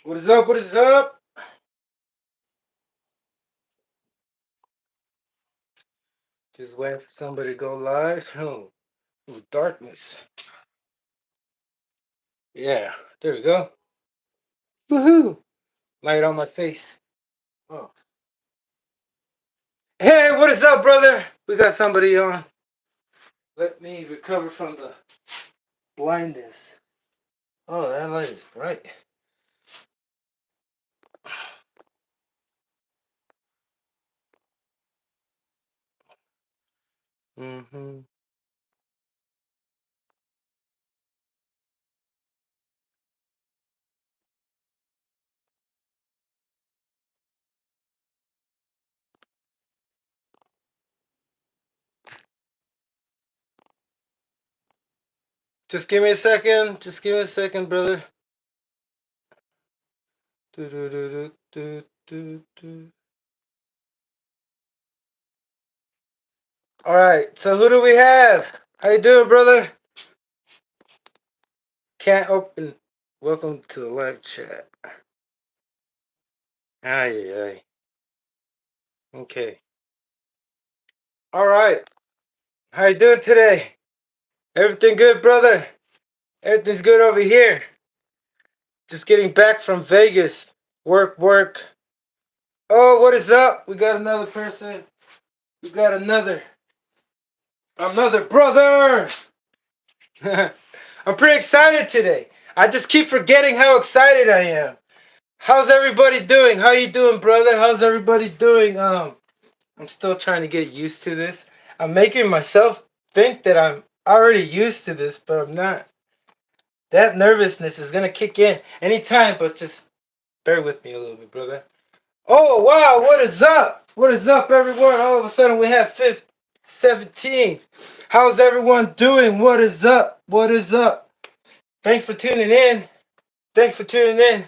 What is up? What is up? Just waiting for somebody to go live. Oh, darkness. Yeah, there we go. Woohoo! Light on my face. Oh. Hey, what is up, brother? We got somebody on. Let me recover from the blindness. Oh, that light is bright. Mm-hmm. Just give me a second. Just give me a second, brother. Do, do, do, do, do, do. All right. So who do we have? How you doing, brother? Can't open. Welcome to the live chat. Aye, aye. Okay. All right. How you doing today? Everything good, brother? Everything's good over here. Just getting back from Vegas. Work, work. Oh, what is up? We got another person. We got another brother. I'm pretty excited today. I just keep forgetting how excited I am. How's everybody doing? How you doing, brother? How's everybody doing? I'm still trying to get used to this. I'm making myself think that I'm already used to this, but I'm not. That nervousness is gonna kick in anytime, but just bear with me a little bit, brother. Oh wow, what is up? What is up, everyone? All of a sudden we have 17. How's everyone doing? What is up? What is up? Thanks for tuning in. Thanks for tuning in.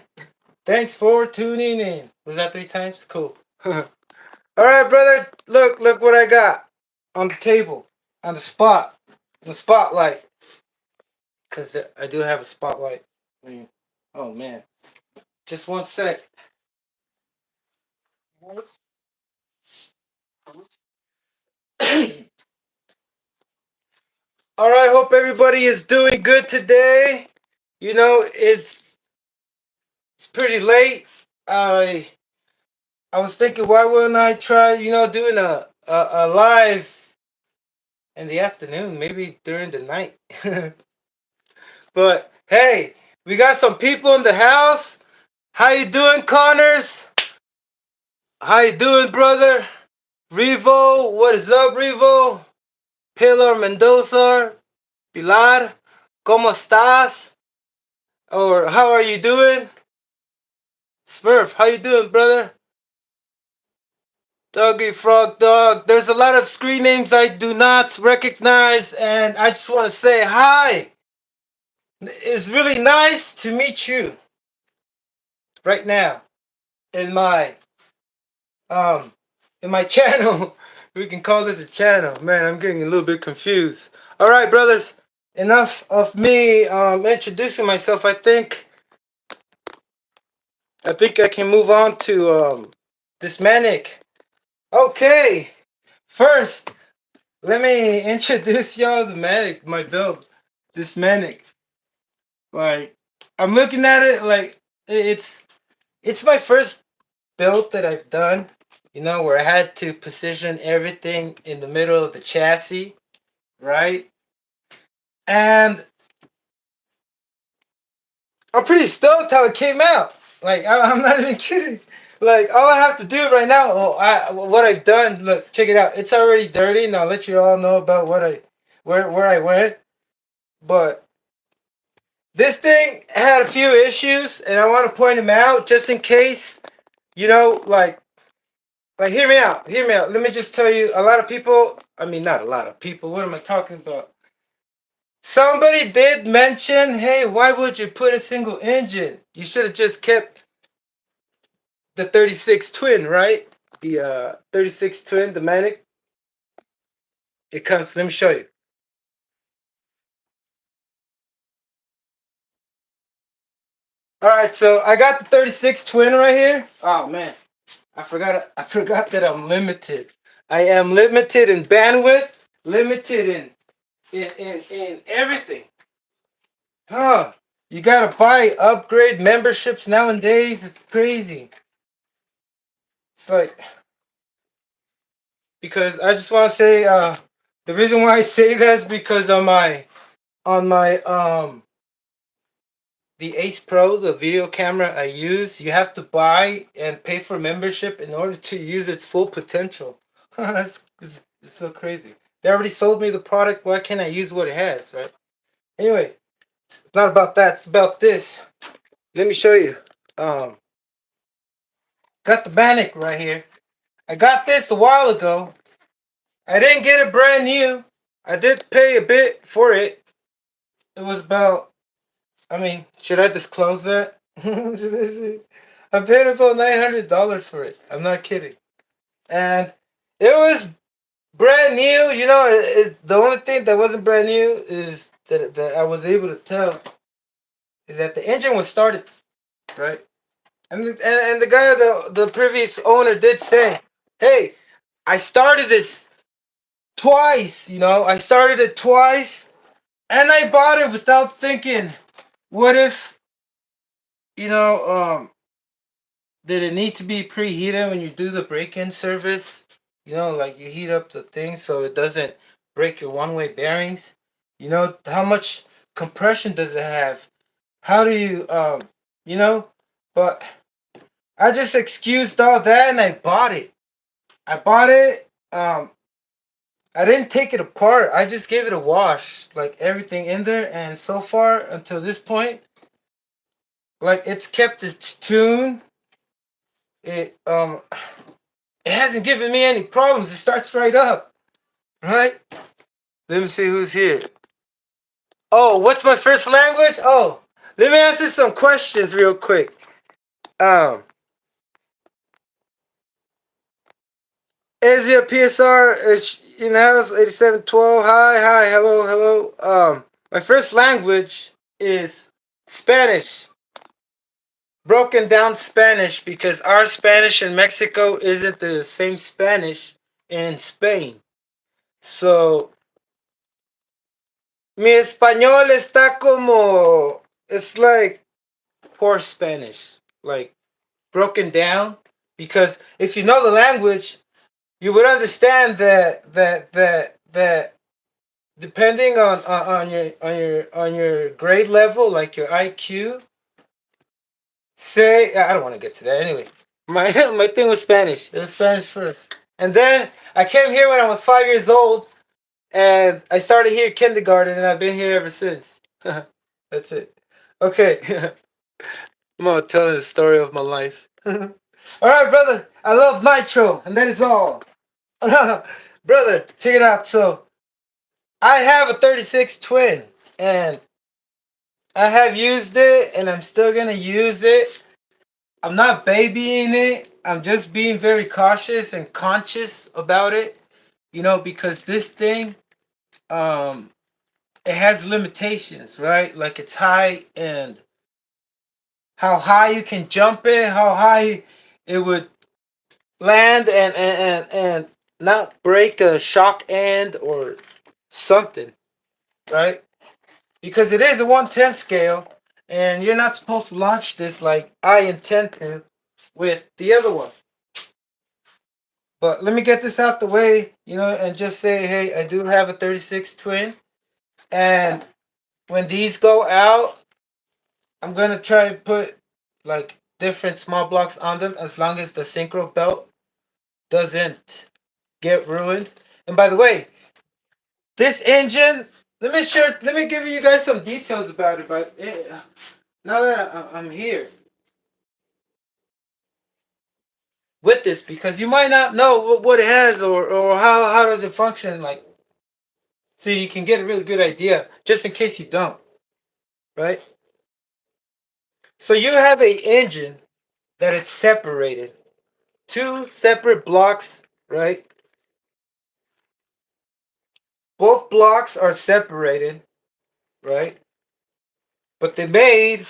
Thanks for tuning in. Was that 3 times? Cool. All right, brother. Look what I got on the table, on the spot, on the spotlight. Cause I do have a spotlight. Oh man, just 1 sec. All right, hope everybody is doing good today. You know, it's pretty late. I was thinking, why wouldn't I try, doing a live in the afternoon, maybe during the night. But hey, we got some people in the house. How you doing, Connors? How you doing, brother? Revo, what is up, Revo? Pilar Mendoza, Pilar, ¿cómo estás? Or how are you doing? Smurf, how you doing, brother? Doggy Frog Dog. There's a lot of screen names I do not recognize, and I just want to say hi. It's really nice to meet you right now in my um in my channel. We can call this a channel. Man, I'm getting a little bit confused. All right, brothers. Enough of me introducing myself. I think I can move on to this Manic. Okay. First, let me introduce y'all the Manic, my build. This Manic. Like, I'm looking at it like it's my first build that I've done, where I had to position everything in the middle of the chassis, right? And I'm pretty stoked how it came out. Like, I'm not even kidding. Like, all I have to do right now, what I've done, look, check it out. It's already dirty, and I'll let you all know about where I went. But This thing had a few issues, and I want to point them out just in case. You know, like hear me out. Hear me out. Let me just tell you. A lot of people. I mean, not a lot of people. What am I talking about? Somebody did mention, hey, why would you put a single engine? You should have just kept the 36 twin, right? The 36 twin, the Manic. It comes. Let me show you. All right, so I got the 36 twin right here. Oh man, I forgot. I forgot that I'm limited. I am limited in bandwidth, limited in everything. Huh? You gotta buy upgrade memberships nowadays. It's crazy. It's like because I just want to say the reason why I say that is because on my the Ace Pro, the video camera I use, you have to buy and pay for membership in order to use its full potential. It's so crazy. They already sold me the product. Why can't I use what it has, right? Anyway, it's not about that. It's about this. Let me show you. Um, got the Manic right here. I got this a while ago. I didn't get it brand new. I did pay a bit for it. It was about. I mean, should I disclose that? Should I say? I paid about $900 for it. I'm not kidding. And it was brand new. You know, the only thing that wasn't brand new is that I was able to tell is that the engine was started, right? And the guy, the previous owner did say, hey, I started this twice, you know, I started it twice and I bought it without thinking, what if, you know, did it need to be preheated when you do the break-in service? You know, like you heat up the thing so it doesn't break your one-way bearings. You know, how much compression does it have? How do you, you know? But I just excused all that and I bought it. I bought it. I didn't take it apart. I just gave it a wash, like everything in there. And so far, until this point, like it's kept its tune. It it hasn't given me any problems. It starts right up, right? Let me see who's here. Oh, what's my first language? Oh, let me answer some questions real quick. Um, Asia PSR is in house 8712. Hi, hello. My first language is Spanish. Broken down Spanish because our Spanish in Mexico isn't the same Spanish in Spain. So mi español está como it's like poor Spanish, like broken down. Because if you know the language, you would understand that depending on your grade level, like your IQ. Say I don't want to get to that anyway. My my thing was Spanish. It was Spanish first, and then I came here when I was 5 years old, and I started here kindergarten, and I've been here ever since. That's it. Okay, I'm gonna tell the story of my life. All right, brother. I love nitro, and that is all. Brother, check it out. So I have a 36 twin, and I have used it, and I'm still gonna use it. I'm not babying it. I'm just being very cautious and conscious about it, you know, because this thing, um, it has limitations, right? Like it's high and how high you can jump it, how high it would land and not break a shock end or something, right? Because it is a 1/10 scale, and you're not supposed to launch this like I intend to with the other one. But let me get this out the way, you know, and just say, hey, I do have a 36 twin. And when these go out, I'm going to try and put like different small blocks on them as long as the synchro belt doesn't get ruined. And by the way, this engine Let me give you guys some details about it. But now that I'm here with this, because you might not know what it has or how does it function. Like, so you can get a really good idea, just in case you don't. Right. So you have a engine that it's separated, two separate blocks. Right. Both blocks are separated. Right. But they made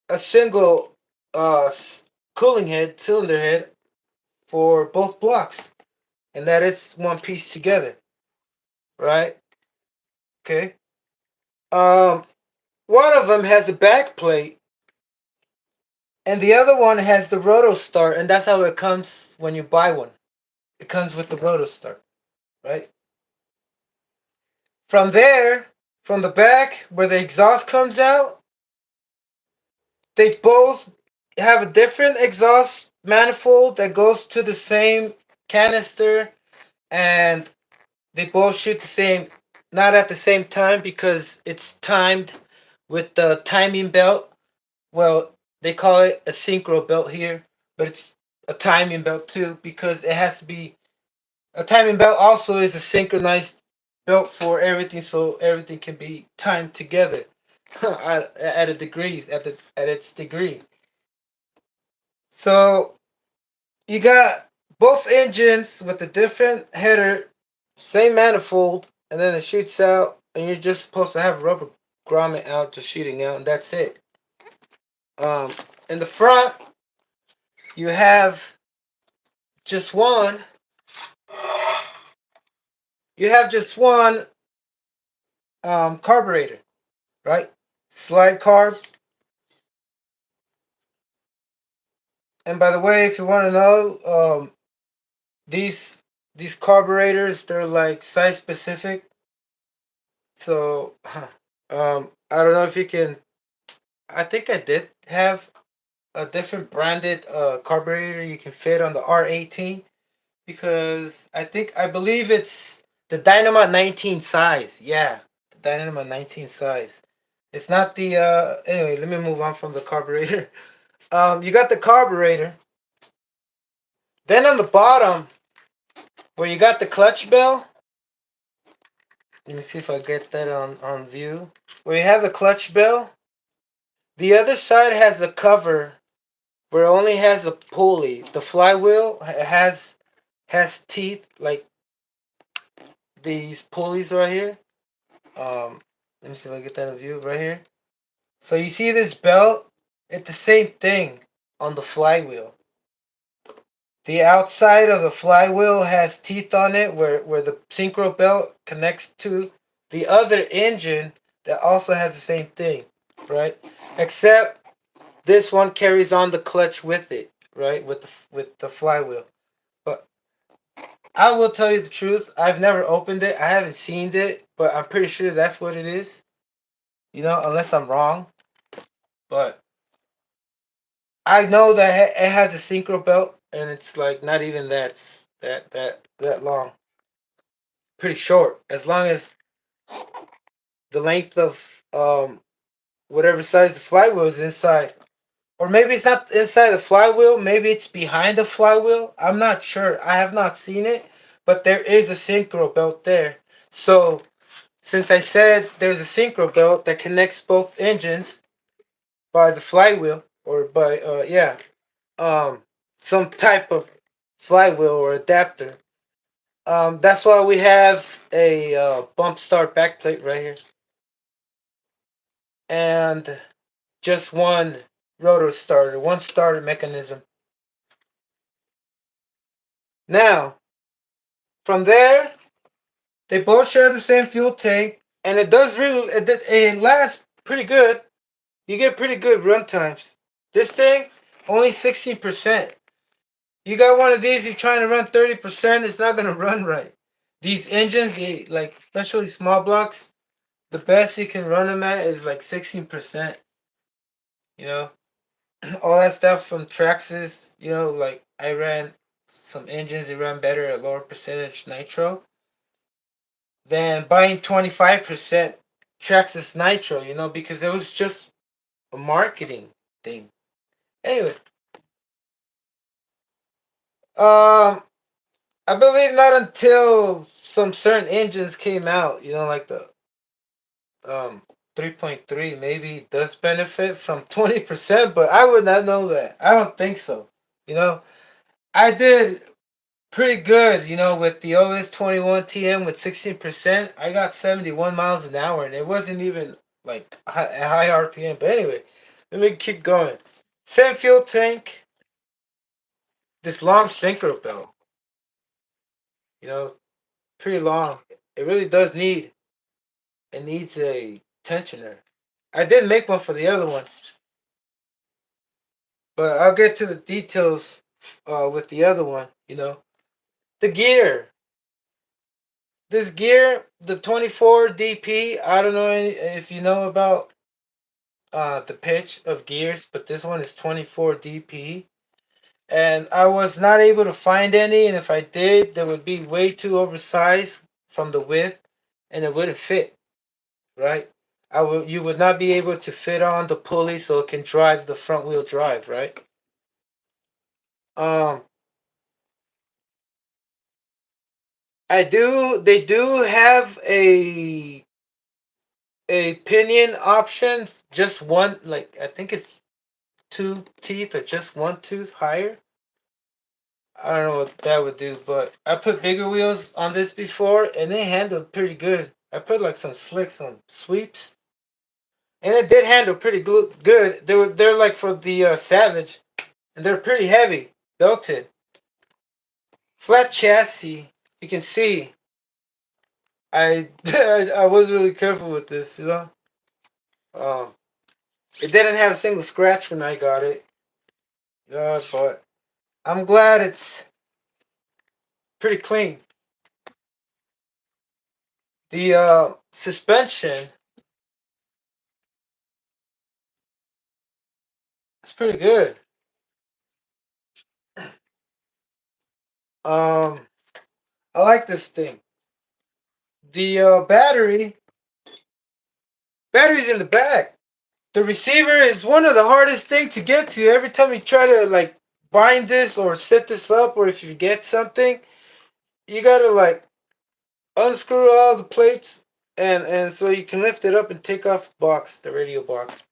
a single cooling head, cylinder head for both blocks, and that is one piece together, right? Okay. Um, one of them has a back plate, and the other one has the roto start, and that's how it comes when you buy one. It comes with the roto start, right? From there, from the back where the exhaust comes out, they both have a different exhaust manifold that goes to the same canister, and they both shoot the same, not at the same time because it's timed with the timing belt. Well, they call it a synchro belt here, but it's a timing belt too because it has to be a timing belt. Also, is a synchronized belt for everything, so everything can be timed together at a degrees at its degree. So you got both engines with a different header, same manifold, and then it shoots out, and you're just supposed to have rubber grommet out, just shooting out, and that's it. Um, in the front, you have just one. You have just one carburetor, right? Slide carb. And by the way, if you want to know, these these carburetors, they're like size specific. So, I don't know if you can. I think I did have a different branded carburetor you can fit on the R18 because I believe it's the Dynamo 19 size. Yeah, the Dynamo 19 size. It's not the anyway, let me move on from the carburetor. You got the carburetor. Then on the bottom where you got the clutch bell, let me see if I get that on view. Where you have the clutch bell, the other side has the cover where it only has a pulley. The flywheel has teeth like these pulleys right here. Let me see if I get that in view right here. So you see this belt? It's the same thing on the flywheel. The outside of the flywheel has teeth on it where the synchro belt connects to the other engine that also has the same thing, right? Except this one carries on the clutch with it, right? With the flywheel. But I will tell you the truth. I've never opened it. I haven't seen it, but I'm pretty sure that's what it is. You know, unless I'm wrong. But I know that it has a synchro belt, and it's like not even that long. Pretty short, as long as the length of whatever size the flywheel is inside. Or maybe it's not inside the flywheel. Maybe it's behind the flywheel. I'm not sure. I have not seen it, but there is a synchro belt there. So since I said there's a synchro belt that connects both engines by the flywheel or by um some type of flywheel or adapter. That's why we have a bump start backplate right here and just one rotor starter, one starter mechanism. Now, from there, they both share the same fuel tank, and it does really it lasts pretty good. You get pretty good run times. This thing only 16%. You got one of these, you're trying to run 30%, it's not gonna run right. These engines, like especially small blocks, the best you can run them at is like 16%. You know, all that stuff from Traxxas. You know, like I ran some engines that ran better at lower percentage nitro than buying 25%. Traxxas Nitro, because it was just a marketing thing. Anyway, um, I believe not until some certain engines came out, like the um 3.3 maybe does benefit from 20%, but I would not know that. I don't think so. You know, I did pretty good, with the OS 21 TM with 16%. I got 71 miles an hour, and it wasn't even like a high RPM. But anyway, let me keep going. Same fuel tank, this long synchro belt, you know, pretty long. It really does it needs a tensioner. I did make one for the other one, but I'll get to the details with the other one, The gear. This gear, the 24 DP, I don't know if you know about the pitch of gears, but this one is 24 DP. And I was not able to find any, and if I did, they would be way too oversized from the width, and it wouldn't fit, right? You would not be able to fit on the pulley so it can drive the front wheel drive, right? Um, they do have a pinion option, just one, like I think it's two teeth or just one tooth higher. I don't know what that would do, but I put bigger wheels on this before, and they handled pretty good. I put like some slicks on sweeps, and it did handle pretty good. They're like for the Savage, and they're pretty heavy, belted, flat chassis. You can see I I was really careful with this, Um, it didn't have a single scratch when I got it, but I'm glad it's pretty clean. The suspension is pretty good. Um, I like this thing. The battery's in the back. The receiver is one of the hardest things to get to. Every time you try to like bind this or set this up, or if you get something, you gotta like unscrew all the plates, and so you can lift it up and take off the radio box.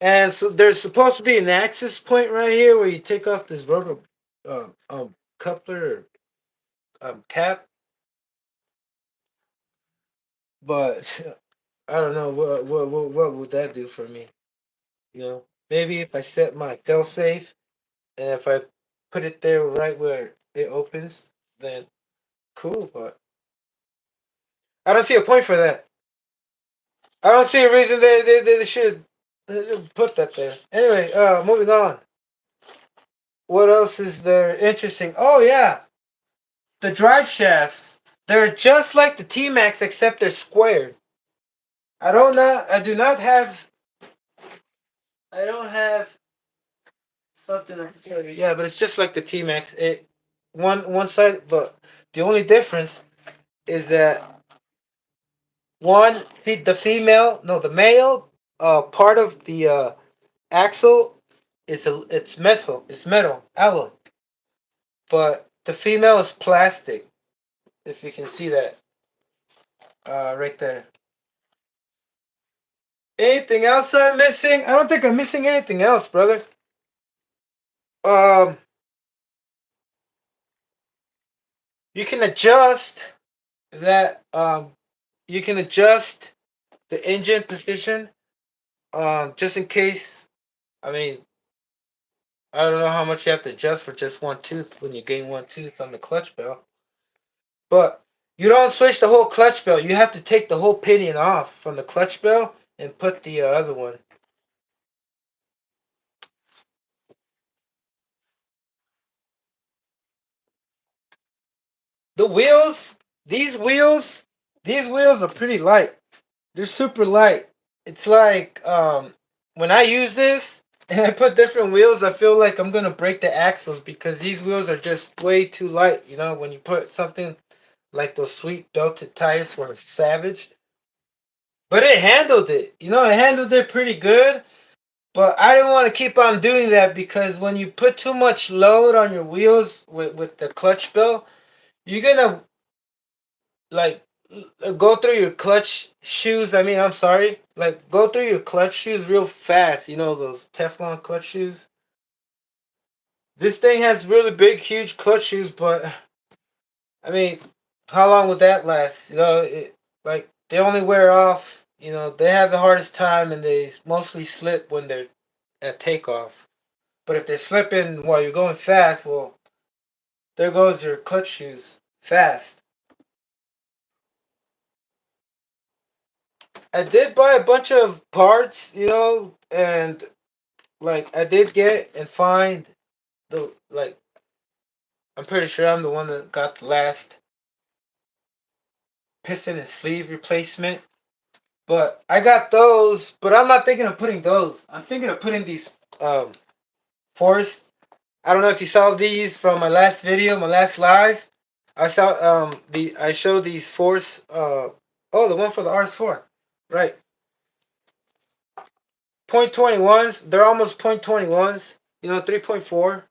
And so there's supposed to be an access point right here where you take off this rubber coupler cap, but I don't know what would that do for me. Maybe if I set my fail safe and if I put it there right where it opens, then cool. But I don't see a point for that. I don't see a reason they should put that there. Anyway, moving on. What else is there interesting? Oh yeah, the drive shafts. They're just like the T Max except they're squared. I do not have. I don't have something I can tell you. Yeah, but it's just like the T Max. One side, but the only difference is that the male part of the axle it's metal. It's metal alloy, but the female is plastic. If you can see that right there. Anything else I'm missing? I don't think I'm missing anything else, brother. Um, you can adjust that. You can adjust the engine position. Just in case. I mean, I don't know how much you have to adjust for just one tooth when you gain one tooth on the clutch belt. But you don't switch the whole clutch belt. You have to take the whole pinion off from the clutch belt and put the other one. The wheels, these wheels, these wheels are pretty light. They're super light. It's like when I use this and I put different wheels, I feel like I'm gonna break the axles because these wheels are just way too light. When you put something like those sweet belted tires were savage. But it handled it. It handled it pretty good. But I didn't want to keep on doing that because when you put too much load on your wheels with the clutch bell, you're gonna like go through your clutch shoes. I mean, I'm sorry, like go through your clutch shoes real fast. Those Teflon clutch shoes. This thing has really big, huge clutch shoes, but I mean, how long would that last? Like they only wear off. They have the hardest time, and they mostly slip when they're at takeoff. But if they're slipping while you're going fast, well, there goes your clutch shoes fast. I did buy a bunch of parts, and like I did get and find the like I'm pretty sure I'm the one that got the last piston and sleeve replacement. But I got those, but I'm not thinking of putting those. I'm thinking of putting these force. I don't know if you saw these from my last video, my last live. I showed these force the one for the RS4. Right. Point 21s. They're almost point 21s. 3.4.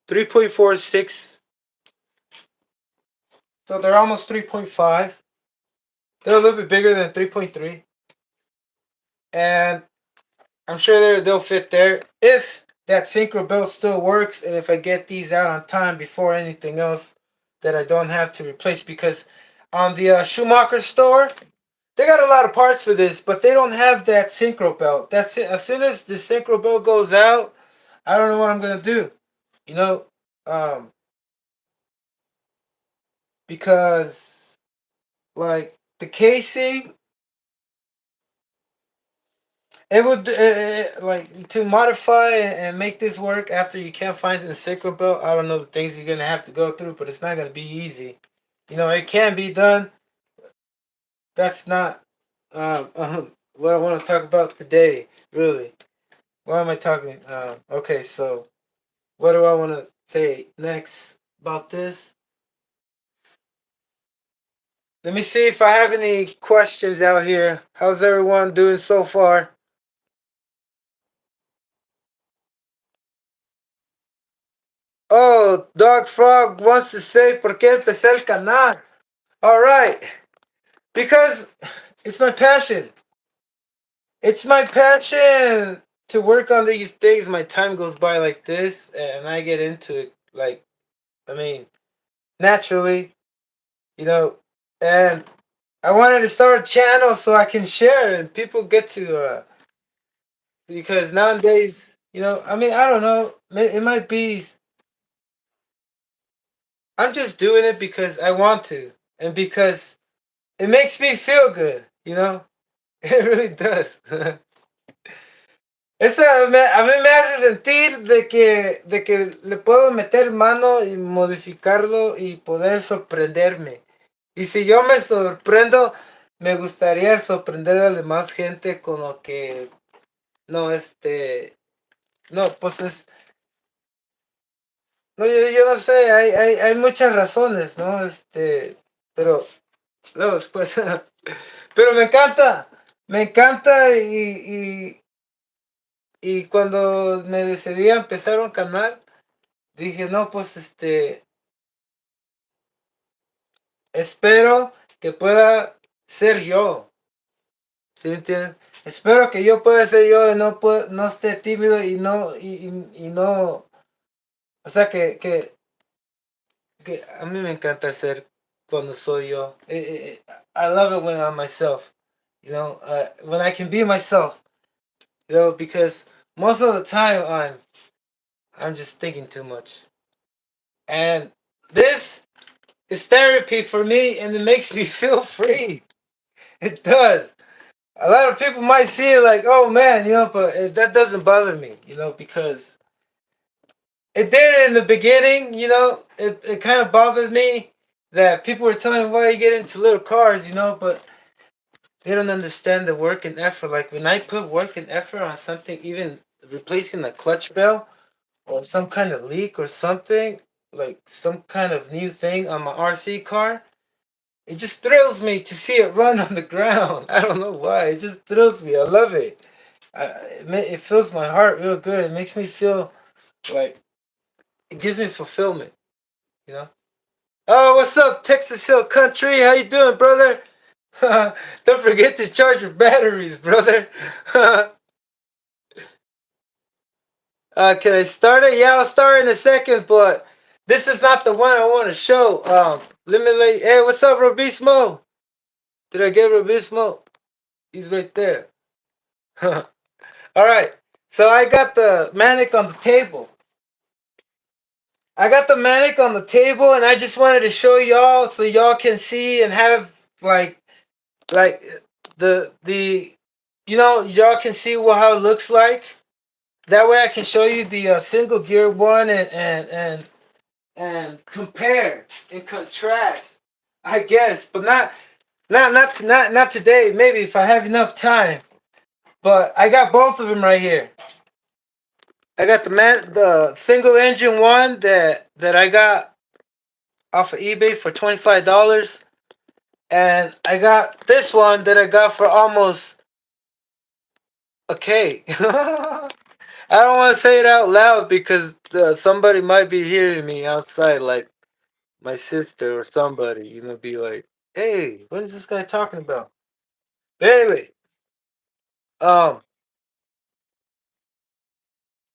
3.46. So they're almost 3.5. They're a little bit bigger than 3.3. And I'm sure they'll fit there if that synchro belt still works and if I get these out on time before anything else that I don't have to replace. Because on the Schumacher store, they got a lot of parts for this, but they don't have that synchro belt. That's it. As soon as the synchro belt goes out, I don't know what I'm gonna do. You know, um, because like the casing, it would like to modify and make this work after you can't find the synchro belt. I don't know the things you're gonna have to go through, but it's not gonna be easy. It can be done. That's not what I want to talk about today. Really, why am I talking? Okay, so what do I want to say next about this? Let me see if I have any questions out here. How's everyone doing so far? Oh, Dog Frog wants to say por qué empecé el canal. All right, because it's my passion. It's my passion to work on these things. My time goes by like this, and I get into it like, I mean, naturally, you know. And I wanted to start a channel so I can share and people get to because nowadays, I mean, I don't know, it might be I'm just doing it because I want to and because it makes me feel good. It really does. A mí me hace sentir de que le puedo meter mano y modificarlo y poder sorprenderme. Y si yo me sorprendo, me gustaría sorprender a la demás gente con lo que no, no, pues no, yo no sé, hay muchas razones, ¿no? Pero luego después, pero me encanta y cuando me decidí a empezar un canal, dije, no, pues espero que pueda ser yo, ¿sí me entiendes? Espero que yo pueda ser yo y no esté tímido y no, o sea, que a mí me encanta ser cuando soy yo. I love it when I'm myself, when I can be myself, because most of the time I'm just thinking too much. And this is therapy for me and it makes me feel free. It does. A lot of people might see it like, oh man, but that doesn't bother me, because it did in the beginning, it kind of bothered me that people were telling me why you get into little cars, but they don't understand the work and effort. Like when I put work and effort on something, even replacing a clutch bell or some kind of leak or something, like some kind of new thing on my RC car, it just thrills me to see it run on the ground. I don't know why. It just thrills me. I love it. It fills my heart real good. It makes me feel like it gives me fulfillment. You know. Oh, what's up, Texas Hill Country? How you doing, brother? Don't forget to charge your batteries, brother. Can I start it? Yeah, I'll start in a second, but this is not the one I want to show. Hey, what's up, Robismo? Did I get Robismo? He's right there. All right. So I got the Manic on the table. I got the Manic on the table, and I just wanted to show y'all so y'all can see and have like the y'all can see how it looks like. That way I can show you the single gear one and compare and contrast, I guess, but not today. Maybe if I have enough time. But I got both of them right here. I got the single engine one that I got off of eBay for $25, and I got this one that I got for almost a K. I don't want to say it out loud because somebody might be hearing me outside, like my sister or somebody, be like, "Hey, what is this guy talking about?" But anyway, um,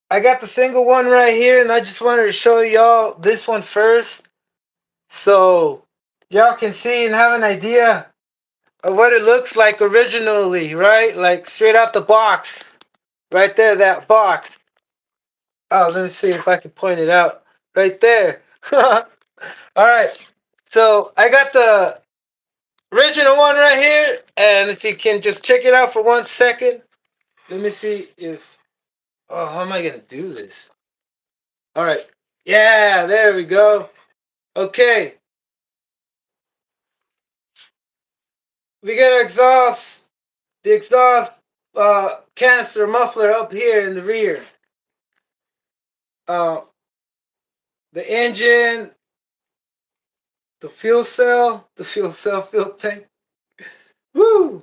I got the single one right here, and I just wanted to show y'all this one first, so y'all can see and have an idea of what it looks like originally, right? Like straight out the box, right there, that box. Oh, let me see if I can point it out, right there. All right, so I got the original one right here, and if you can just check it out for 1 second, let me see if. Oh, how am I gonna do this? All right, yeah, there we go. Okay, we got the exhaust canister muffler up here in the rear. Uh, the engine, fuel tank. Woo!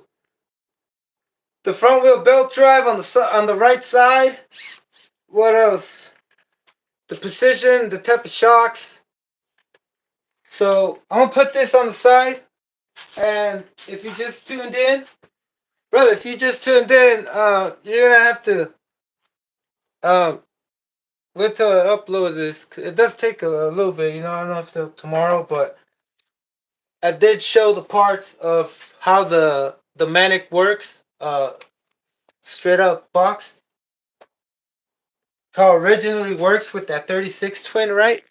The front wheel belt drive on the right side. What else? The position, the type of shocks. So I'm gonna put this on the side, and if you just tuned in, brother, if you just tuned in, you're gonna have to um wait till I upload this. It does take a little bit, I don't know if till tomorrow, but I did show the parts of how the Manic works, straight out box, how it originally works with that 36 twin, right?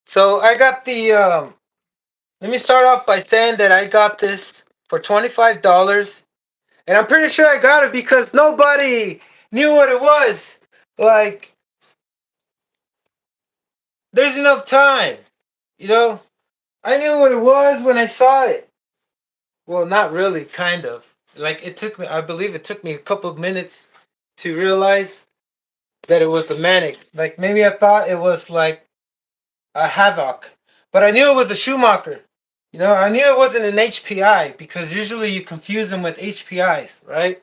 So I got the let me start off by saying that I got this for $25. And I'm pretty sure I got it because nobody knew what it was. Like, there's enough time, you know? I knew what it was when I saw it. Well, not really, kind of. Like, I believe it took me a couple of minutes to realize that it was a Manic. Like, maybe I thought it was like a Havoc. But I knew it was a Schumacher. I knew it wasn't an HPI because usually you confuse them with HPIs, right?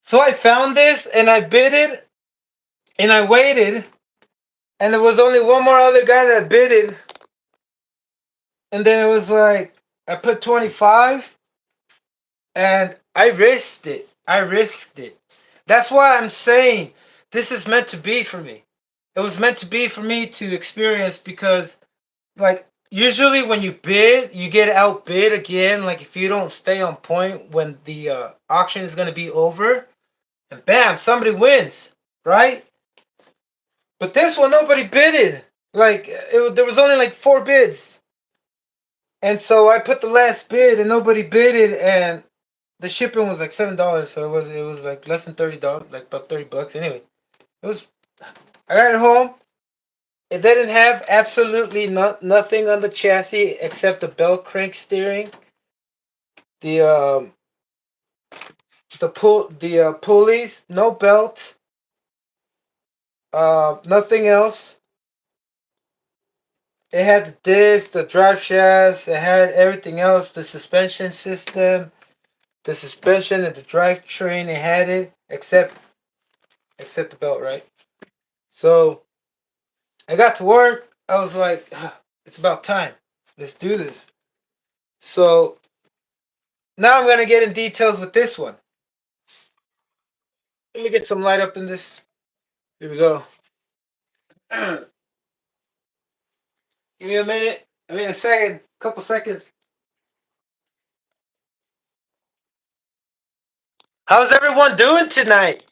So I found this and I bid it and I waited, and there was only one more other guy that bid it, and then it was like I put 25 and I risked it. That's why I'm saying this is meant to be for me. It was meant to be for me to experience because, like, usually when you bid, you get outbid again. Like, if you don't stay on point when the auction is going to be over, and bam, somebody wins, right? But this one, nobody bidded. Like, there was only like 4 bids. And so I put the last bid and nobody bidded, and the shipping was like $7. So it was like less than $30, like about $30. Anyway, it was. I got it home. It didn't have absolutely nothing on the chassis except the belt crank steering, the the pulleys, no belt, nothing else. It had the disc, the drive shafts, it had everything else, the suspension system, the suspension and the drivetrain. It had it except the belt, right? So I got to work. I was like, it's about time. Let's do this. So now I'm gonna get in details with this one. Let me get some light up in this. Here we go. Give me a minute. I mean a second. Couple seconds. How's everyone doing tonight?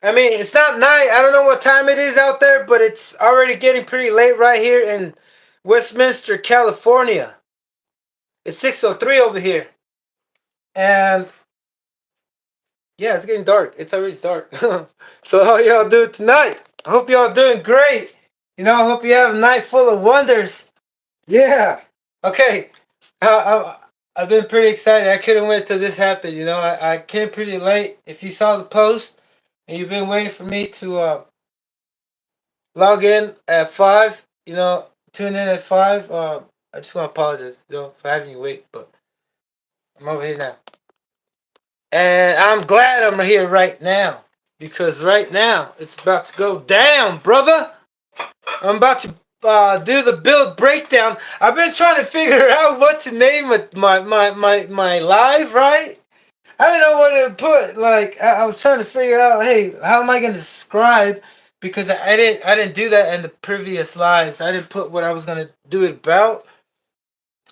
I mean, it's not night. I don't know what time it is out there, but it's already getting pretty late right here in Westminster, California. It's 6:03 over here. And yeah, it's getting dark. It's already dark. So how y'all doing tonight? I hope y'all doing great. I hope you have a night full of wonders. Yeah. Okay. I've been pretty excited. I couldn't wait till this happened. I came pretty late. If you saw the post and you've been waiting for me to log in at 5, tune in at 5, I just want to apologize, for having you wait, but I'm over here now. And I'm glad I'm here right now because right now it's about to go down, brother. I'm about to do the build breakdown. I've been trying to figure out what to name my live, right? I didn't know what to put. Like I was trying to figure out, hey, how am I going to describe? Because I didn't do that in the previous lives. I didn't put what I was going to do it about.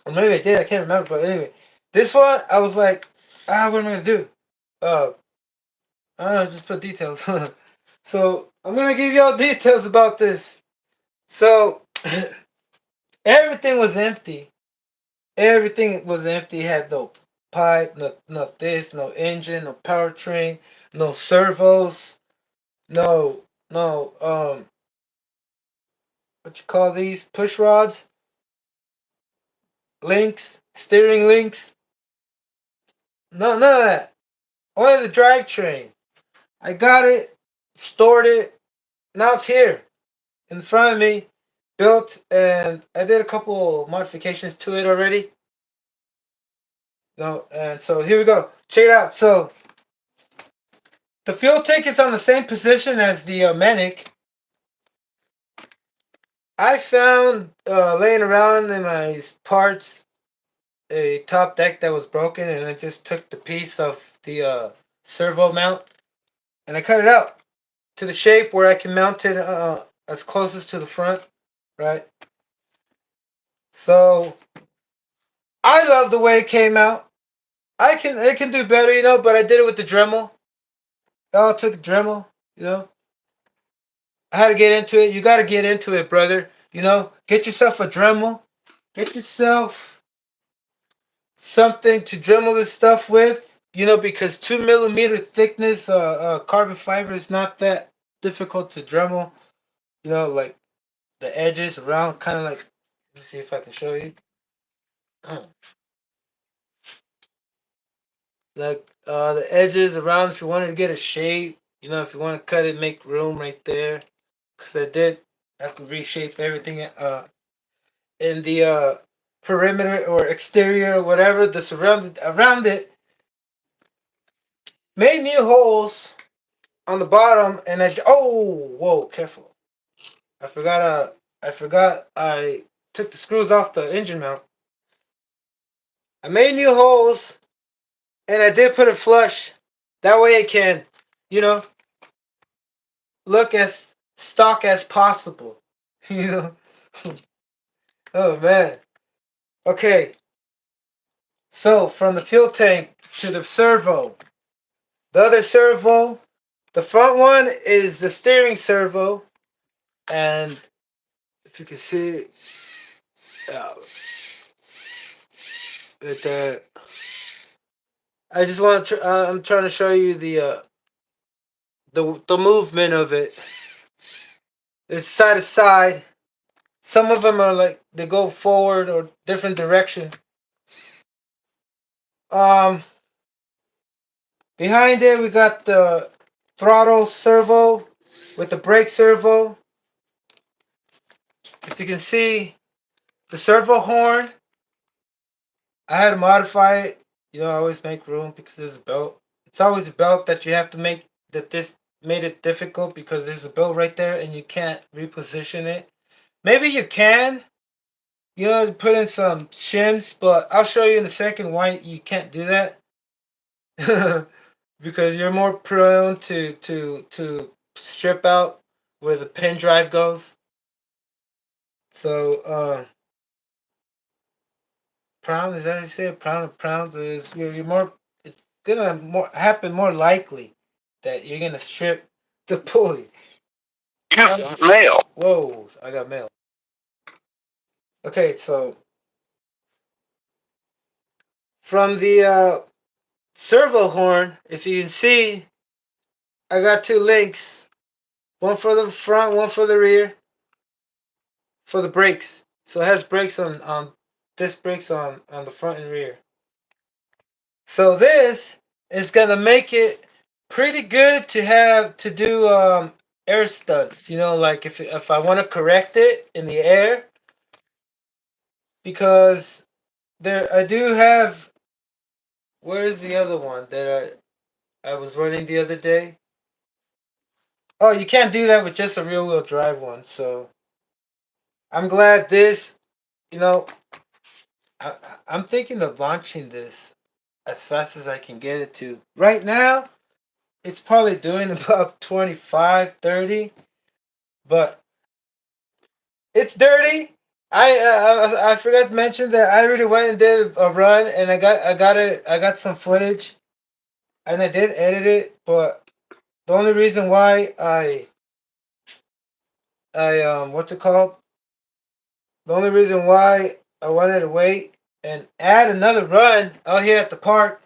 Or maybe I did. I can't remember. But anyway, this one I was like, what am I going to do? Uh, I don't know. Just put details. So I'm going to give y'all details about this. So everything was empty. Everything was empty. Had no pipe, no this, no engine, no powertrain, no servos, no what you call these push rods, links, steering links. No, none of that. Only the drivetrain. I got it, stored it. Now it's here in front of me, built, and I did a couple modifications to it already. No, and so here we go. Check it out. So the fuel tank is on the same position as the Manic. I found laying around in my parts a top deck that was broken, and I just took the piece of the servo mount and I cut it out to the shape where I can mount it as closest to the front, right? So I love the way it came out. It can do better, but I did it with the Dremel. Oh, I took a Dremel. I had to get into it. You got to get into it, brother. Get yourself a Dremel. Get yourself something to Dremel this stuff with. Because 2 millimeter thickness carbon fiber is not that difficult to Dremel. Like the edges around, kind of like. Let me see if I can show you. Like the edges around, if you wanted to get a shape, if you want to cut it, make room right there. Because I did have to reshape everything in the perimeter or exterior or whatever the surrounded around it. Made new holes on the bottom, and whoa, careful. I took the screws off the engine mount. I made new holes, and I did put it flush. That way it can, you know, look as stock as possible. You know. Oh man. Okay. So from the fuel tank to the servo. The other servo, the front one is the steering servo, and if you can see, right there. I just want to. I'm trying to show you the movement of it. It's side to side. Some of them are like they go forward or different direction. Um, Behind it, we got the throttle servo with the brake servo. If you can see the servo horn, I had to modify it. You know, I always make room because there's a belt. It's always a belt that you have to make that this made it difficult because there's a belt right there and you can't reposition it. Maybe you can, you know, put in some shims, but I'll show you in a second why you can't do that. Because you're more prone to strip out where the pen drive goes. So prone is that how you say it? Prone is you're more. It's gonna more happen more likely that you're gonna strip the pulley. Yeah, mail. Whoa! I got mail. Okay, so from the servo horn, if you can see, I got two links. One for the front, one for the rear, for the brakes. So it has brakes on disc brakes on the front and rear. So this is gonna make it pretty good to have to do air studs. You know, like if I want to correct it in the air, because there I do have. Where's the other one that I was running the other day? Oh, you can't do that with just a rear wheel drive one. So I'm glad this. You know, I, I'm thinking of launching this as fast as I can get it to. Right now, it's probably doing about 25, 30, but it's dirty. I forgot to mention that I already went and did a run, and I got some footage, and I did edit it. But the only reason why I what's it called? The only reason why I wanted to wait and add another run out here at the park,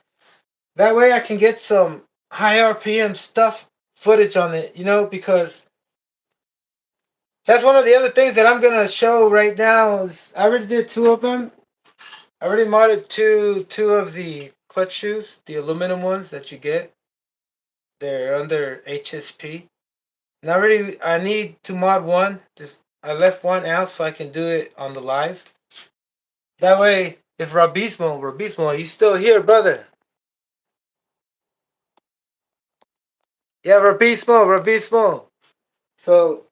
that way I can get some high RPM stuff footage on it. You know, because that's one of the other things that I'm gonna show right now. Is I already did two of them. I already modded two of the clutch shoes, the aluminum ones that you get. They're under HSP. And I need to mod one. Just I left one out so I can do it on the live. That way, if Rabismo, are you still here, brother? Yeah, Rabismo. So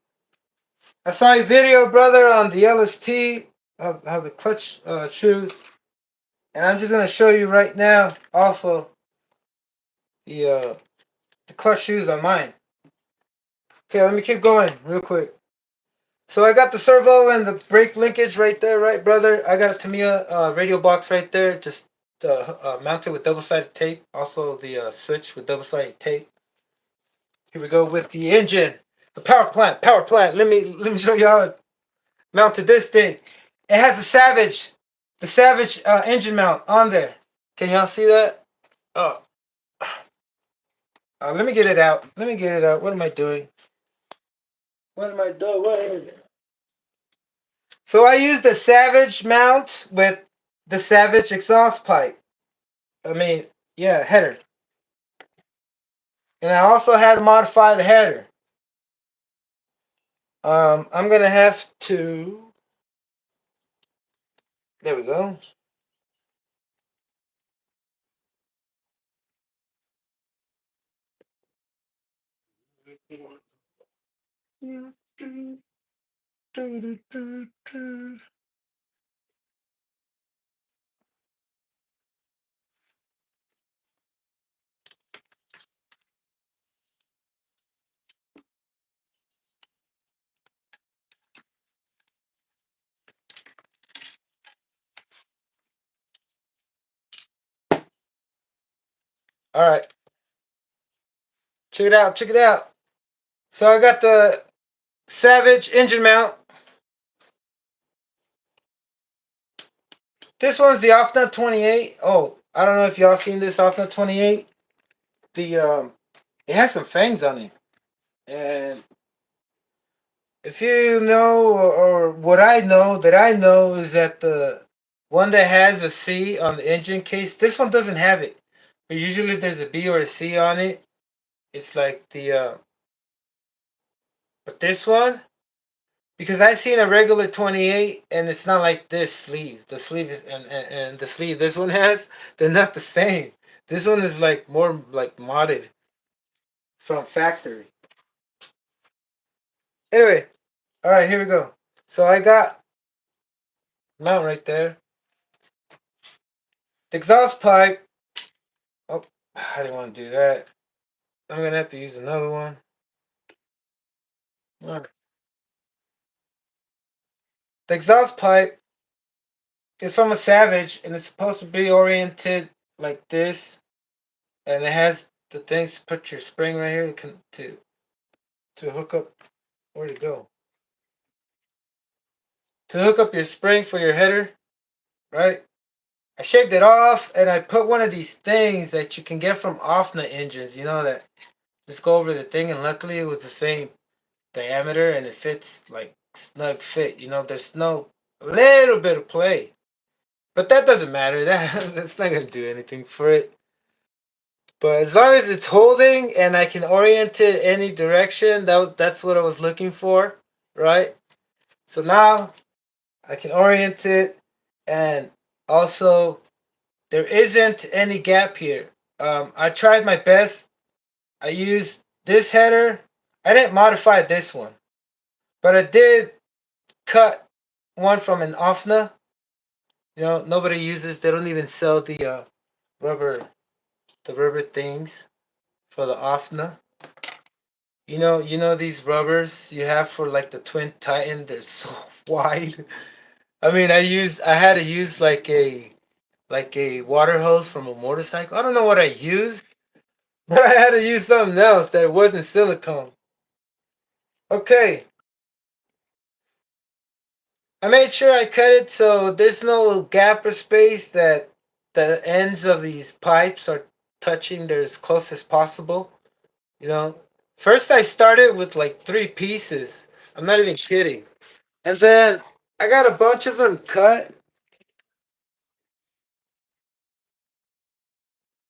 I saw a video, brother, on the LST, how the clutch shoes. And I'm just gonna show you right now also the uh, the clutch shoes on mine. Okay, let me keep going real quick. So I got the servo and the brake linkage right there, right, brother? I got a Tamiya radio box right there, just mounted with double-sided tape. Also the switch with double-sided tape. Here we go with the engine, the power plant, Let me show you how I mounted this thing. It has the Savage engine mount on there. Can y'all see that? Oh, let me get it out. Let me get it out. What am I doing? What am I doing? What is it? So I used the Savage mount with the Savage exhaust pipe. I mean, yeah, header. And I also had to modify the header. I'm gonna have to. There we go. All right, check it out. Check it out. So I got the Savage engine mount. This one's the Offnut 28. Oh, I don't know if y'all seen this Offnut 28. The it has some fangs on it, and if you know, or what I know is that the one that has a C on the engine case, this one doesn't have it. But usually if there's a B or a C on it, it's like the but this one, because I seen a regular 28 and it's not like this sleeve. The sleeve is and the sleeve this one has, they're not the same. This one is like more like modded from factory. Anyway, all right, here we go. So I got mount right there. The exhaust pipe. Oh, I didn't want to do that. I'm gonna have to use another one. All right. The exhaust pipe is from a Savage, and it's supposed to be oriented like this, and it has the things to put your spring right here to hook up. Where'd it go? To hook up your spring for your header, right? I shaved it off, and I put one of these things that you can get from Offna engines. You know that just go over the thing, and luckily it was the same diameter, and it fits like snug fit. You know, there's no little bit of play. But that doesn't matter. That's not gonna do anything for it. But as long as it's holding and I can orient it any direction, that's what I was looking for, right? So now I can orient it, and also there isn't any gap here. I tried my best. I used this header. I didn't modify this one, but I did cut one from an Offna. You know, nobody uses. They don't even sell rubber the rubber things for the Offna. You know these rubbers you have for like the Twin Titan. They're so wide. I mean, I had to use like a water hose from a motorcycle. I don't know what I used, but I had to use something else that wasn't silicone. Okay, I made sure I cut it so there's no gap or space that the ends of these pipes are touching. They're as close as possible. You know, first I started with like 3 pieces. I'm not even kidding. And then I got a bunch of them cut.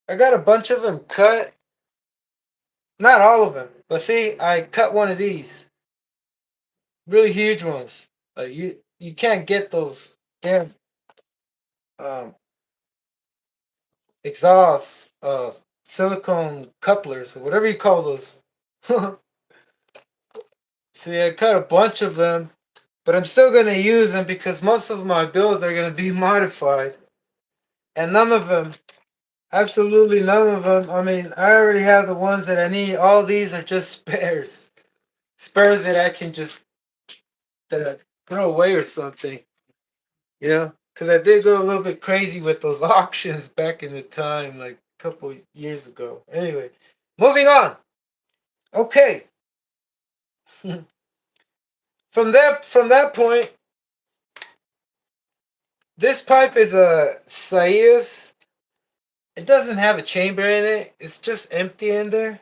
I got a bunch of them cut. Not all of them, but see, I cut one of these really huge ones. You can't get those damn um, exhaust silicone couplers or whatever you call those. See, I cut a bunch of them, but I'm still gonna use them because most of my builds are gonna be modified, and none of them, absolutely none of them. I mean, I already have the ones that I need. All these are just spares that I can just throw away or something. You know, because I did go a little bit crazy with those auctions back in the time, like a couple years ago. Anyway, moving on. Okay, from that point, this pipe is a Saiz. It doesn't have a chamber in it. It's just empty in there.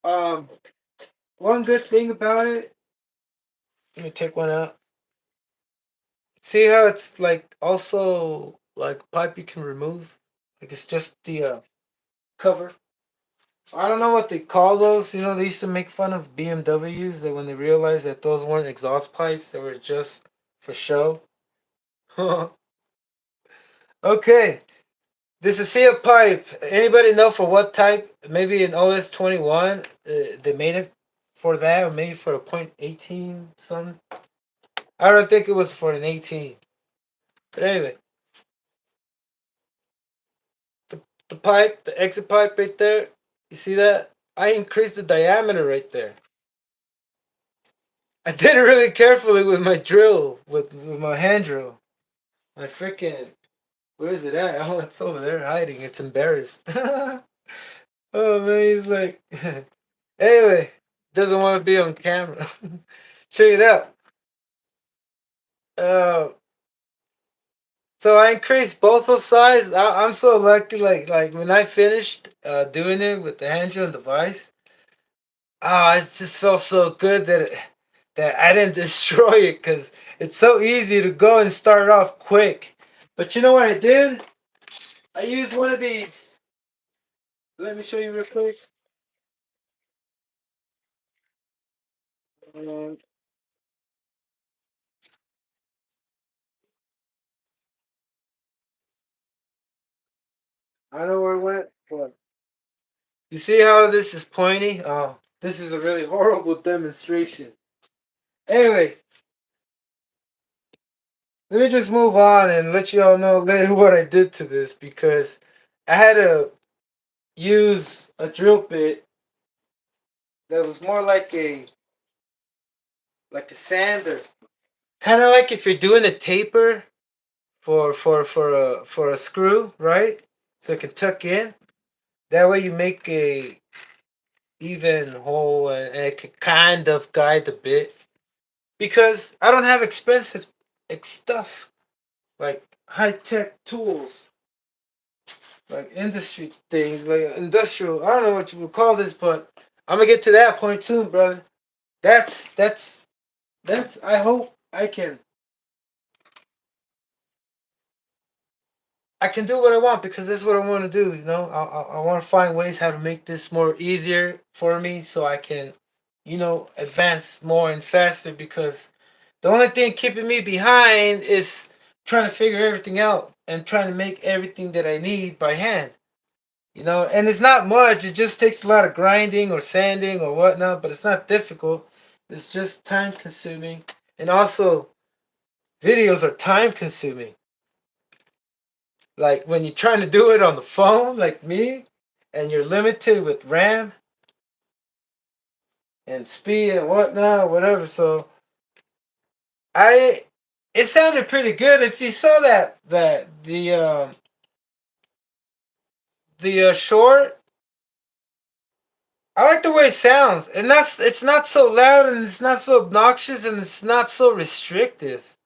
Um, one good thing about it. Let me take one out. See how it's like also like a pipe you can remove? Like it's just the cover. I don't know what they call those. You know, they used to make fun of BMWs that when they realized that those weren't exhaust pipes, they were just for show. Okay, this is seal pipe. Anybody know for what type? Maybe an OS 21. They made it for that, or maybe for a .18 something. I don't think it was for an 18. But anyway, the pipe, the exit pipe right there. You see that? I increased the diameter right there. I did it really carefully with my drill, with my hand drill. My freaking, where is it at? Oh, it's over there hiding. It's embarrassed. Oh man, he's like, anyway, doesn't want to be on camera. Check it out. Uh, so I increased both of sides. I'm so lucky. Like when I finished doing it with the hand drill and device, oh, it just felt so good that I didn't destroy it because it's so easy to go and start it off quick. But you know what I did? I used one of these. Let me show you real quick. Um, I know where it went. But you see how this is pointy? Oh, this is a really horrible demonstration. Anyway, let me just move on and let you all know later what I did to this because I had to use a drill bit that was more like a sander, kind of like if you're doing a taper for a screw, right? So it can tuck in. That way you make a even hole and it can kind of guide the bit because I don't have expensive stuff like high tech tools, like industry things, like industrial. I don't know what you would call this, but I'm gonna get to that point too, brother. That's that's. I hope I can do what I want because this is what I want to do. You know, I want to find ways how to make this more easier for me so I can, advance more and faster because the only thing keeping me behind is trying to figure everything out and trying to make everything that I need by hand. And it's not much. It just takes a lot of grinding or sanding or whatnot, but it's not difficult. It's just time consuming. And also, videos are time consuming. Like when you're trying to do it on the phone, like me, and you're limited with RAM and speed and whatnot, whatever. So I, it sounded pretty good. If you saw that the short, I like the way it sounds, and it's not so loud and it's not so obnoxious and it's not so restrictive.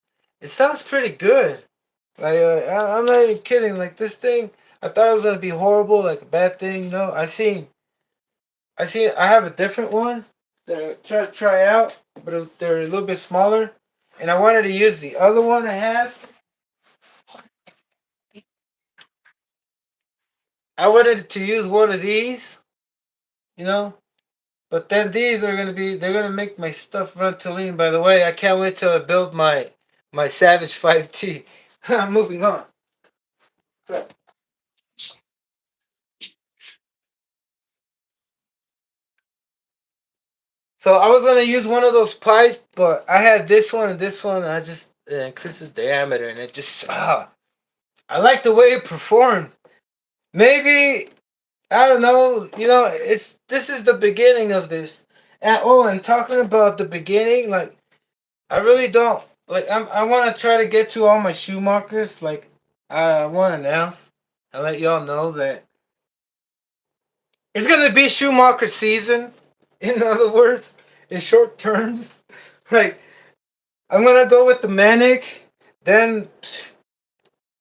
It sounds pretty good. Like I'm not even kidding. Like this thing, I thought it was gonna be horrible, like a bad thing. I have a different one that I tried to try out, but they're a little bit smaller, and I wanted to use the other one I have. I wanted to use one of these, you know, but then they're gonna make my stuff run to lean. By the way, I can't wait till I build my Savage 5T. I'm moving on. So I was gonna use one of those pipes, but I had this one and this one. And I just increased the diameter, and it just I like the way it performed. Maybe I don't know. It's this is the beginning of this. And talking about the beginning, like I really don't like. I want to try to get to all my Schumachers. Like I want to announce and let y'all know that it's gonna be Schumacher season. In other words, in short terms, like I'm gonna go with the Manic, then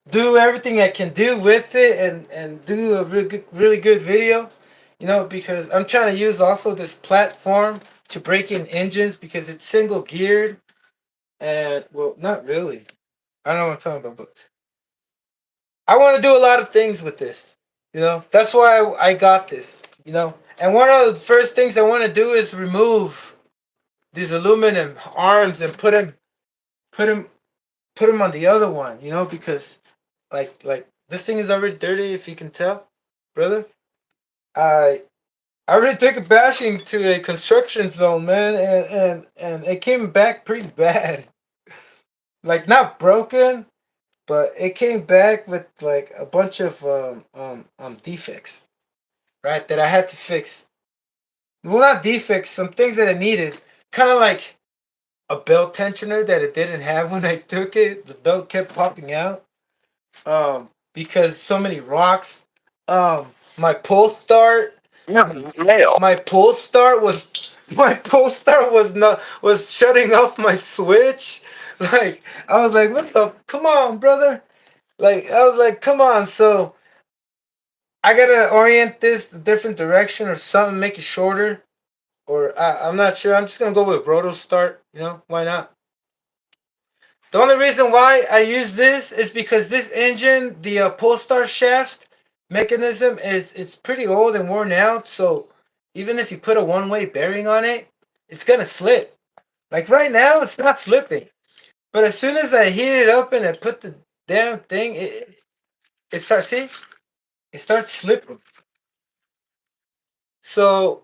do everything I can do with it and do a really good video, because I'm trying to use also this platform to break in engines because it's single geared and well, not really. I don't know what I'm talking about, but I want to do a lot of things with this. That's why I got this. And one of the first things I want to do is remove these aluminum arms and put them put them on the other one. Because like this thing is already dirty if you can tell, brother. I I already took a bashing to a construction zone, man, and it came back pretty bad. Like not broken, but it came back with like a bunch of defects, right? That I had to fix. Well, not defects, some things that I needed. Kind of like a belt tensioner that it didn't have when I took it. The belt kept popping out. Because so many rocks. My pull start. My pull start was not was shutting off my switch. Like I was like, what the? Come on, brother. Like I was like, come on. So I gotta orient this a different direction or something, make it shorter. Or I'm not sure. I'm just gonna go with roto start. Why not? The only reason why I use this is because this engine, the pull start shaft, mechanism is it's pretty old and worn out. So even if you put a one-way bearing on it, it's gonna slip. Like right now, it's not slipping. But as soon as I heat it up and I put the damn thing, it starts. See, it starts slipping. So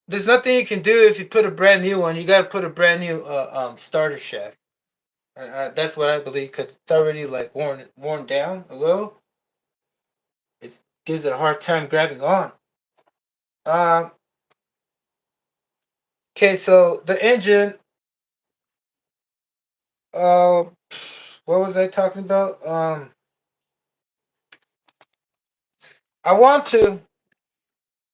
there's nothing you can do if you put a brand new one. You got to put a brand new starter shaft. That's what I believe because it's already like worn down a little. It gives it a hard time grabbing on. Um, okay, so the engine. Uh, what was I talking about? I want to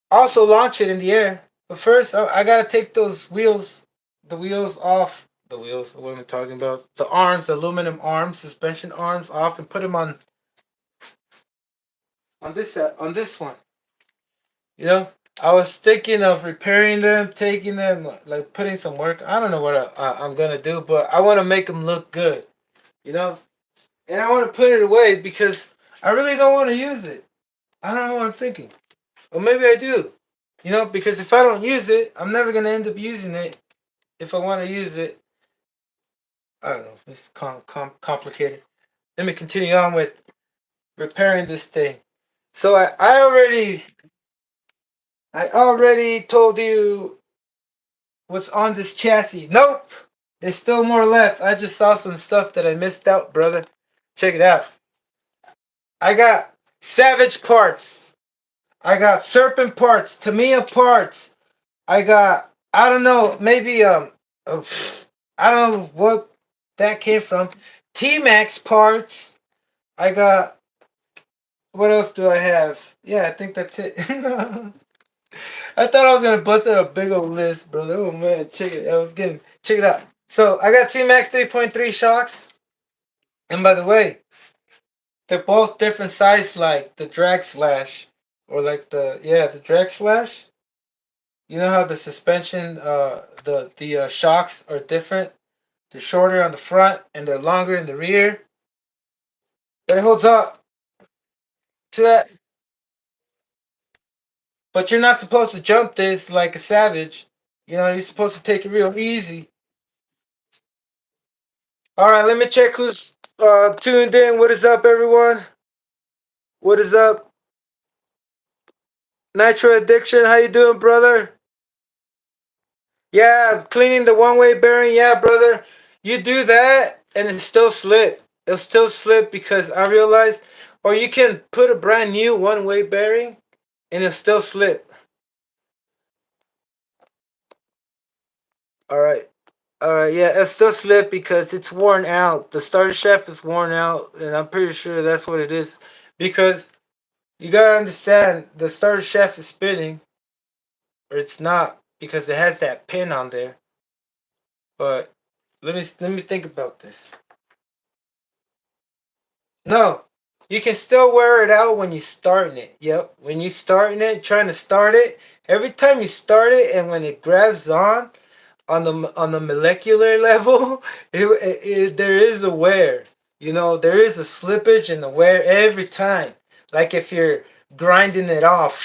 also launch it in the air, but first I gotta take those wheels, the wheels off. The wheels. What am I talking about? The arms, the aluminum arms, suspension arms off, and put them on this one. You know, I was thinking of repairing them, taking them, like putting some work. I don't know what I'm gonna do, but I want to make them look good. You know, and I want to put it away because I really don't want to use it. I don't know what I'm thinking. Or maybe I do. You know, because if I don't use it, I'm never gonna end up using it. If I want to use it, I don't know. This is complicated. Let me continue on with repairing this thing. So I already told you what's on this chassis. Nope. There's still more left. I just saw some stuff that I missed out, brother. Check it out. I got Savage parts. I got Serpent parts. Tamiya parts. I got, I don't know, maybe uh, I don't know what that came from. T Max parts. I got, what else do I have? Yeah, I think that's it. I thought I was gonna bust out a big old list, brother. Oh man, check it. Check it out. So I got T Max 3.3 shocks. And by the way, they're both different size, like the drag slash, or like the drag slash. You know how the suspension, the shocks are different. They're shorter on the front and they're longer in the rear. But it holds up to that. But you're not supposed to jump this like a savage. You know, you're supposed to take it real easy. All right, let me check who's tuned in. What is up, everyone? What is up? Nitro Addiction, how you doing, brother? Yeah, cleaning the one-way bearing. Yeah, brother. You do that, and it still slip. It'll still slip because I realized, or you can put a brand new one-way bearing, and it'll still slip. All right. All right, yeah, it's still slip because it's worn out. The starter shaft is worn out, and I'm pretty sure that's what it is. Because you gotta understand, the starter shaft is spinning, or it's not, because it has that pin on there. But let me think about this. No, you can still wear it out when you starting it. Yep, when you starting it, trying to start it. Every time you start it, and when it grabs on the molecular level, there is a wear. You know, there is a slippage in the wear every time. Like if you're grinding it off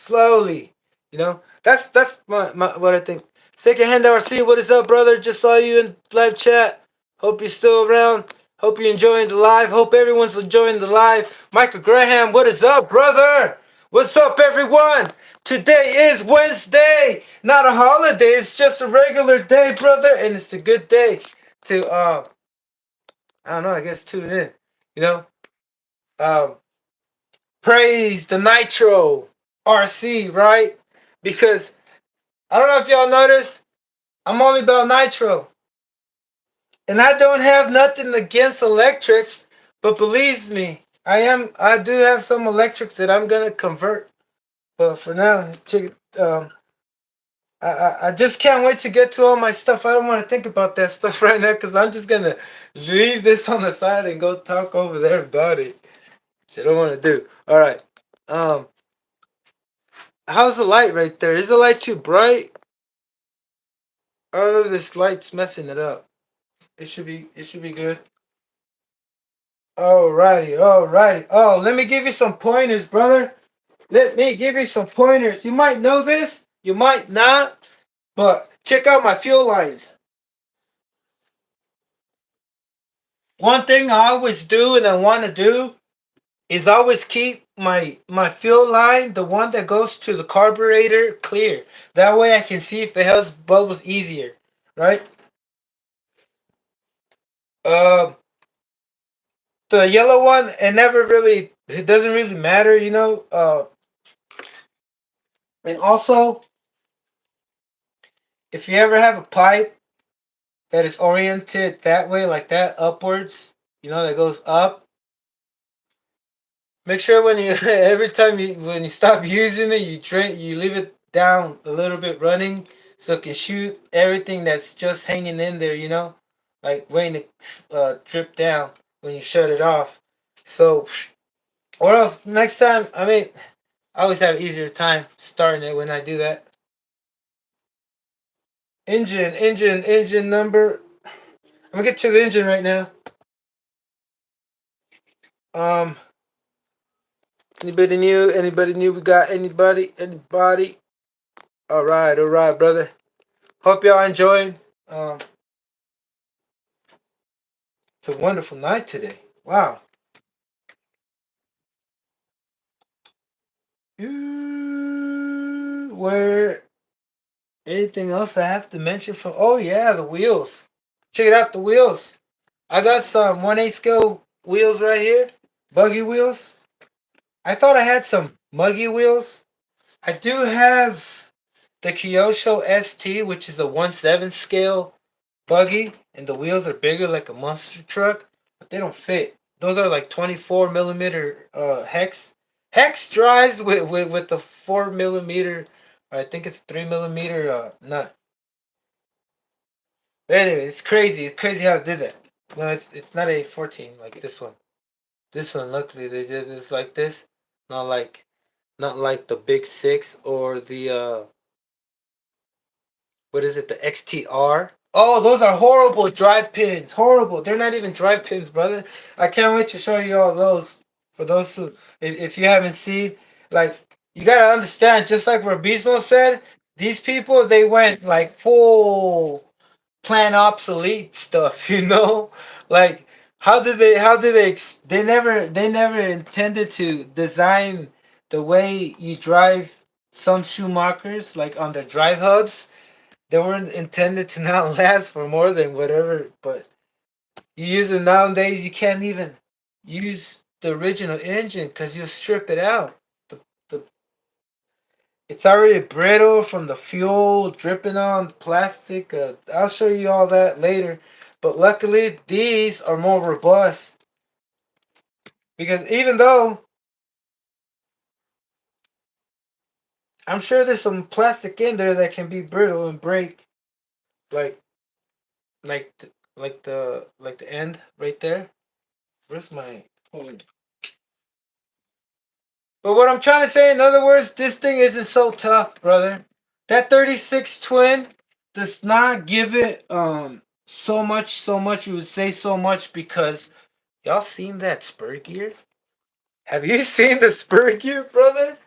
slowly. You know, that's my what I think. Secondhand RC, what is up, brother? Just saw you in live chat. Hope you're still around. Hope you're enjoying the live. Hope everyone's enjoying the live. Michael Graham, what is up, brother? What's up, everyone? Today is Wednesday, not a holiday. It's just a regular day, brother, and it's a good day to I don't know. I guess tune in. You know, um, praise the Nitro RC, right? Because I don't know if y'all noticed, I'm only about Nitro, and I don't have nothing against electric, but believe me, I do have some electrics that I'm gonna convert. But for now, check it. I just can't wait to get to all my stuff. I don't want to think about that stuff right now because I'm just gonna leave this on the side and go talk over there about it. Which I don't want to do. All right. Um, how's the light right there? Is the light too bright? I don't know if this light's messing it up. It should be. It should be good. Alrighty, alrighty. Oh, let me give you some pointers, brother. Let me give you some pointers. You might know this, you might not, but check out my fuel lines. One thing I always do and I want to do is always keep my fuel line, the one that goes to the carburetor, clear. That way I can see if it has bubbles easier, right? Um, the yellow one, it doesn't really matter, you know. And also, if you ever have a pipe that is oriented that way, like that, upwards, you know, that goes up, make sure when you every time you when you stop using it, you leave it down a little bit running so it can shoot everything that's just hanging in there, you know, like waiting to drip down when you shut it off. So, or else next time, I mean, I always have an easier time starting it when I do that. Engine number. I'm gonna get to the engine right now. Um, anybody new? Anybody new? We got anybody? Anybody? All right, brother. Hope y'all enjoyed. Um, it's a wonderful night today. Wow. Where anything else I have to mention from? Oh yeah, the wheels. Check it out, the wheels. I got some 1/8 scale wheels right here, buggy wheels. I thought I had some muggy wheels. I do have the Kyosho ST, which is a 1/7 scale buggy, and the wheels are bigger like a monster truck, but they don't fit. Those are like 24 millimeter hex. Hex drives with the 4 millimeter, I think it's 3 millimeter nut. But anyway, it's crazy. It's crazy how I did that. No, it's not a 14 like this one. This one, luckily, they did this like this, not like not like the big six or the what is it, the XTR? Oh, those are horrible drive pins. Horrible. They're not even drive pins, brother. I can't wait to show you all those. For those who, if you haven't seen, like, you gotta understand, just like Rabismo said, these people, they went like full plan obsolete stuff, you know? Like, they never intended to design the way you drive some Schumachers, like on their drive hubs. They weren't intended to not last for more than whatever, but you use it nowadays, you can't even use the original engine because you strip it out. The It's already brittle from the fuel dripping on plastic. I'll show you all that later. But luckily, these are more robust because even though I'm sure there's some plastic in there that can be brittle and break, like like the end right there. Where's my? But what I'm trying to say, in other words, this thing isn't so tough, brother. That 36 twin does not give it so much. You would say so much because y'all seen that spur gear? Have you seen the spur gear, brother?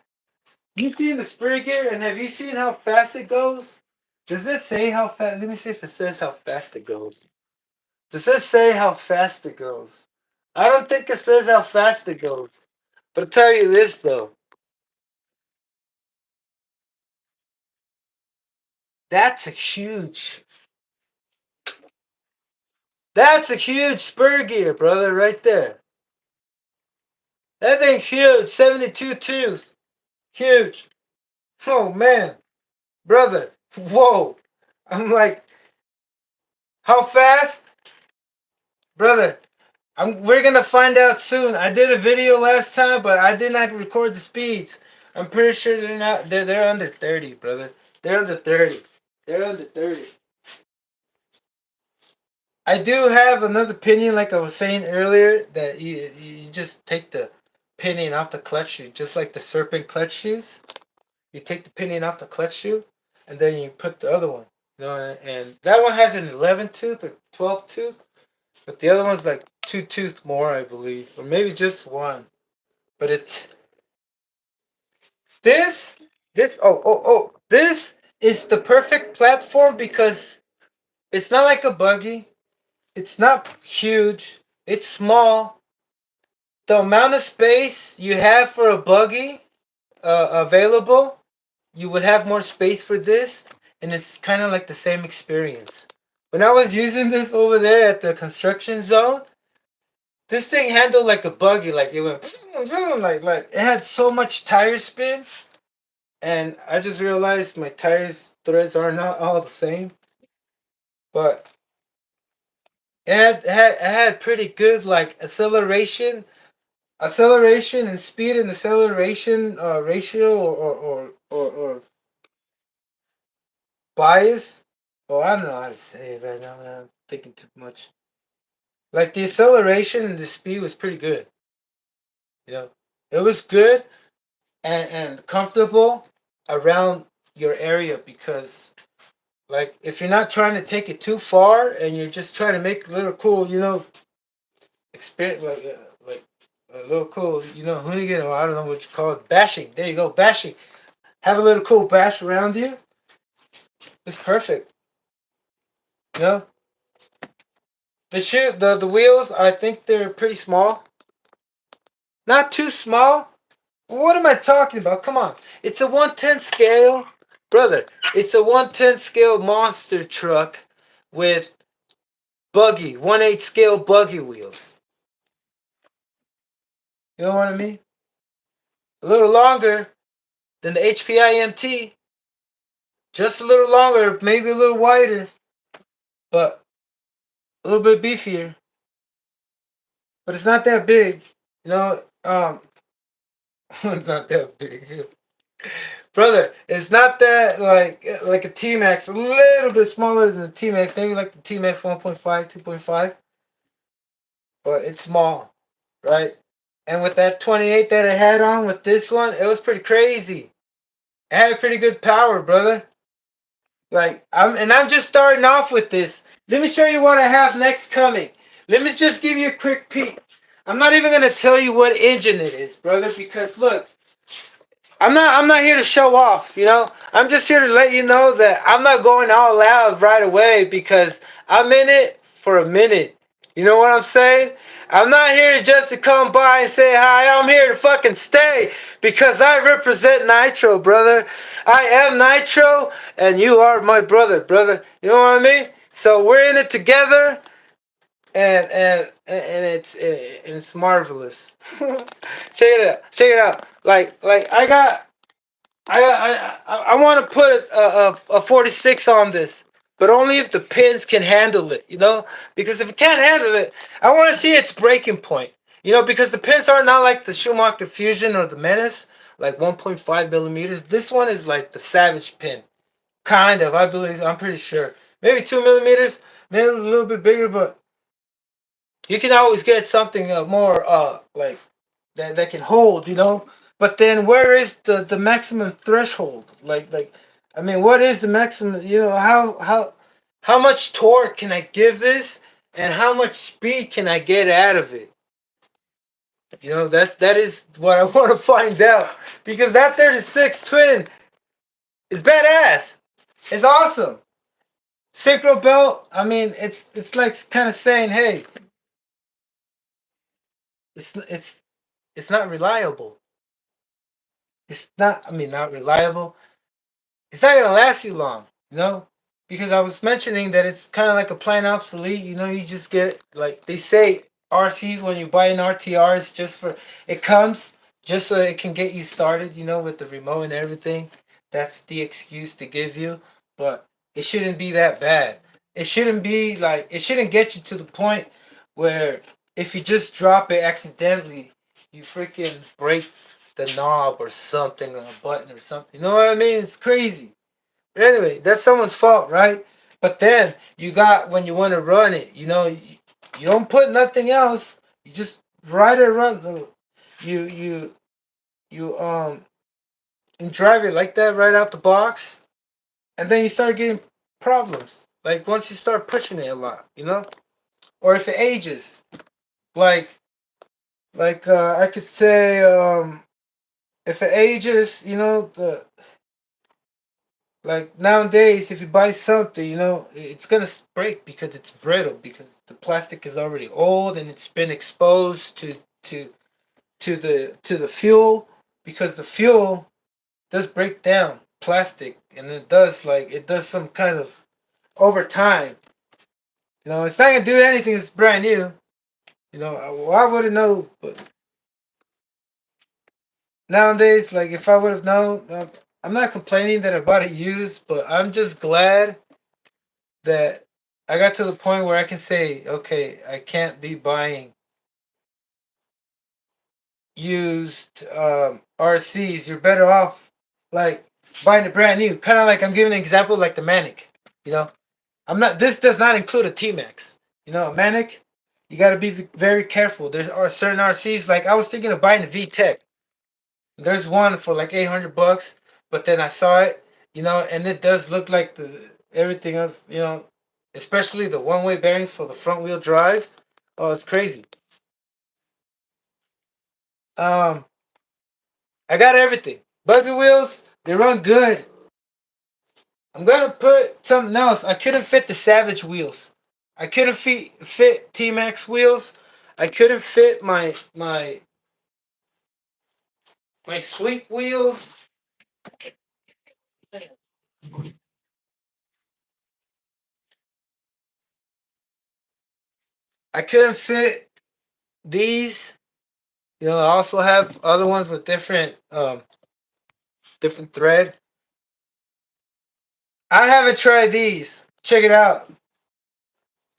You seen the spur gear, and have you seen how fast it goes? Does it say how fast? Let me see if it says how fast it goes. Does it say how fast it goes? I don't think it says how fast it goes. But I'll tell you this though. That's a huge That's a huge spur gear, brother, right there. That thing's huge. 72 tooth. Huge. Oh, man. Brother. Whoa. I'm like, how fast? Brother, we're going to find out soon. I did a video last time, but I did not record the speeds. I'm pretty sure they're under 30, brother. They're under 30. They're under 30. I do have another pinion, like I was saying earlier, that you just take the pinion off the clutch shoe, just like the serpent clutch shoes. You take the pinion off the clutch shoe, and then you put the other one. You know, and that one has an 11 tooth or 12 tooth, but the other one's like two tooth more, I believe, or maybe just one. But it's this this is the perfect platform because it's not like a buggy. It's not huge. It's small. The amount of space you have for a buggy available, you would have more space for this, and it's kind of like the same experience. When I was using this over there at the construction zone, this thing handled like a buggy, like it went like it had so much tire spin, and I just realized my tires threads are not all the same, but it had pretty good like acceleration and speed and acceleration ratio or bias. Oh, I don't know how to say it right now, man. I'm thinking too much. Like the acceleration and the speed was pretty good. You know, it was good and comfortable around your area because, like, if you're not trying to take it too far and you're just trying to make a little cool, experience like a little cool, hoonigan, or I don't know what you call it, bashing. There you go, bashing. Have a little cool bash around you. It's perfect. You know, the wheels. I think they're pretty small. Not too small. What am I talking about? Come on. It's a 110 scale. Brother, it's a 110 scale monster truck with buggy, 1/8 scale buggy wheels. You know what I mean? A little longer than the HPI MT. Just a little longer, maybe a little wider, but a little bit beefier. But it's not that big. You know, it's not that big. Brother, it's not that like a T Max, a little bit smaller than the T Max, maybe like the T Max 1.5, 2.5, but it's small, right? And with that 28 that it had on with this one, it was pretty crazy. It had pretty good power, brother. I'm just starting off with this. Let me show you what I have next coming. Let me just give you a quick peek. I'm not even gonna tell you what engine it is, brother, because look, I'm not here to show off, I'm just here to let you know that I'm not going all out right away because I'm in it for a minute. You know what I'm saying? I'm not here just to come by and say hi. I'm here to fucking stay because I represent Nitro, brother. I am Nitro and you are my brother, brother. You know what I mean? So we're in it together and it's marvelous. Check it out. Like I want to put a 46 on this, but only if the pins can handle it, because if it can't handle it, I want to see its breaking point, because the pins are not like the Schumacher Fusion or the Menace, like 1.5 millimeters. This one is like the Savage pin, kind of. I believe, I'm pretty sure, maybe 2 millimeters, maybe a little bit bigger, but you can always get something more like that can hold, But then where is the maximum threshold? I mean, what is the maximum? How much torque can I give this, and how much speed can I get out of it? That is what I want to find out because that 36 twin is badass. It's awesome. Synchro belt. I mean, it's like kind of saying, hey, it's it's not reliable. It's not. I mean, not reliable. It's not gonna last you long, because I was mentioning that it's kind of like a planned obsolete. You just get, like they say, RCs when you buy an RTR. It's just for it comes just so it can get you started. With the remote and everything. That's the excuse to give you, but it shouldn't be that bad. It shouldn't be like it shouldn't get you to the point where if you just drop it accidentally, you freaking break the knob or something on a button or something. You know what I mean? It's crazy. But anyway, that's someone's fault, right? But then you got when you want to run it, you don't put nothing else. You just ride it run. You you you and drive it like that right out the box, and then you start getting problems. Like once you start pushing it a lot, or if it ages. Like I could say, if it ages, the like nowadays, if you buy something, it's gonna break because it's brittle, because the plastic is already old and it's been exposed to to the fuel, because the fuel does break down plastic, and it does some kind of over time. It's not gonna do anything. It's brand new. I wouldn't know, but nowadays, like if I would have known, I'm not complaining that I bought it used, but I'm just glad that I got to the point where I can say, okay, I can't be buying used RCs. You're better off like buying it brand new. Kind of like I'm giving an example like the Manic. You know, I'm not. This does not include a T Max. A Manic. You got to be very careful. There are certain RCs. Like I was thinking of buying a VTEC. There's one for like $800, but then I saw it. And it does look like the everything else. Especially the one-way bearings for the front wheel drive. Oh, it's crazy. Um, I got everything. Buggy wheels, they run good. I'm gonna put something else. I couldn't fit the Savage wheels. I couldn't fit T Max wheels. I couldn't fit my sweep wheels. I couldn't fit these. I also have other ones with different thread. I haven't tried these. Check it out.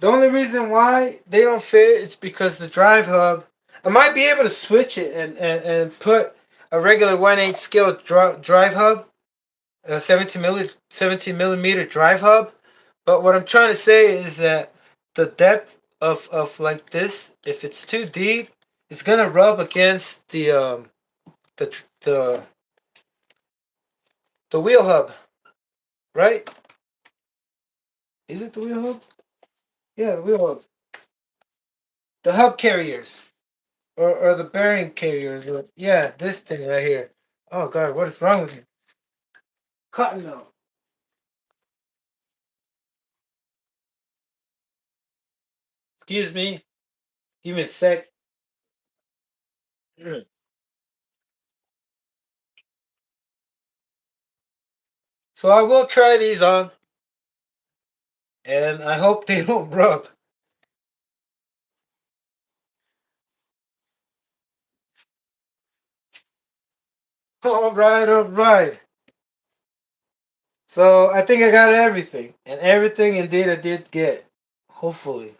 The only reason why they don't fit is because the drive hub. I might be able to switch it and put a regular 1/8 scale drive hub, a 17 millimeter drive hub. But what I'm trying to say is that the depth of like this, if it's too deep, it's gonna rub against the the the wheel hub, right? Is it the wheel hub? Yeah, the wheel hub. The hub carriers. Or the bearing carriers. Yeah, this thing right here. Oh God, what is wrong with you? Cotton mouth. Excuse me. Give me a sec. So I will try these on, and I hope they don't rub. All right, all right. So I think I got everything, and everything indeed I did get. Hopefully,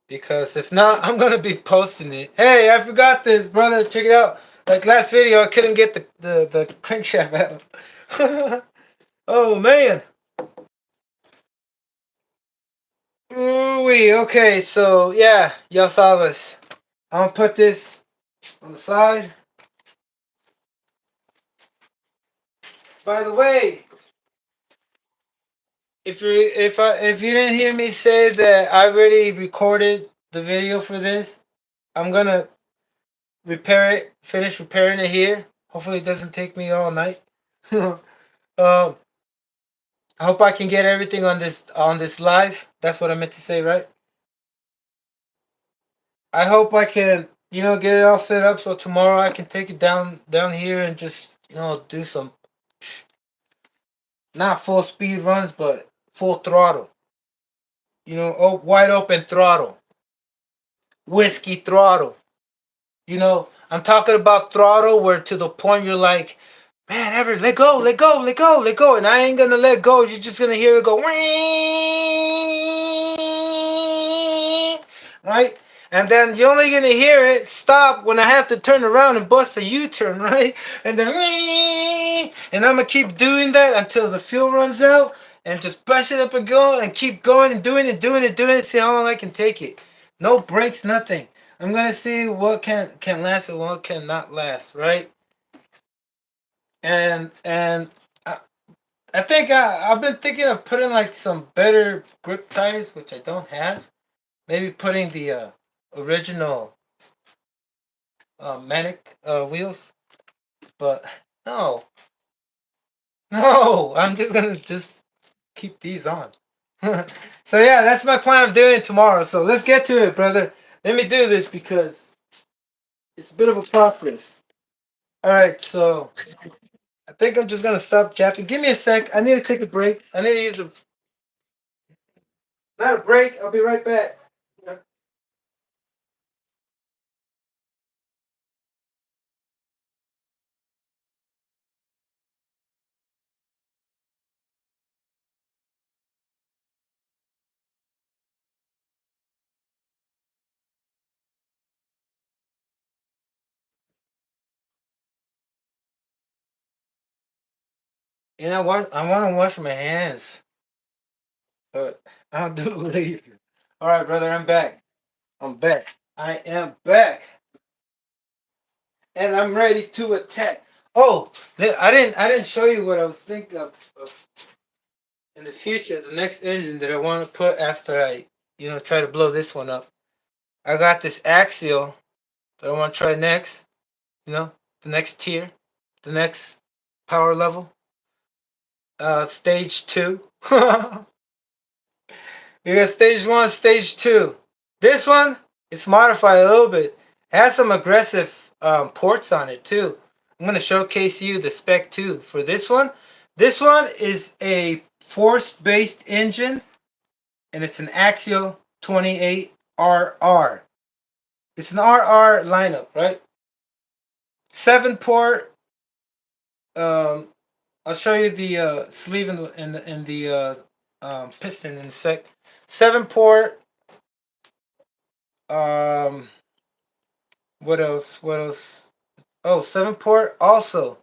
because if not, I'm gonna be posting it. Hey, I forgot this, brother. Check it out. Like last video, I couldn't get the crankshaft out. Oh man. Ooh okay, so yeah, y'all saw this. I'm gonna put this on the side. By the way, if you didn't hear me say that I already recorded the video for this, I'm gonna finish repairing it here. Hopefully, it doesn't take me all night. I hope I can get everything on this live. That's what I meant to say, right? I hope I can, get it all set up so tomorrow I can take it down here and just, do some not full speed runs, but full throttle. Wide open throttle, whiskey throttle. I'm talking about throttle where to the point you're like, man, ever let go, let go, let go, let go, and I ain't gonna let go. You're just gonna hear it go, right? And then you're only gonna hear it stop when I have to turn around and bust a U-turn, right? And then, and I'm gonna keep doing that until the fuel runs out, and just brush it up and go, and keep going and doing it, doing it, doing it. See how long I can take it. No breaks, nothing. I'm gonna see what can last and what cannot last, right? And I think I've been thinking of putting like some better grip tires, which I don't have. Maybe putting the original Manic wheels. But no, no, I'm just gonna just keep these on. So yeah, that's my plan of doing it tomorrow. So let's get to it, brother. Let me do this because it's a bit of a process. All right, so I think I'm just gonna stop japping. Give me a sec. I need to take a break. I need to use a not a break. I'll be right back. You know what? I want to wash my hands, but I'll do it later. All right, brother. I'm back. I'm back. I am back, and I'm ready to attack. Oh, I didn't show you what I was thinking of in the future. The next engine that I want to put after I, try to blow this one up. I got this axial that I want to try next. The next tier, the next power level. Stage two. You got stage one, stage two. This one, it's modified a little bit. It has some aggressive ports on it too. I'm gonna showcase you the spec two for this one. This one is a force-based engine, and it's an axial 28RR. It's an RR lineup, right? 7 port. Um, I'll show you the sleeve and the piston in a sec. 7 port. Um, what else? What else? Oh, 7 port. Also,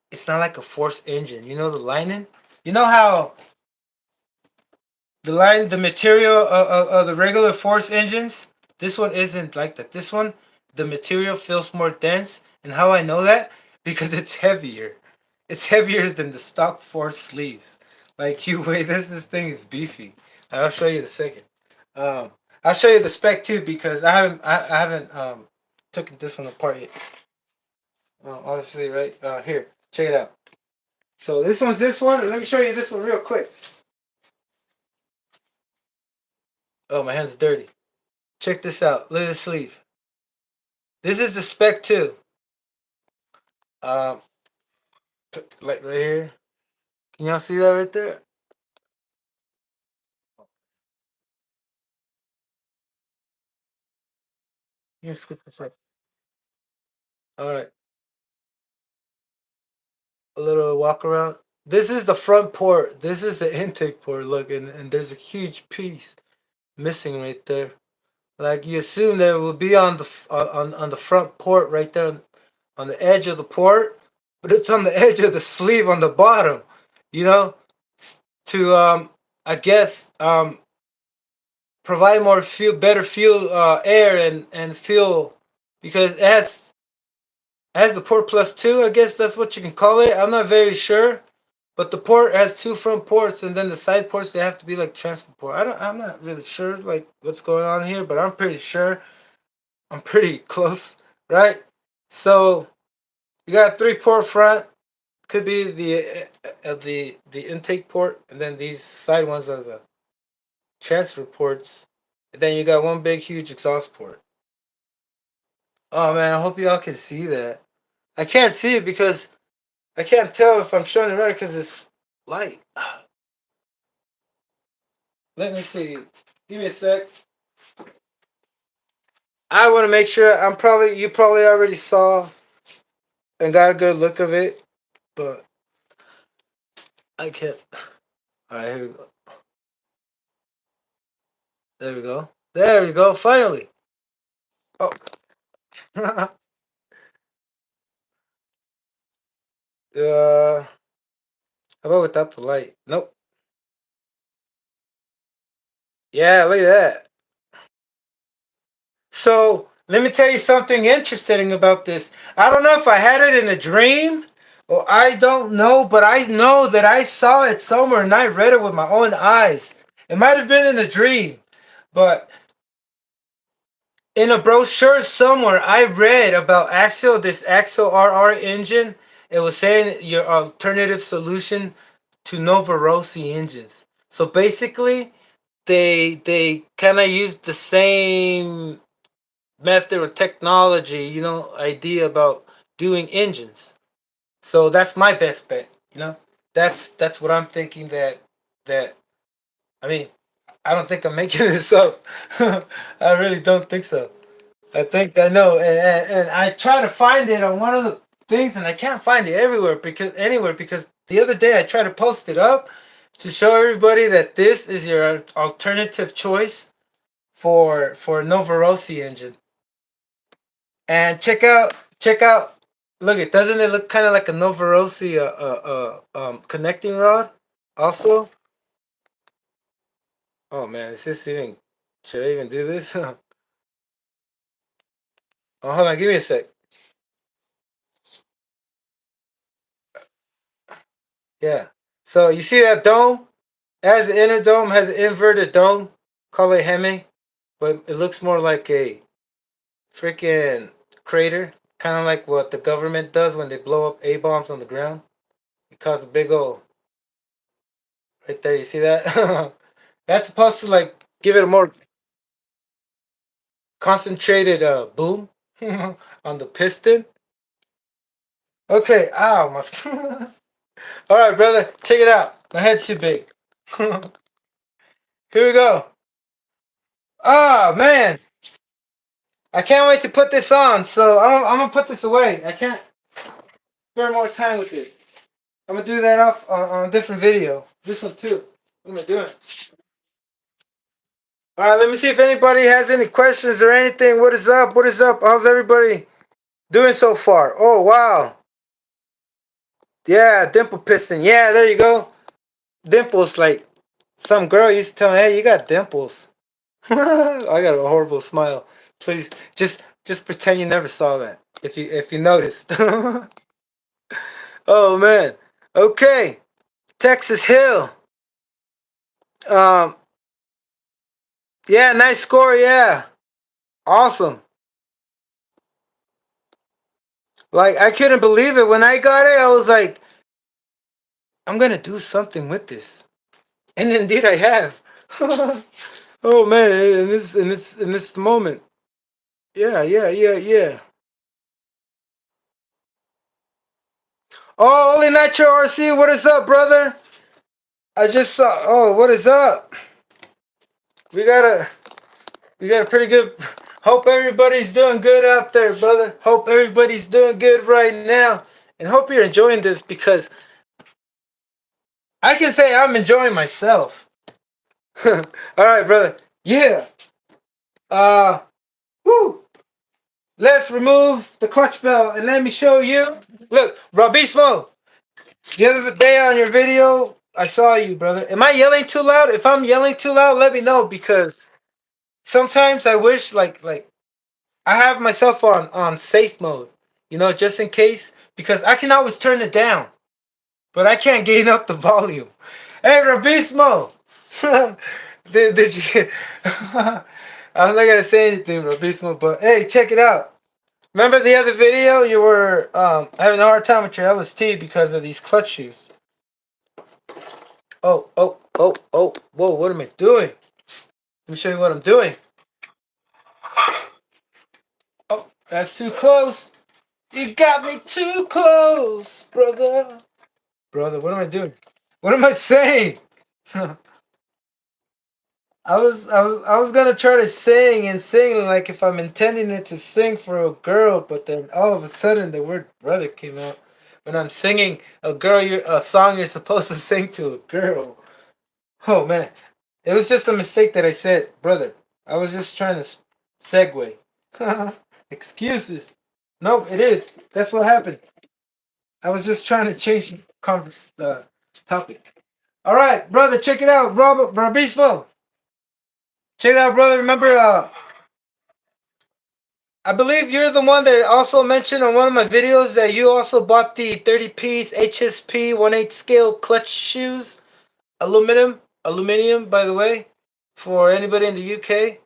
it's not like a force engine. You know the lining. You know how the material of the regular force engines. This one isn't like that. This one, the material feels more dense. And how I know that? Because it's heavier. It's heavier than the stock force sleeves. Like you weigh this thing is beefy. I'll show you the second. Um, I'll show you the spec too because I haven't taken this one apart yet. Obviously, right here, check it out. So this one's this one. Let me show you this one real quick. Oh, my hand's dirty. Check this out. Look at the sleeve. This is the spec too. Um, like right here. Can y'all see that right there? You can skip this up. All right, a little walk around. This is the front port. This is the intake port. Look, and there's a huge piece missing right there. Like you assume that it will be on the on the front port right there on the edge of the port, but it's on the edge of the sleeve on the bottom. You know, to I guess provide more fuel, better fuel, air and fuel because it has the port plus two. I guess that's what you can call it. I'm not very sure, but the port has two front ports and then the side ports they have to be like transport port. I'm not really sure like what's going on here, but I'm pretty sure. I'm pretty close, right? So you got a 3 port front. Could be the intake port, and then these side ones are the transfer ports. And then you got one big huge exhaust port. Oh man, I hope y'all can see that. I can't see it because I can't tell if I'm showing it right because it's light. Let me see. Give me a sec. I want to make sure you probably already saw and got a good look of it, but I can't. All right, here we go. There we go. There we go. Finally. Oh. How about without the light? Nope. Yeah, look at that. So let me tell you something interesting about this. I don't know if I had it in a dream or I don't know, but I know that I saw it somewhere and I read it with my own eyes. It might have been in a dream, but in a brochure somewhere, I read about Axial, this Axial RR engine. It was saying your alternative solution to Novarosi engines. So basically, they kind of use the same method or technology, idea about doing engines. So that's my best bet. That's what I'm thinking. That I mean, I don't think I'm making this up. I really don't think so. I think I know, and I try to find it on one of the things, and I can't find it because the other day I tried to post it up to show everybody that this is your alternative choice for Novarosi engine. And check out. Look, it doesn't it look kind of like a Novarosi connecting rod? Also, oh man, is this even? Should I even do this? Oh, hold on, give me a sec. Yeah. So you see that dome? It has an inner dome, has an inverted dome. Call it Hemi, but it looks more like a freaking crater, kind of like what the government does when they blow up A bombs on the ground. It causes a big old right there. You see that? That's supposed to like give it a more concentrated boom on the piston. Okay, ow, my. All right, brother, check it out. My head's too big. Here we go. Oh man, I can't wait to put this on. So I'm gonna put this away. I can't spend more time with this. I'm gonna do that off on a different video. This one too. What am I doing? All right, let me see if anybody has any questions or anything. What is up? What is up? How's everybody doing so far? Oh wow. Yeah, dimple piston. Yeah, there you go. Dimples, like some girl used to tell me, "Hey, you got dimples." I got a horrible smile. Please, just pretend you never saw that. If you noticed. Oh man. Okay. Texas Hill. Um. Yeah, nice score. Yeah, awesome. Like I couldn't believe it when I got it. I was like, I'm gonna do something with this, and indeed I have. Oh man, in this moment. Yeah, yeah, yeah, yeah. Oh, Holy Nitro RC, what is up, brother? I just saw. Oh, what is up? We got a we got a pretty good. Hope everybody's doing good out there, brother. Hope everybody's doing good right now, and hope you're enjoying this because I can say I'm enjoying myself. All right, brother. Yeah. Uh. Woo. Let's remove the clutch belt and let me show you. Look, Robismo. The other day on your video, I saw you, brother. Am I yelling too loud? If I'm yelling too loud, let me know because sometimes I wish like I have myself on safe mode, just in case because I can always turn it down, but I can't gain up the volume. Hey, Rabismo, did you get? I'm not gonna say anything, Rabismo, but hey, check it out. Remember the other video? You were having a hard time with your LST because of these clutch shoes. Oh, oh, oh, oh, whoa, what am I doing? Let me show you what I'm doing. Oh, that's too close. You got me too close, brother. Brother, what am I doing? What am I saying? I was gonna try to sing and sing like if I'm intending it to sing for a girl, but then all of a sudden the word brother came out. When I'm singing a song you're supposed to sing to a girl. Oh man, it was just a mistake that I said, brother. I was just trying to segue. Excuses. Nope, it is. That's what happened. I was just trying to change the topic. All right, brother, check it out, Robert Barbismo. Check it out, brother. Remember, I believe you're the one that also mentioned on one of my videos that you also bought the 30-piece HSP 1/8 scale clutch shoes, aluminum, by the way, for anybody in the UK.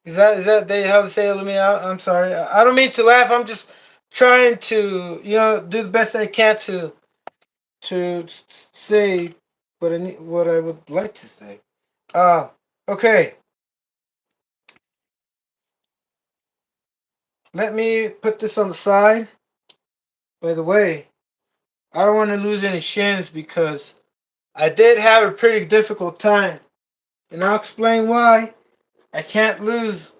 Is that they how to say it? Let me out. I'm sorry. I don't mean to laugh. I'm just trying to do the best I can to say what I would like to say. Uh okay. Let me put this on the side. By the way, I don't want to lose any shins because I did have a pretty difficult time, and I'll explain why. I can't lose.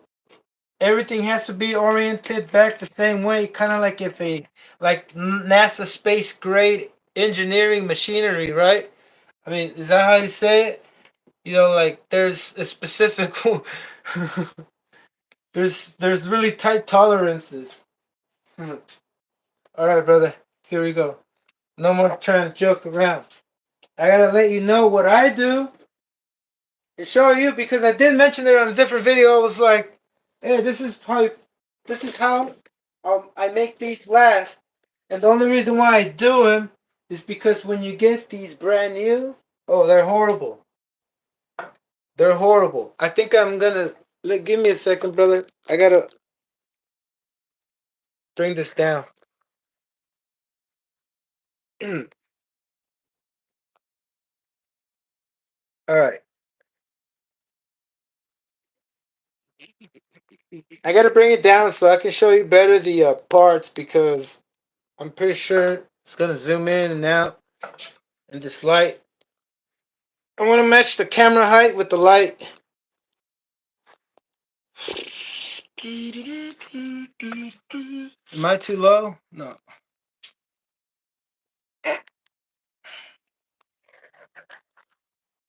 Everything has to be oriented back the same way, kind of like if a like NASA space grade engineering machinery, right? I mean, is that how you say it? Like there's a specific there's really tight tolerances. All right, brother. Here we go. No more trying to joke around. I gotta let you know what I do and show you because I did mention it on a different video. I was like, "Hey, this is how I make these last." And the only reason why I do them is because when you get these brand new, oh, they're horrible. They're horrible. I think I'm gonna give me a second, brother. I gotta bring this down. All right, I gotta bring it down so I can show you better the parts because I'm pretty sure it's gonna zoom in and out in this light. I want to match the camera height with the light. Am I too low? No.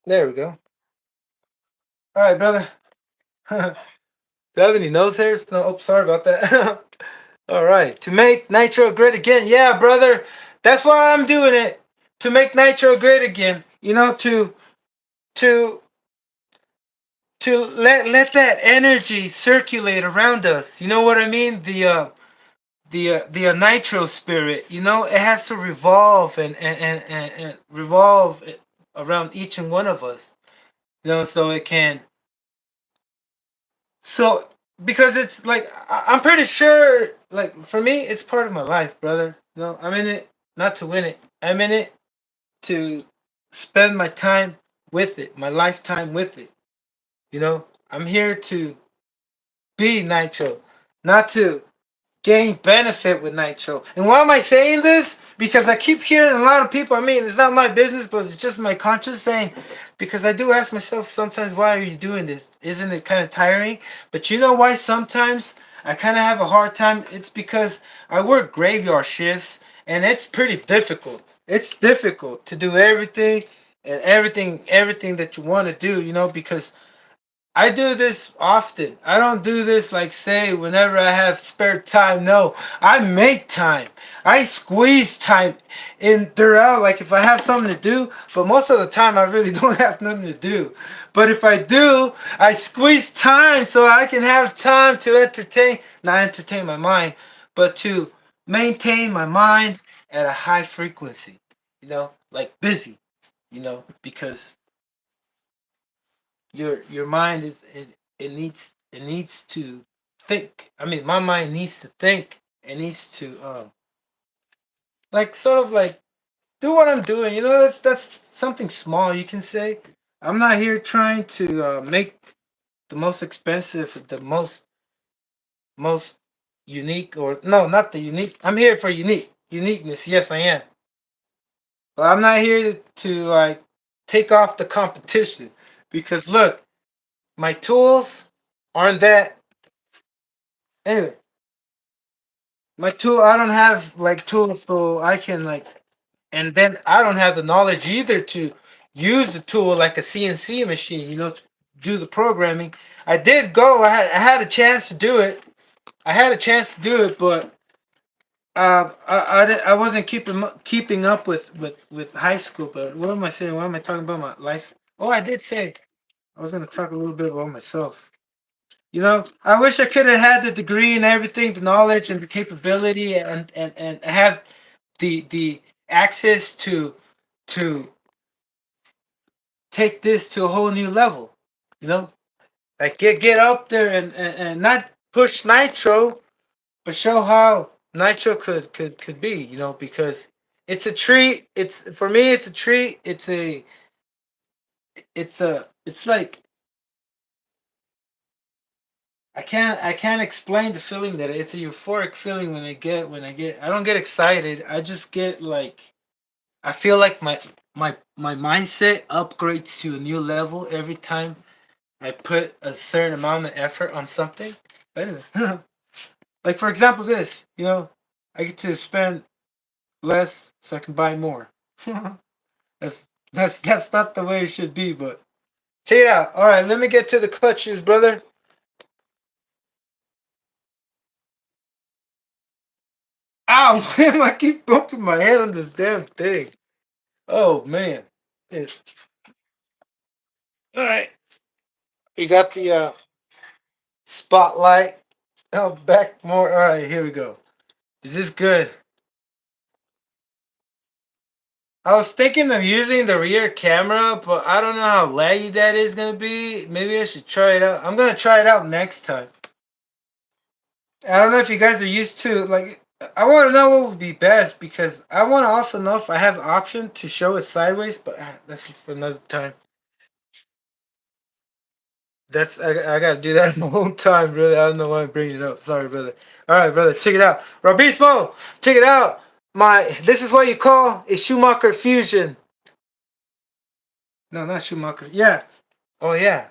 There we go. All right, brother. Do I have any nose hairs? No. Oh, sorry about that. All right. To make nitro great again. Yeah, brother. That's why I'm doing it. To make nitro great again. To let that energy circulate around us. You know what I mean? The nitro spirit. It has to revolve and revolve around each and one of us. So it can. So because it's like I'm pretty sure, like for me, it's part of my life, brother. I'm in it not to win it. I'm in it to spend my time with it, my lifetime with it. I'm here to be nitro, not to gain benefit with nitro. And why am I saying this? Because I keep hearing a lot of people. I mean, it's not my business, but it's just my conscience saying. Because I do ask myself sometimes, why are you doing this? Isn't it kind of tiring? But you know why sometimes I kind of have a hard time? It's because I work graveyard shifts, and it's pretty difficult. It's difficult to do everything and everything that you want to do. Because I do this often. I don't do this like say whenever I have spare time. No, I make time. I squeeze time in throughout. Like if I have something to do, but most of the time I really don't have nothing to do. But if I do, I squeeze time so I can have time to not entertain my mind, but to maintain my mind at a high frequency. Like busy. Because your mind it needs to think. I mean, my mind needs to think. It needs to like sort of like do what I'm doing. That's something small you can say. I'm not here trying to make the most expensive, the most unique, or no, not the unique. I'm here for uniqueness. Yes, I am. But I'm not here to like take off the competition because look, my tools aren't that. Anyway, I don't have like tools so I can like, and then I don't have the knowledge either to use the tool like a CNC machine, to do the programming. I had a chance to do it. But I wasn't keeping up with high school. But what am I saying? What am I talking about? My life? Oh, I did say I was going to talk a little bit about myself. I wish I could have had the degree and everything, the knowledge and the capability, and have the access to take this to a whole new level. You know, Like get up there and not push nitro, but show how nitro could be, because it's a treat. It's for me, it's a treat. It's like I can't explain the feeling that it's a euphoric feeling when I don't get excited. I just get like I feel like my mindset upgrades to a new level every time I put a certain amount of effort on something. But anyway, like for example, this, I get to spend less so I can buy more. That's not the way it should be, but check it out. All right, let me get to the clutches, brother. Ow, man, I keep bumping my head on this damn thing. Oh man. Yeah. All right, we got the spotlight. Oh, back more. All right, here we go. Is this good? I was thinking of using the rear camera, but I don't know how laggy that is gonna be. Maybe I should try it out. I'm gonna try it out next time. I don't know if you guys are used to like. I want to know what would be best because I want to also know if I have the option to show it sideways, but that's for another time. I gotta do that in my own time, brother. I don't know why I'm bringing it up. Sorry, brother. All right, brother, check it out. Robismo, check it out. This is what you call a Schumacher fusion. No, not Schumacher. Yeah. Oh yeah.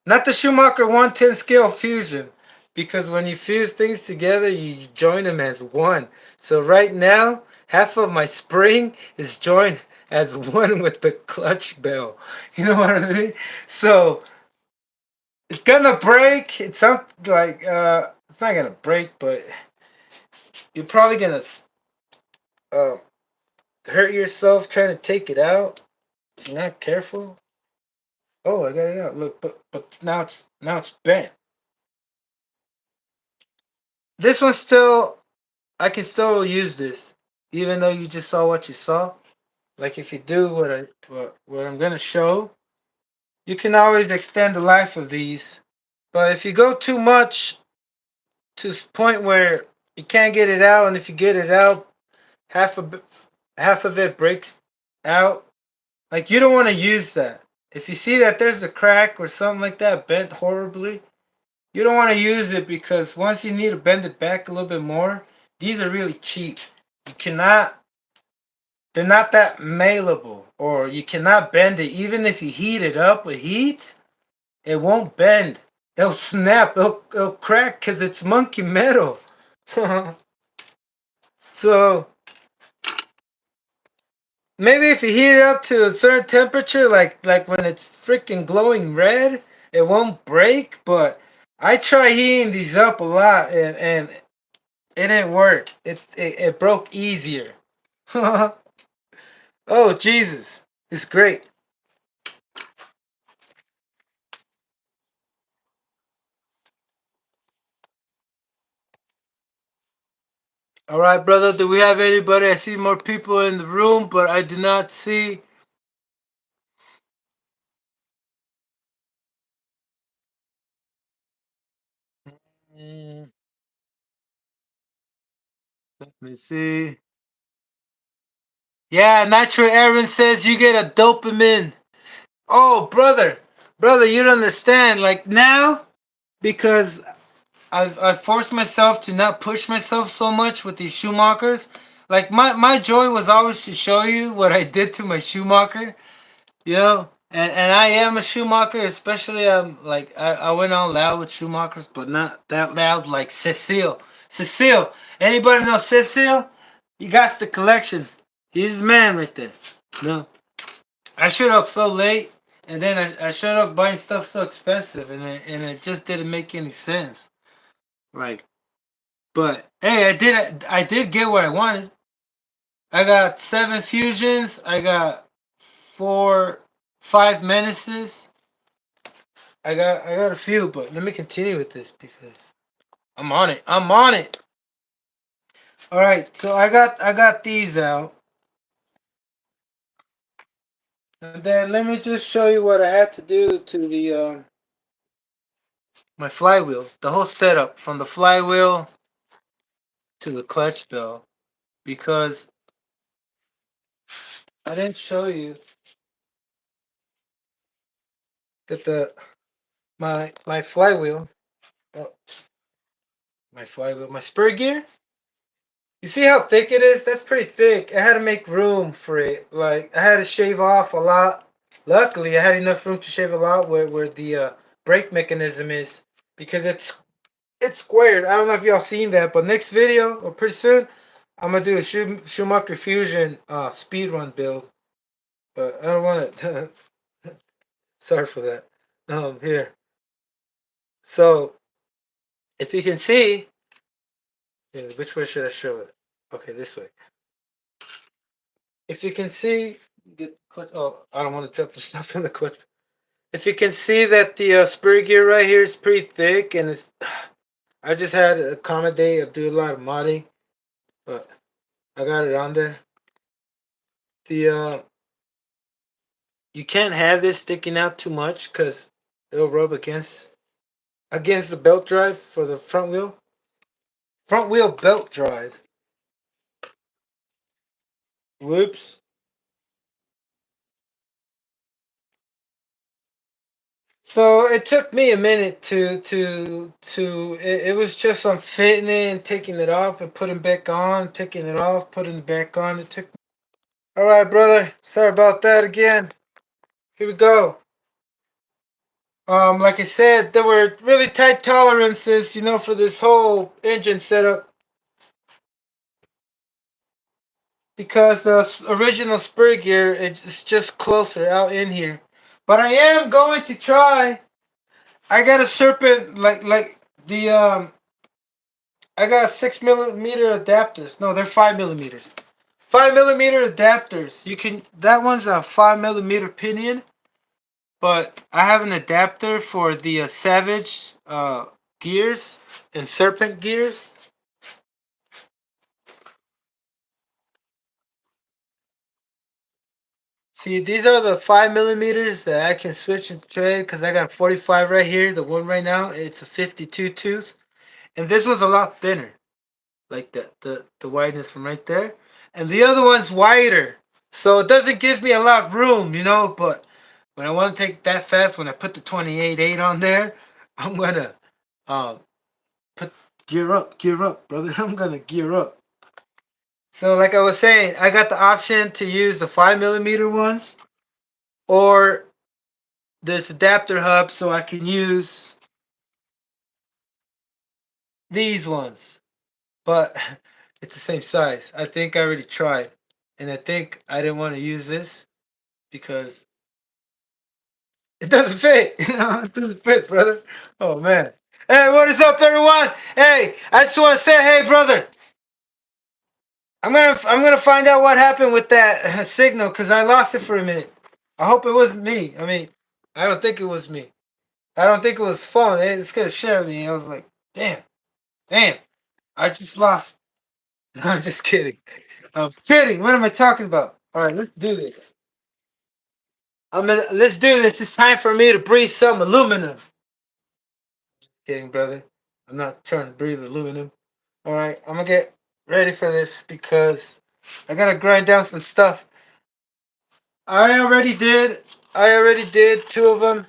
Not the Schumacher 110 scale fusion, because when you fuse things together, you join them as one. So right now, half of my spring is joined as one with the clutch bell. You know what I mean? So it's gonna break. It's not like it's not gonna break, but you're probably gonna uh, hurt yourself trying to take it out. If you're not careful. Oh, I got it out. Look, but now it's bent. This one's still I can still use this, even though you just saw what you saw. Like if you do what I'm gonna show, you can always extend the life of these. But if you go too much to the point where you can't get it out, and if you get it out, half of half of it breaks out. Like you don't want to use that. If you see that there's a crack or something like that bent horribly, you don't want to use it because once you need to bend it back a little bit more, these are really cheap. You cannot they're not that malleable, or you cannot bend it. Even if you heat it up with heat, it won't bend. It'll snap. It'll crack because it's monkey metal. So maybe if you heat it up to a certain temperature, like when it's freaking glowing red, it won't break. But I try heating these up a lot, and it didn't work. It broke easier. Oh Jesus, it's great. All right, brother. Do we have anybody? I see more people in the room, but I do not see. Mm, Let me see. Yeah, Nitro Aaron says you get a dopamine. Oh, brother, you don't understand. Like now, because I've forced myself to not push myself so much with these Schumachers. Like my joy was always to show you what I did to my Schumacher. And I am a Schumacher, especially like I went on loud with Schumachers, but not that loud like Cecile. Cecile, anybody know Cecile? He got the collection. He's the man right there. No, I showed up so late, and then I showed up buying stuff so expensive, and it just didn't make any sense. Like, but hey, I did get what I wanted. I got 7 fusions. I got 5 menaces. I got a few, but let me continue with this because I'm on it. I'm on it. All right, so I got these out, and then let me just show you what I had to do to the my flywheel, the whole setup from the flywheel to the clutch bell, because I didn't show you that the my flywheel, oh, my spur gear. You see how thick it is? That's pretty thick. I had to make room for it. Like I had to shave off a lot. Luckily, I had enough room to shave a lot where the brake mechanism is, because it's squared. I don't know if y'all seen that, but next video or pretty soon, I'm gonna do a Schumacher Fusion speed run build. But I don't want it. Sorry for that. Here. So if you can see, yeah, which way should I show it? Okay, this way. If you can see, oh, I don't want to drop the stuff in the clutch. If you can see that the spur gear right here is pretty thick, and it's, I just had to accommodate. I do a lot of modding, but I got it on there. The you can't have this sticking out too much because it'll rub against the belt drive for the front wheel. Front wheel belt drive. Whoops. So it took me a minute to it was just on fitting it and taking it off and putting back on, taking it off, putting it back on. It took. All right, brother. Sorry about that again. Here we go. Like I said, there were really tight tolerances, for this whole engine setup, because the original spur gear it's just closer out in here. But I am going to try. I got a serpent like the I got 6 millimeter adapters. No, they're 5 millimeters. 5 millimeter adapters. You can that one's a 5 millimeter pinion, but I have an adapter for the Savage gears and Serpent gears. See, these are the 5 millimeters that I can switch and trade, because I got 45 right here. The one right now, it's a 52 tooth, and this was a lot thinner, like the wideness from right there, and the other one's wider, so it doesn't give me a lot of room, But when I want to take that fast, when I put the 28.8 on there, I'm gonna um put gear up, brother. I'm gonna gear up. So, like I was saying, I got the option to use the 5 millimeter ones or this adapter hub, so I can use these ones. But it's the same size. I think I already tried. And I think I didn't want to use this because it doesn't fit. It doesn't fit, brother. Oh, man. Hey, what is up, everyone? Hey, I just want to say, hey, brother. I'm gonna find out what happened with that signal, because I lost it for a minute. I hope it wasn't me. I mean, I don't think it was me. I don't think it was phone. It's gonna share me. I was like, damn. I just lost. No, I'm just kidding. I'm kidding. What am I talking about? All right, let's do this. Let's do this. It's time for me to breathe some aluminum. Kidding, brother. I'm not trying to breathe aluminum. All right, I'm gonna get ready for this because I gotta grind down some stuff. I already did. I already did two of them.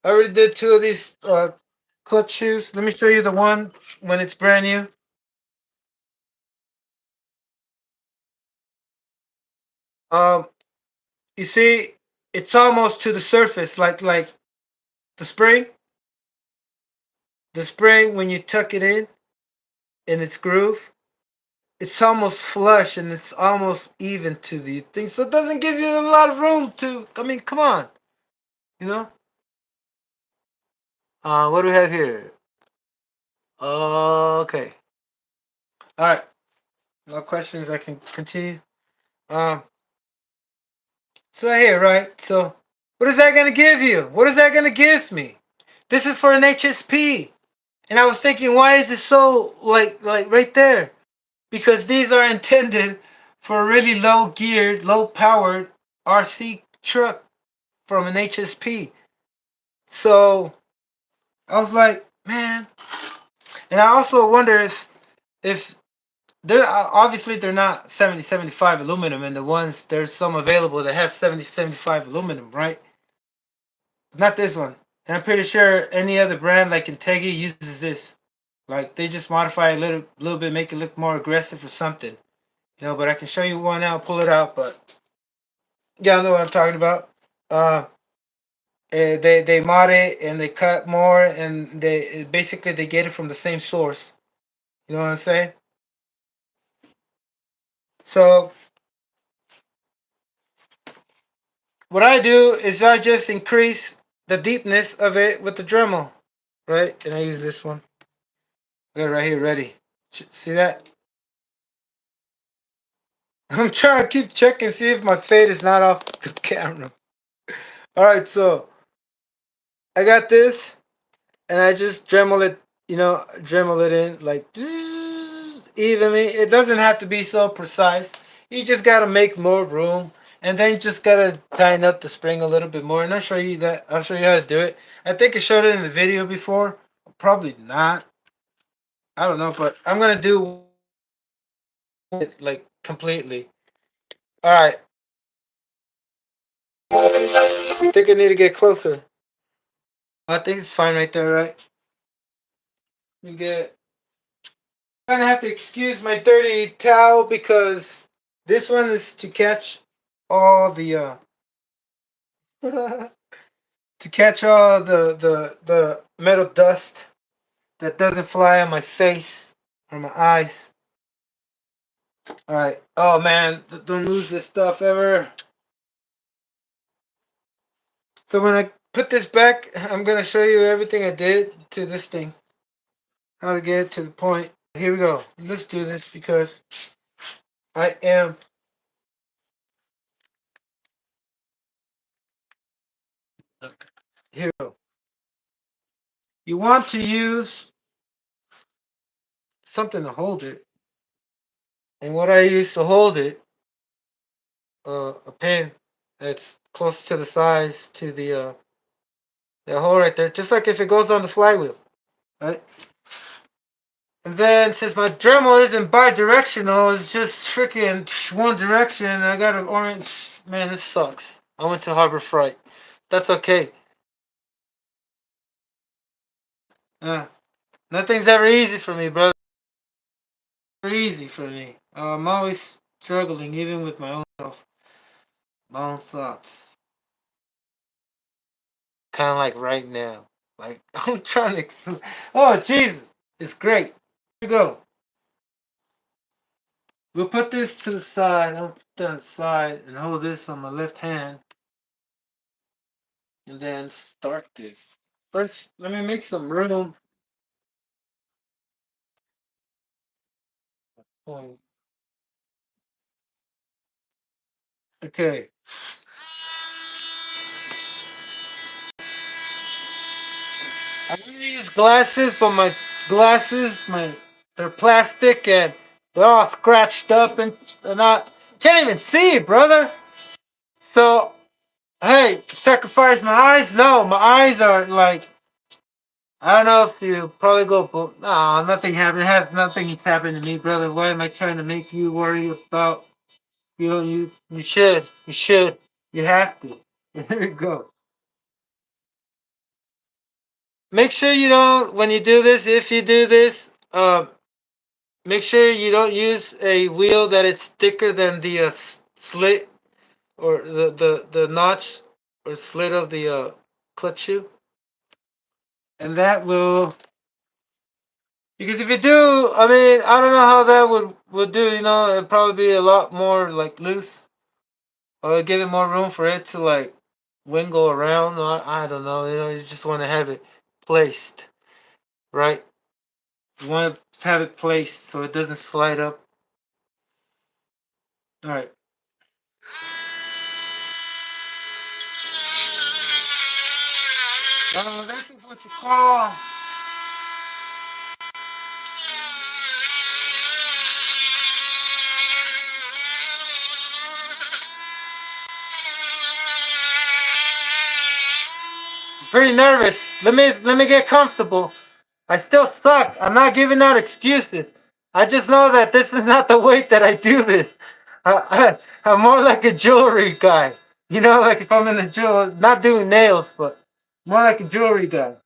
I already did two of these clutch shoes. Let me show you the one when it's brand new. Um, you see, it's almost to the surface, like the spring. The spring, when you tuck it in its groove, it's almost flush and it's almost even to the thing. So it doesn't give you a lot of room to. I mean, come on, you know. What do we have here? Okay. All right. No questions. I can continue. Um, so right here, right? So, what is that gonna give you? What is that gonna give me? This is for an HSP, and I was thinking, why is it so like right there? Because these are intended for a really low geared, low powered RC truck from an HSP. So I was like, man. And I also wonder if they're obviously they're not 7075 aluminum, and the ones there's some available that have 7075 aluminum, right? Not this one. And I'm pretty sure any other brand like Integra uses this. Like they just modify a little bit, make it look more aggressive or something. But I can show you one now, pull it out. But yeah, I know what I'm talking about. Uh, they mod it and they cut more, and they basically they get it from the same source. You know what I'm saying? So what I do is I just increase the deepness of it with the Dremel, right? And I use this one. I got it right here, ready. See that? I'm trying to keep checking, see if my fade is not off the camera. All right, so I got this, and I just Dremel it in like evenly. It doesn't have to be so precise. You just gotta make more room, and then you just gotta tighten up the spring a little bit more. And I'll show you that. I'll show you how to do it. I think I showed it in the video before. Probably not. I don't know, but I'm gonna do it like completely. All right. I think I need to get closer. I think it's fine right there, right? You get. I'm gonna have to excuse my dirty towel because this one is to catch all the to catch all the metal dust that doesn't fly on my face or my eyes. All right. Oh man, don't lose this stuff ever. So when I put this back, I'm gonna show you everything I did to this thing, how to get it to the point. Here we go. Let's do this because I am. Here we go. You want to use something to hold it, and what I use to hold it, a pin that's close to the size to the hole right there, just like if it goes on the flywheel, right? And then since my Dremel isn't bi-directional, it's just freaking one direction. I got an orange. Man, this sucks. I went to Harbor Freight. That's okay. Uh, Nothing's ever easy for me, brother. Never easy for me. I'm always struggling, even with my own self, my own thoughts. Kind of like right now. Like I'm trying to. Oh Jesus, it's great. Here we go. We'll put this to the side. I'll put that on the side and hold this on my left hand, and then start this. First, let me make some room. Oh, okay. I'm gonna use glasses, but my glasses, they're plastic and they're all scratched up and I can't even see, brother. So, hey, sacrifice my eyes? No, my eyes are like I don't know if you probably go, but no, nothing happened. Nothing's happened to me, brother. Why am I trying to make you worry about? You should, you have to. Here we go. Make sure you don't when you do this. If you do this, make sure you don't use a wheel that it's thicker than the slit or the notch or slit of the clutch shoe, and that will because if you do, I mean, I don't know how that would do. It'd probably be a lot more like loose, or give it more room for it to like wingle around. Or I don't know. You just want to have it placed right. You want to have it placed so it doesn't slide up. All right. This is what you call. I'm pretty nervous. Let me get comfortable. I still suck. I'm not giving out excuses. I just know that this is not the way that I do this. I'm more like a jewelry guy. You know, like if I'm in a jewel, not doing nails, but more like a jewelry guy.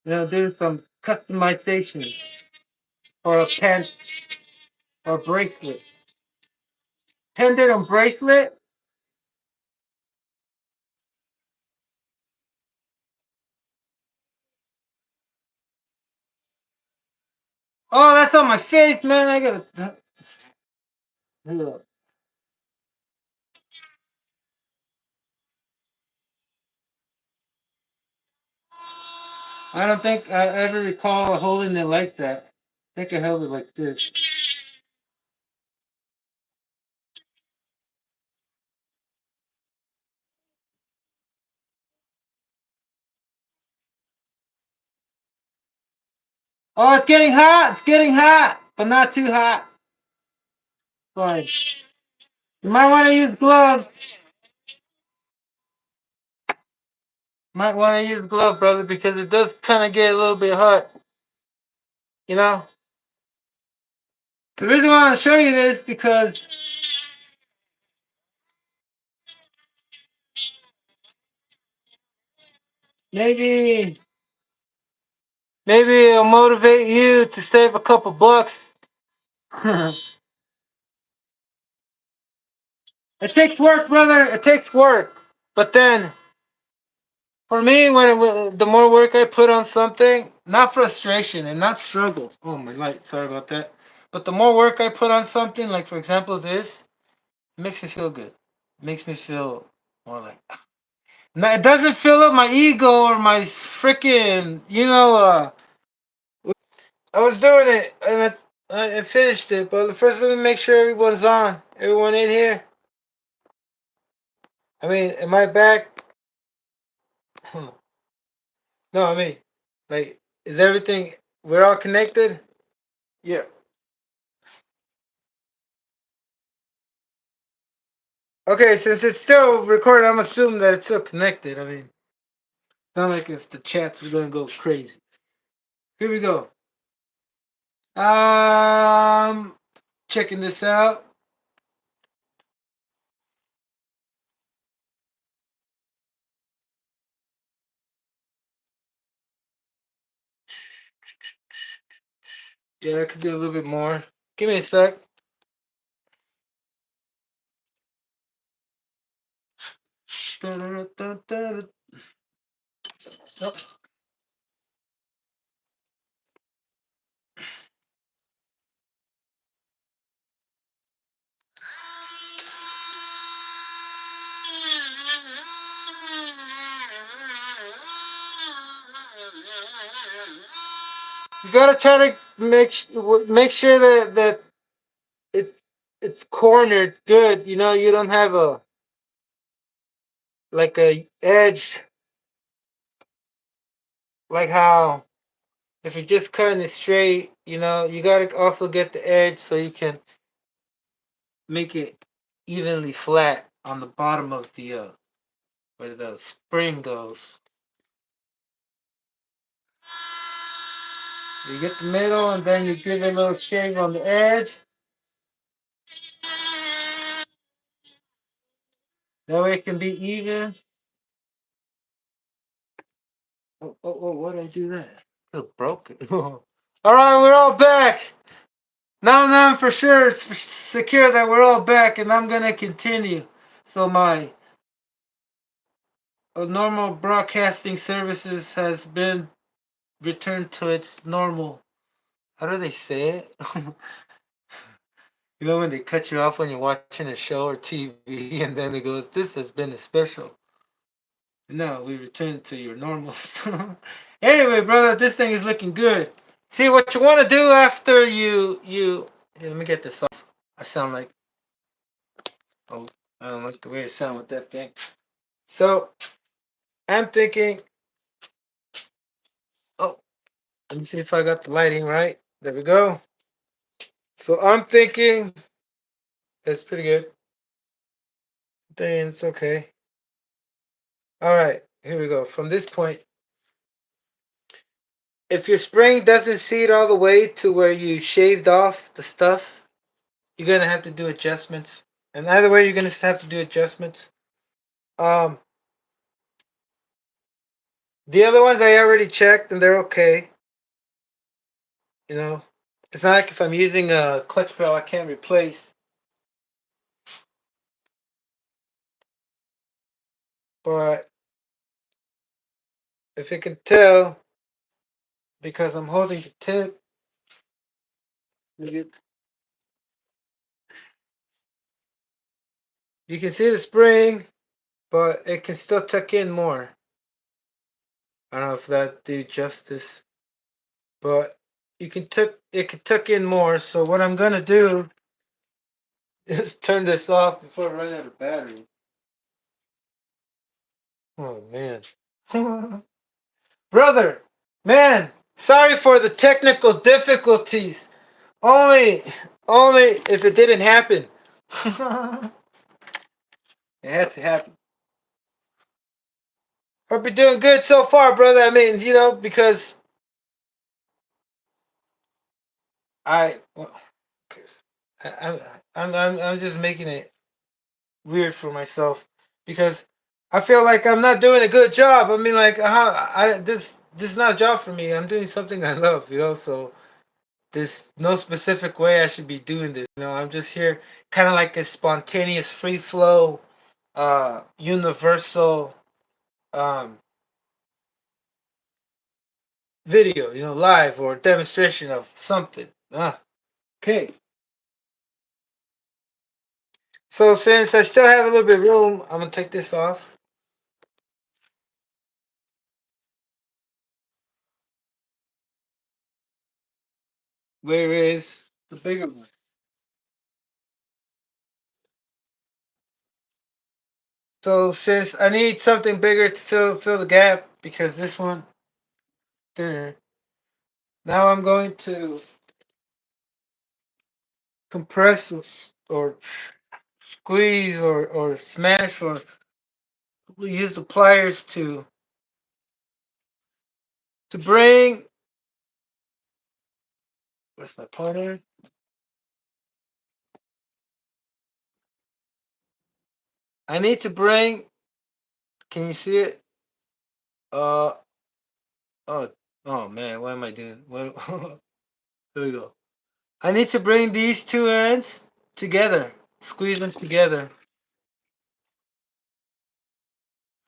You know, doing some customization or a pen or bracelet. Pendant and bracelet. Oh, that's on my face, man. I gotta. I don't think I ever recall holding it like that. I think I held it like this. Oh, it's getting hot. It's getting hot, but not too hot. Fine. You might want to use gloves. Might want to use gloves, brother, because it does kind of get a little bit hot. You know. The reason why I want to show you this because maybe maybe it'll motivate you to save a couple bucks. It takes work, brother. It takes work. But then, for me, the more work I put on something, not frustration and not struggle. Oh my light, sorry about that. But the more work I put on something, like for example this, it makes me feel good. It makes me feel more like. Now, it doesn't fill up my ego or my freaking, I was doing it and I finished it, but first let me make sure everyone's on. Everyone in here. I mean, am I back? No, I mean, like, is everything? We're all connected. Yeah. Okay, since it's still recording, I'm assuming that it's still connected. I mean, it's not like if the chats are gonna go crazy. Here we go. Um, checking this out. Yeah, I could do a little bit more. Give me a sec. Nope. You gotta try to make sure that it's it's cornered good. You know, you don't have a like a edge like how if you're just cutting it straight, you gotta also get the edge so you can make it evenly flat on the bottom of the where the spring goes. You get the middle and then you give it a little shave on the edge. That way it can be even. Oh, why did I do that? It broke it. All right, we're all back. Now I'm for sure secure that we're all back, and I'm gonna continue. So my normal broadcasting services has been returned to its normal. How do they say it? You know when they cut you off when you're watching a show or TV, and then it goes, "This has been a special." No, we return to your normal. Anyway, brother, this thing is looking good. See what you want to do after you. Here, let me get this off. I sound like oh, I don't like the way it sound with that thing. So I'm thinking. Oh, let me see if I got the lighting right. There we go. So I'm thinking that's pretty good. Then it's okay. All right, here we go. From this point, if your spring doesn't seat all the way to where you shaved off the stuff, you're gonna have to do adjustments. And either way, you're gonna have to do adjustments. Um, the other ones I already checked and they're okay. You know, it's not like if I'm using a clutch pedal I can't replace. But if you can tell, because I'm holding the tip, you can see the spring, but it can still tuck in more. I don't know if that do justice, but it can tuck in more. So what I'm gonna do is turn this off before I run out of battery. Oh man, brother, man, sorry for the technical difficulties. Only, only if it didn't happen. It had to happen. Hope you're doing good so far, brother. I mean, because well, I, I'm just making it weird for myself because I feel like I'm not doing a good job. I mean, like, this is not a job for me. I'm doing something I love, So there's no specific way I should be doing this. I'm just here, kind of like a spontaneous, free flow, universal um, video, live or demonstration of something. Okay. So since I still have a little bit of room, I'm gonna take this off. Where is the bigger one? So since I need something bigger to fill the gap because this one thinner, now I'm going to compress or squeeze or smash or use the pliers to bring. Where's my pointer? I need to bring. Can you see it? Uh oh oh man, what am I doing? What? Here we go. I need to bring these two ends together. Squeeze them together.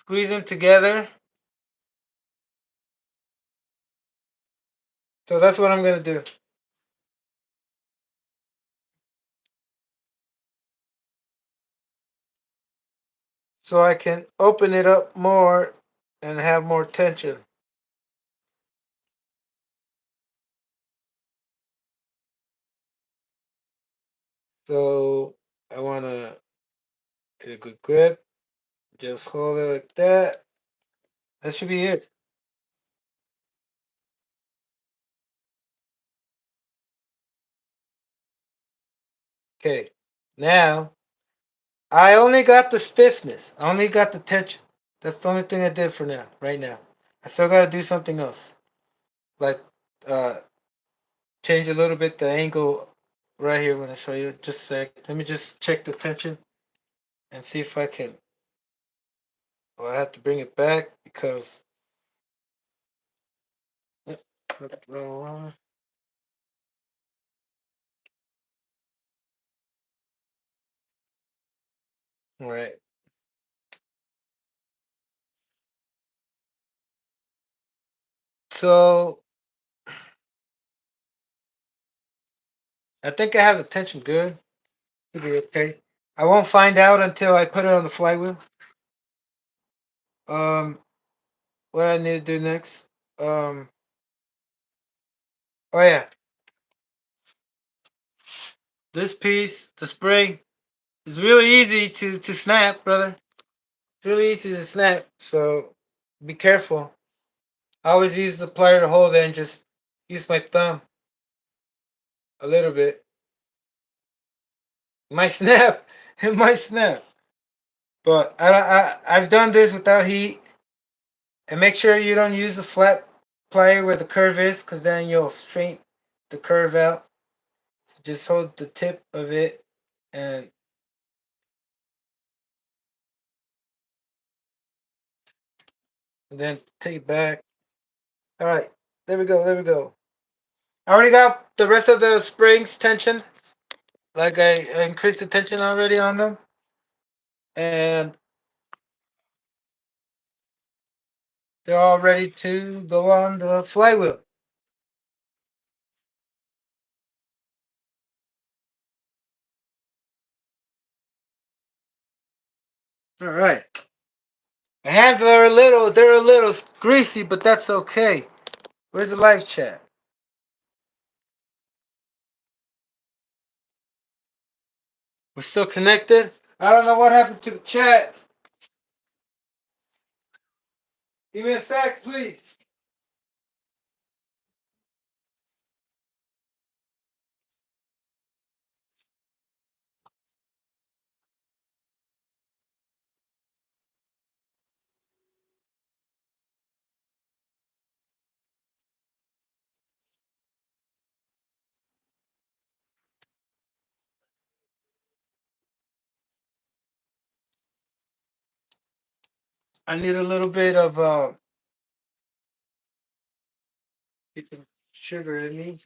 Squeeze them together. So that's what I'm gonna do. So I can open it up more and have more tension. So I wanna get a good grip. Just hold it like that. That should be it. Okay. Now I only got the stiffness. I only got the tension. That's the only thing I did for now, right now. I still gotta do something else. Like uh change a little bit the angle right here when I show you. Just a sec. Let me just check the tension and see if I can. Well, I have to bring it back because. All right. So I think I have the tension good. Should be okay. I won't find out until I put it on the flywheel. Um, what I need to do next? Um, oh yeah, this piece, the spring, is really easy to snap, brother. It's really easy to snap. So be careful. I always use the plier to hold it and just use my thumb a little bit. It might snap. It might snap. But I've done this without heat. And make sure you don't use a flat. plier where the curve is, because then you'll straighten the curve out. So just hold the tip of it and then take it back. All right, there we go. There we go. I already got the rest of the springs tensioned. Like I increased the tension already on them, and they're all ready to go on the flywheel. All right. My hands are they're a little greasy, but that's okay. Where's the live chat? We're still connected. I don't know what happened to the chat. Give me a sec, please. I need a little bit of sugar in me.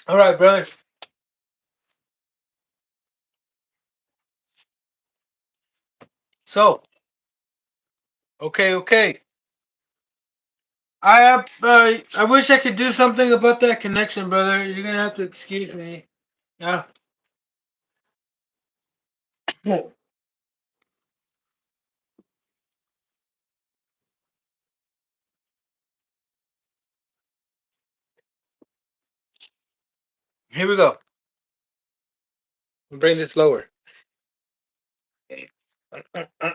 All right, brother. So, okay. I wish I could do something about that connection, brother. You're gonna have to excuse me. Yeah. Here we go. Bring this lower. Okay. All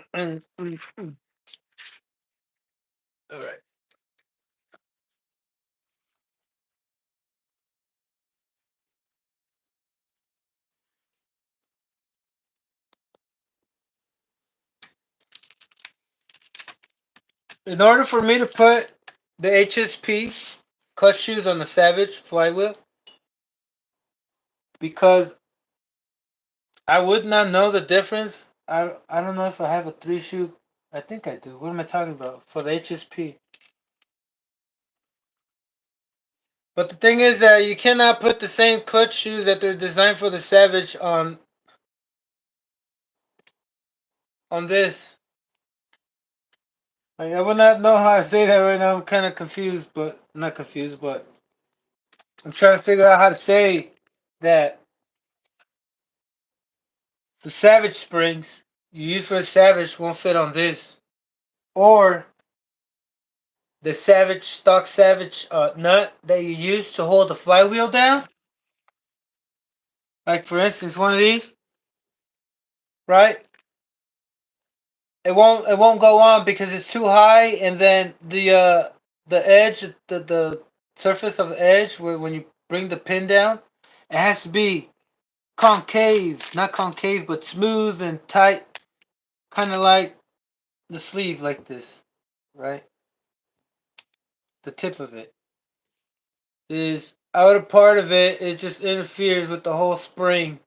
right. In order for me to put the HSP clutch shoes on the Savage flywheel, because I would not know the difference. I don't know if I have a three shoe. I think I do. What am I talking about? For the HSP. But the thing is that you cannot put the same clutch shoes that they're designed for the Savage on this. Like, I would not know how to say that right now. I'm kind of confused, but not confused, but I'm trying to figure out how to say that the Savage springs you use for the Savage won't fit on this, or the Savage stock Savage nut that you use to hold the flywheel down. Like for instance, one of these, right? It won't go on because it's too high, and then the edge, the surface of the edge where when you bring the pin down, it has to be concave, not concave, but smooth and tight, kind of like the sleeve, like this, right? The tip of it is out of part of it. It just interferes with the whole spring.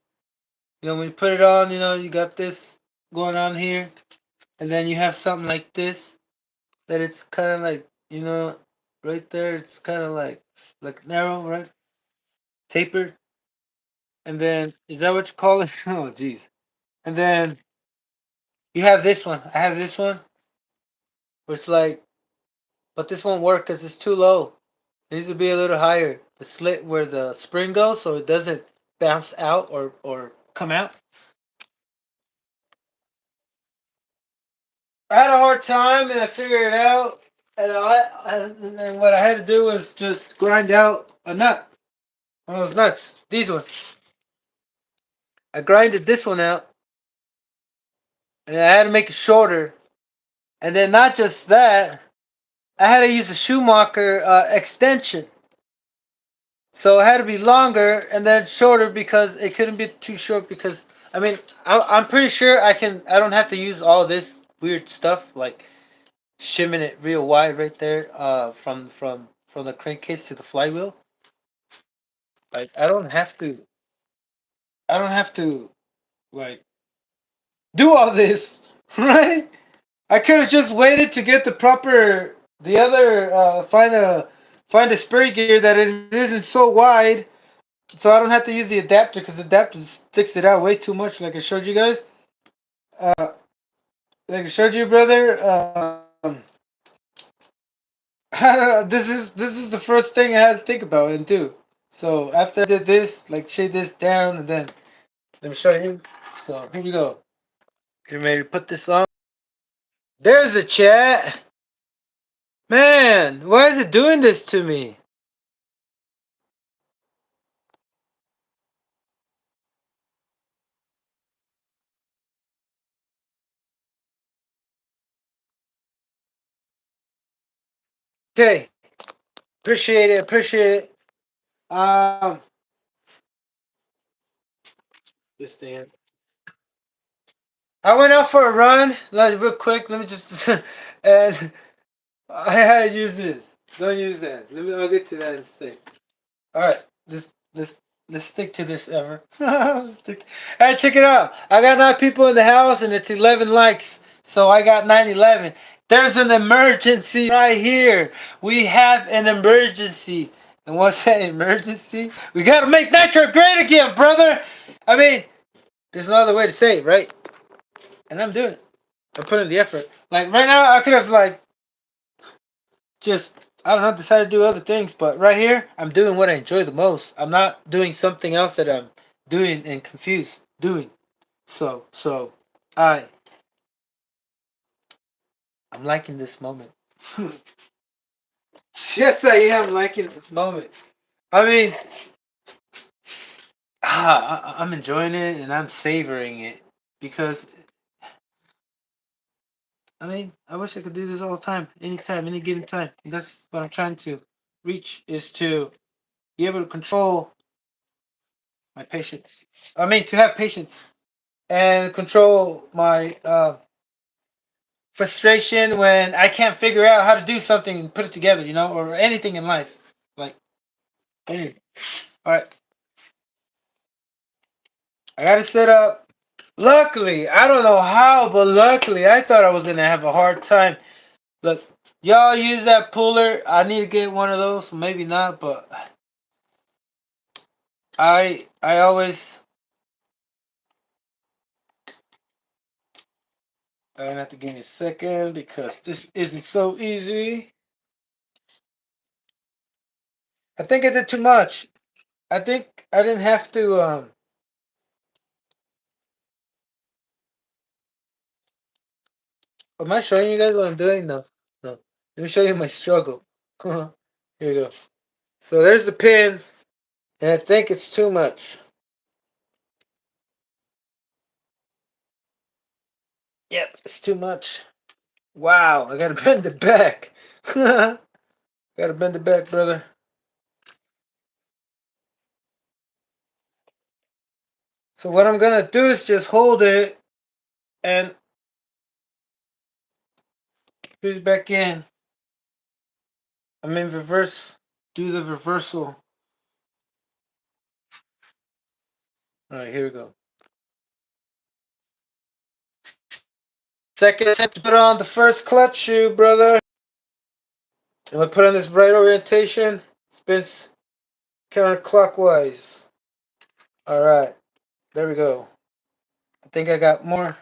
You know, when you put it on, you got this going on here, and then you have something like this that it's kind of like, right there. It's kind of like narrow, right? Tapered, and then is that what you call it? Oh, jeez. And then you have this one. I have this one where it's like, but this won't work because it's too low. It needs to be a little higher. The slit where the spring goes, so it doesn't bounce out or come out. I had a hard time and I figured it out. And what I had to do was just grind out a nut. One of those nuts. These ones. I grinded this one out, and I had to make it shorter. And then not just that, I had to use a Schumacher extension. So it had to be longer and then shorter because it couldn't be too short because I mean I'm pretty sure I don't have to use all this weird stuff like shimming it real wide right there from the crankcase to the flywheel. Like I don't have to like do all this right. I could have just waited to get the other find a spray gear that it isn't so wide, so I don't have to use the adapter because the adapter sticks it out way too much. Like I showed you guys, uh, like I showed you, brother. This is the first thing I had to think about and do. So after I did this, like shade this down, and then let me show you. So here we go. Getting ready to put this on. There's the chat. Man, why is it doing this to me? Okay, appreciate it. Appreciate it. Um, this thing. I went out for a run, like real quick. Let me just and I had to use this. Don't use that. I'll get to that in a sec. All right, let's let's stick to this ever. Hey, check it out. I got 9 people in the house and it's 11 likes, so I got 911. There's an emergency right here. We have an emergency. And what's that emergency? We gotta make Nitro great again, brother. I mean, there's no other way to say it, right? And I'm doing it. I'm putting the effort. Like right now, I could have like just I don't know decided to do other things, but right here, I'm doing what I enjoy the most. I'm not doing something else that I'm doing and confused doing. So I I'm liking this moment. Yes, I am liking this moment. I mean, I'm enjoying it and I'm savoring it because I mean, I wish I could do this all the time, anytime, any given time. And that's what I'm trying to reach is to be able to control my patience. I mean, to have patience and control my frustration when I can't figure out how to do something and put it together, you know, or anything in life. Like, anyway. All right, I got to set up. Luckily, I don't know how, but luckily, I thought I was gonna have a hard time. Look, y'all use that puller. I need to get one of those. Maybe not, but I always I'm gonna have to give me a second because this isn't so easy. I think I did too much. I think I didn't have to. Am I showing you guys what I'm doing? No, no. Let me show you my struggle. Here we go. So there's the pin, and I think it's too much. Yep, it's too much. Wow, I gotta bend it back. Gotta bend it back, brother. So what I'm gonna do is just hold it and squeeze back in. I'm in reverse. Do the reversal. All right, here we go. Second attempt to put on the first clutch shoe, brother. I'm gonna put on this right orientation. Spins counterclockwise. All right, there we go. I think I got more.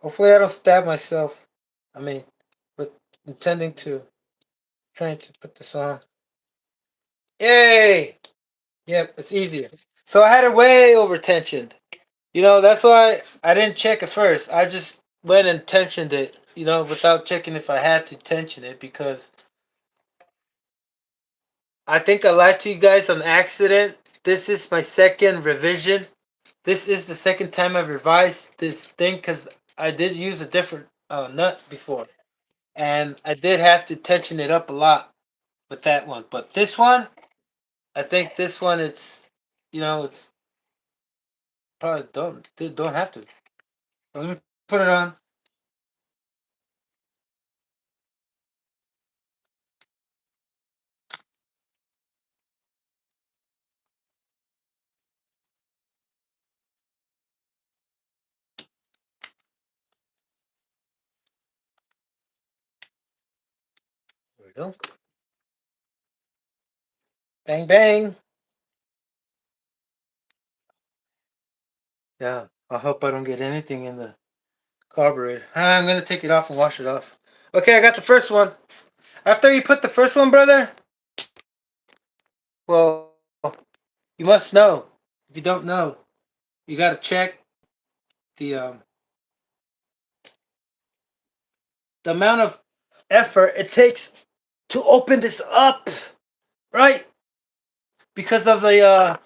Hopefully, I don't stab myself. I mean, but intending to, trying to put this on. Yay! Yep, it's easier. So I had it way over tensioned. You know, that's why I didn't check it first. I just went and tensioned it, you know, without checking if I had to tension it because I think I lied to you guys on accident. This is my second revision. This is the second time I've revised this thing because I did use a different nut before. And I did have to tension it up a lot with that one. But this one, I think this one, it's probably don't have to. So let me put it on. There we go. Bang bang. Yeah. I hope I don't get anything in the carburetor. I'm gonna take it off and wash it off. Okay, I got the first one. After you put the first one, brother, well, you must know. If you don't know, you gotta check the um, the amount of effort it takes to open this up, right? Because of the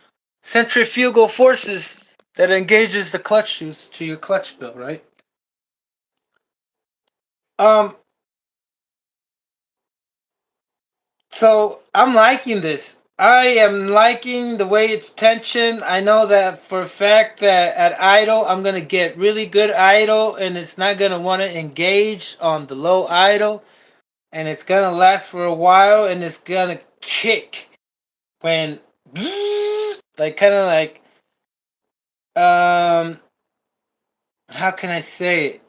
centrifugal forces that engages the clutch shoes to your clutch bill, right? Um, so I'm liking this. I am liking the way it's tensioned. I know that for a fact that at idle, I'm gonna get really good idle, and it's not gonna want to engage on the low idle, and it's gonna last for a while, and it's gonna kick when, like, kind of like, um, how can I say it?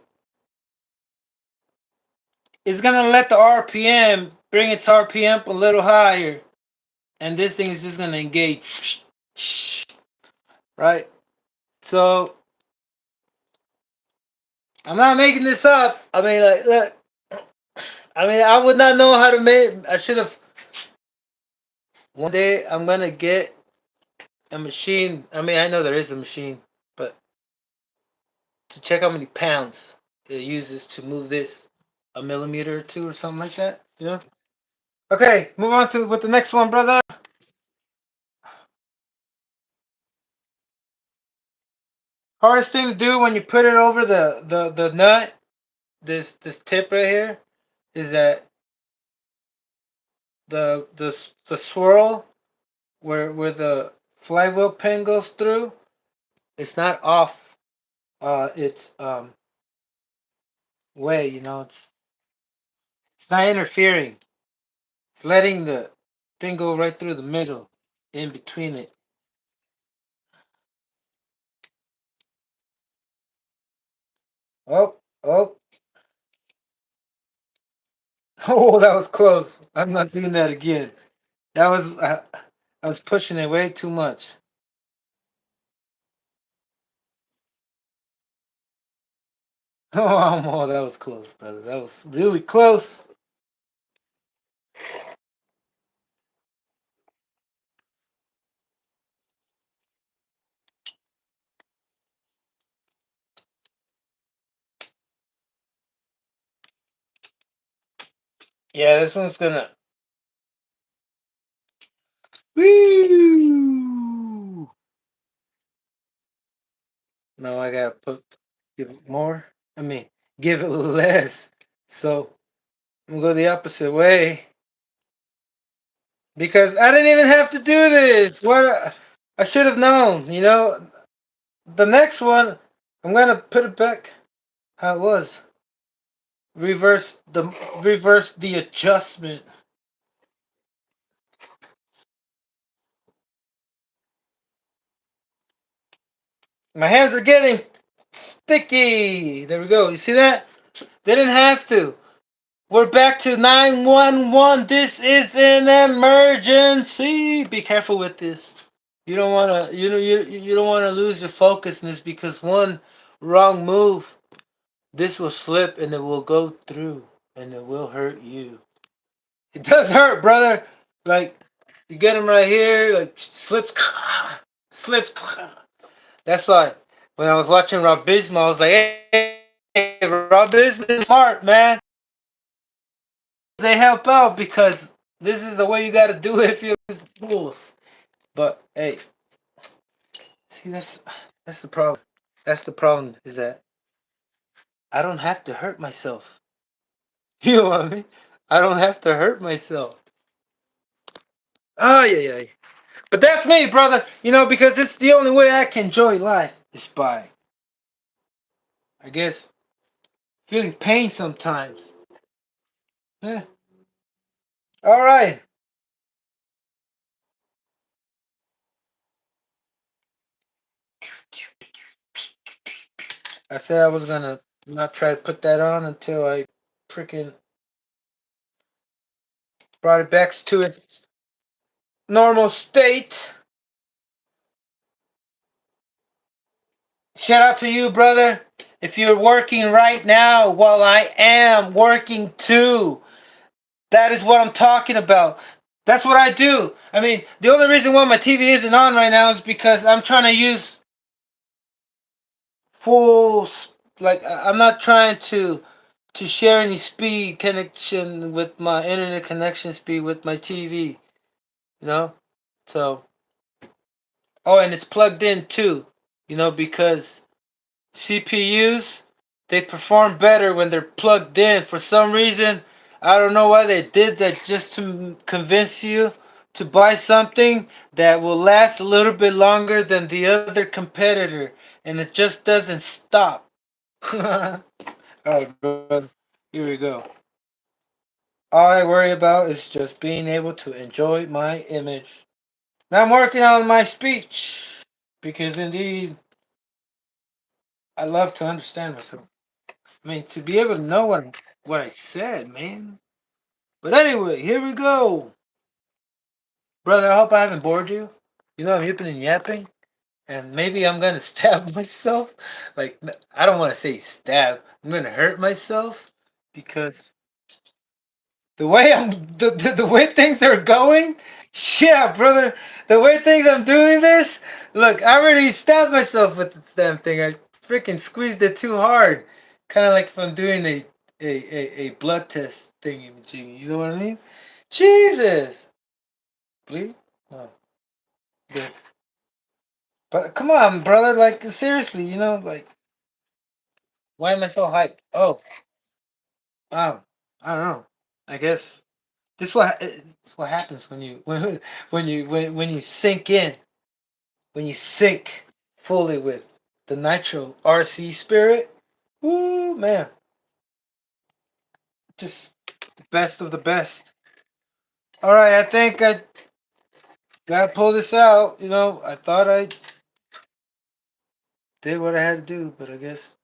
It's gonna let the RPM bring its RPM up a little higher, and this thing is just gonna engage, right? So I'm not making this up. I mean, like, look, I mean, I would not know how to make. I should have. One day, I'm gonna get a machine. I mean, I know there is a machine, but to check how many pounds it uses to move this a millimeter or two or something like that. You know. Okay, move on to with the next one, brother. Hardest thing to do when you put it over the nut, this tip right here, is that the swirl where the flywheel pin goes through, it's not off its way. It's not interfering. It's letting the thing go right through the middle, in between it. Oh, oh, oh! That was close. I'm not doing that again. That was I was pushing it way too much. Oh, that was close, brother. That was really close. Yeah, this one's gonna. Woo! Now I gotta give it more. I mean, give it less. So I'm gonna go the opposite way because I didn't even have to do this. What I should have known. The next one, I'm gonna put it back how it was. Reverse the adjustment. My hands are getting sticky. There we go. You see that? They didn't have to. We're back to 911. This is an emergency. Be careful with this. You don't wanna you don't wanna lose your focusness because one wrong move, this will slip and it will go through and it will hurt you. It does hurt, brother. Like you get him right here, like slips, slips. That's why when I was watching Rob Bisma, I was like, hey, Rob Bisma is smart, man. They help out because This is the way you gotta do it if you're fools. But hey, see that's the problem. That's the problem is that I don't have to hurt myself. You know what I mean? I don't have to hurt myself. Oh yeah, yeah. But that's me, brother. Because it's the only way I can enjoy life is by, I guess, feeling pain sometimes. Yeah. All right. I said I was gonna not try to put that on until I freaking brought it back to its normal state. Shout out to you, brother. If you're working right now, while I am working too, that is what I'm talking about. That's what I do. I mean, the only reason why my TV isn't on right now is because I'm trying to use full, like I'm not trying to share any speed connection with my internet connection speed with my TV. You know, so and it's plugged in too. Because CPUs, they perform better when they're plugged in. For some reason, I don't know why they did that, just to convince you to buy something that will last a little bit longer than the other competitor, and it just doesn't stop. Alright, brother, here we go. All I worry about is just being able to enjoy my image. Now I'm working on my speech because indeed I love to understand myself. I mean, to be able to know what I said, man. But anyway, here we go, brother. I hope I haven't bored you. I'm yipping and yapping, and maybe I'm gonna stab myself. Like, I don't want to say stab. I'm gonna hurt myself because the way the way things are going. Yeah, brother. The way things I'm doing this. Look, I already stabbed myself with this damn thing. I freaking squeezed it too hard. Kind of like if I'm doing a blood test thingy. You know what I mean? Jesus. Bleed? No. Good. But come on, brother. Like seriously, like why am I so hyped? Oh, I don't know. I guess this what happens when you when you sink in, when you sink fully with the nitro RC spirit. Ooh man, just the best of the best. All right, I think I gotta pull this out. I thought I did what I had to do, but I guess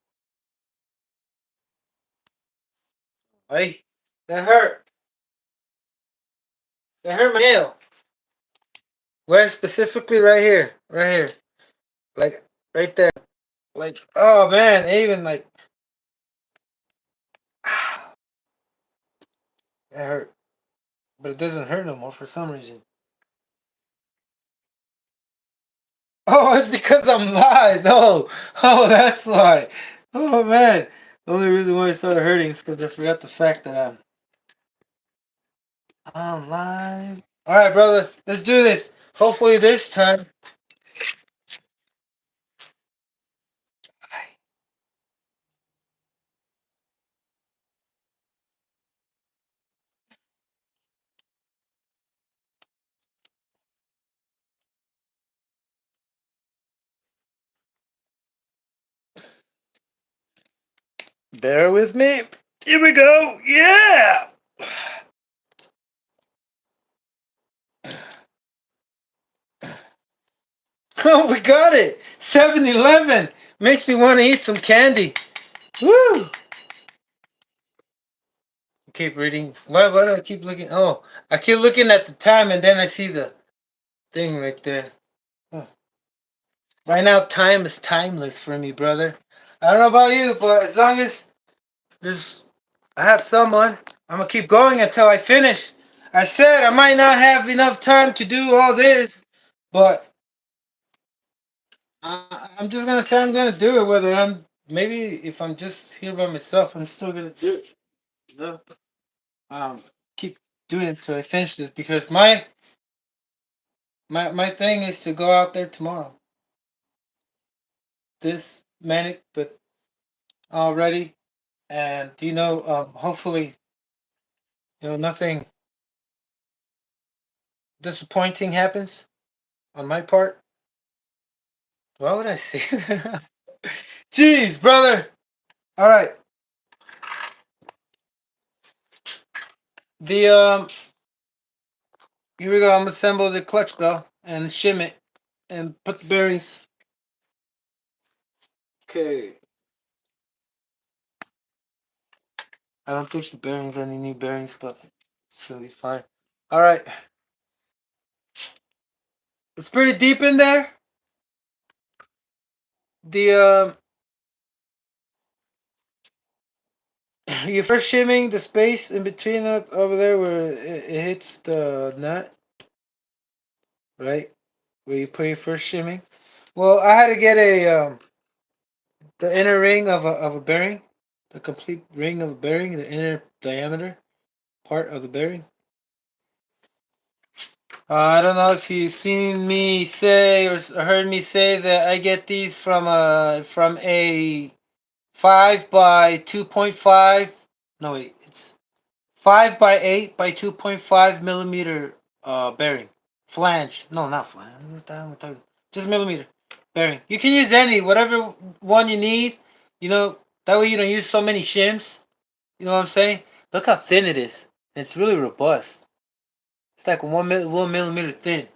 hey, that hurt. That hurt my nail. Where specifically? Right here, right here, like right there. Like oh man, even like that hurt, but it doesn't hurt no more for some reason. Oh, it's because I'm live. Oh, that's why. Oh man, the only reason why it started hurting is because I forgot the fact that I'm live. All right, brother, let's do this. Hopefully this time. Bear with me. Here we go. Yeah. Oh, we got it. 7-Eleven makes me want to eat some candy. Woo! Keep reading. Why do I keep looking? Oh, I keep looking at the time and then I see the thing right there. Oh. Right now, time is timeless for me, brother. I don't know about you, but as long as there's, I have someone, I'm gonna keep going until I finish. I said I might not have enough time to do all this, but I'm just gonna say I'm gonna do it. Whether I'm maybe if I'm just here by myself, I'm still gonna do it. You know? Um, keep. do it until I finish this because my thing is to go out there tomorrow. This Manic, but already, and hopefully, nothing disappointing happens on my part. Why would I say that? Jeez, brother. All right. The Here we go. I'm gonna assemble the clutch bell and shim it and put the bearings. Okay. I don't think the bearings any new bearings, but it's gonna be fine. All right. It's pretty deep in there. The You're first shimming the space in between that over there where it hits the nut, right? Where you put your first shimming. Well, I had to get the inner ring of a bearing, the complete ring of a bearing, the inner diameter part of the bearing. I don't know if you've seen me say or heard me say that I get these from a 5 by 2.5. No wait, it's 5 by 8 by 2.5 millimeter bearing. Flange. No, not flange. What the hell am I talking? Just millimeter bearing. You can use any, whatever one you need. That way you don't use so many shims. You know what I'm saying? Look how thin it is. It's really robust. It's like 1 millimeter thin.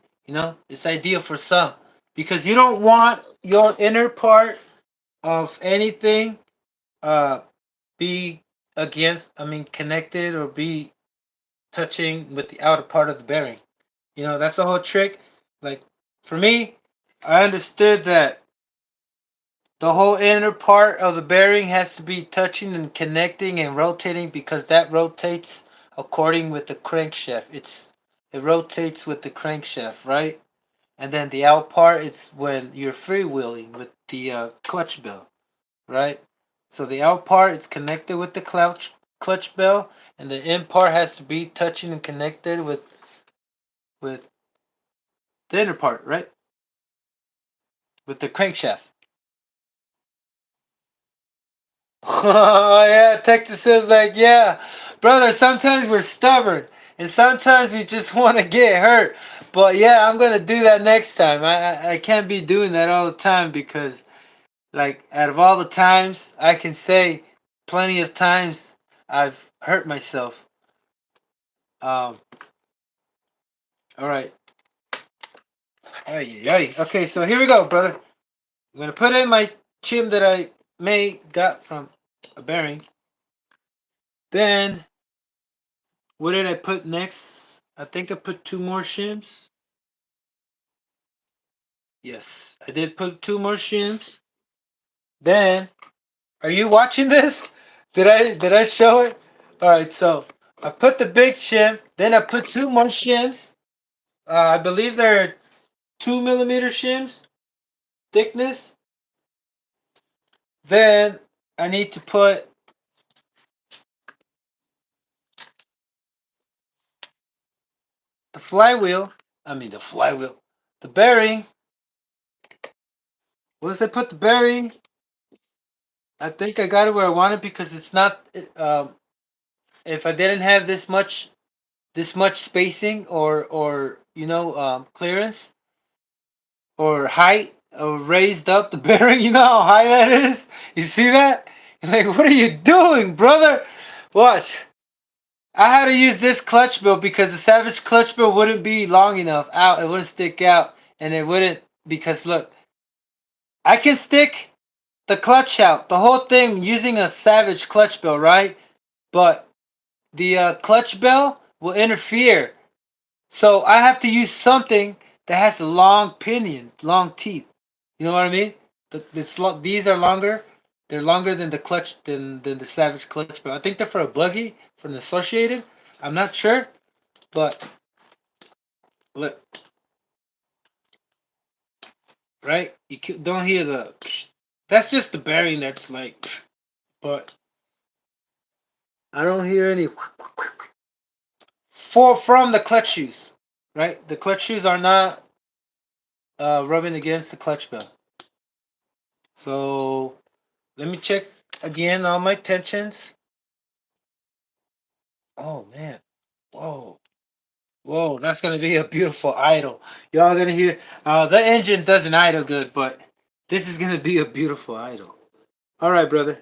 It's ideal for some because you don't want your inner part of anything uh be connected or be touching with the outer part of the bearing. That's the whole trick. Like for me, I understood that the whole inner part of the bearing has to be touching and connecting and rotating because that rotates according with the crankshaft. It rotates with the crankshaft, right? And then the out part is when you're freewheeling with the clutch bell, right? So the out part is connected with the clutch bell, and the in part has to be touching and connected with the inner part, right? With the crankshaft. Oh yeah, Texas says like, yeah, brother. Sometimes we're stubborn, and sometimes we just want to get hurt. But yeah, I'm gonna do that next time. I can't be doing that all the time because, like, out of all the times, I can say plenty of times I've hurt myself. Um. All right. Ay, ay. Okay, so here we go, brother. I'm gonna put in my chim that I got from a bearing. Then what did I put next? I think I put two more shims. Yes, I did put two more shims. Then, are you watching this? Did I show it? All right, so I put the big shim. Then I put two more shims. I believe they're 2 millimeter shims thickness. Then I need to put the flywheel. The flywheel. The bearing. Once I put the bearing, I think I got it where I want it because it's not. If I didn't have this much spacing or clearance or height or raised up the bearing, you know how high that is. You see that? You're like, what are you doing, brother? Watch. I had to use this clutch bill because the Savage clutch bill wouldn't be long enough out. It wouldn't stick out, and it wouldn't because look, I can stick the clutch out, the whole thing using a Savage clutch bill, right? But the clutch bell will interfere. So I have to use something that has a long pinion, long teeth. You know what I mean? These are longer. They're longer than the clutch than the Savage clutch bell. I think they're for a buggy, for an Associated. I'm not sure, but look, right? Don't hear the. Psh. That's just the bearing. That's like, psh. But I don't hear any. from the clutch shoes, right? The clutch shoes are not rubbing against the clutch bell. So let me check again all my tensions. Oh man, whoa, whoa, that's gonna be a beautiful idle. Y'all gonna hear the engine doesn't idle good, but this is gonna be a beautiful idle. All right, brother.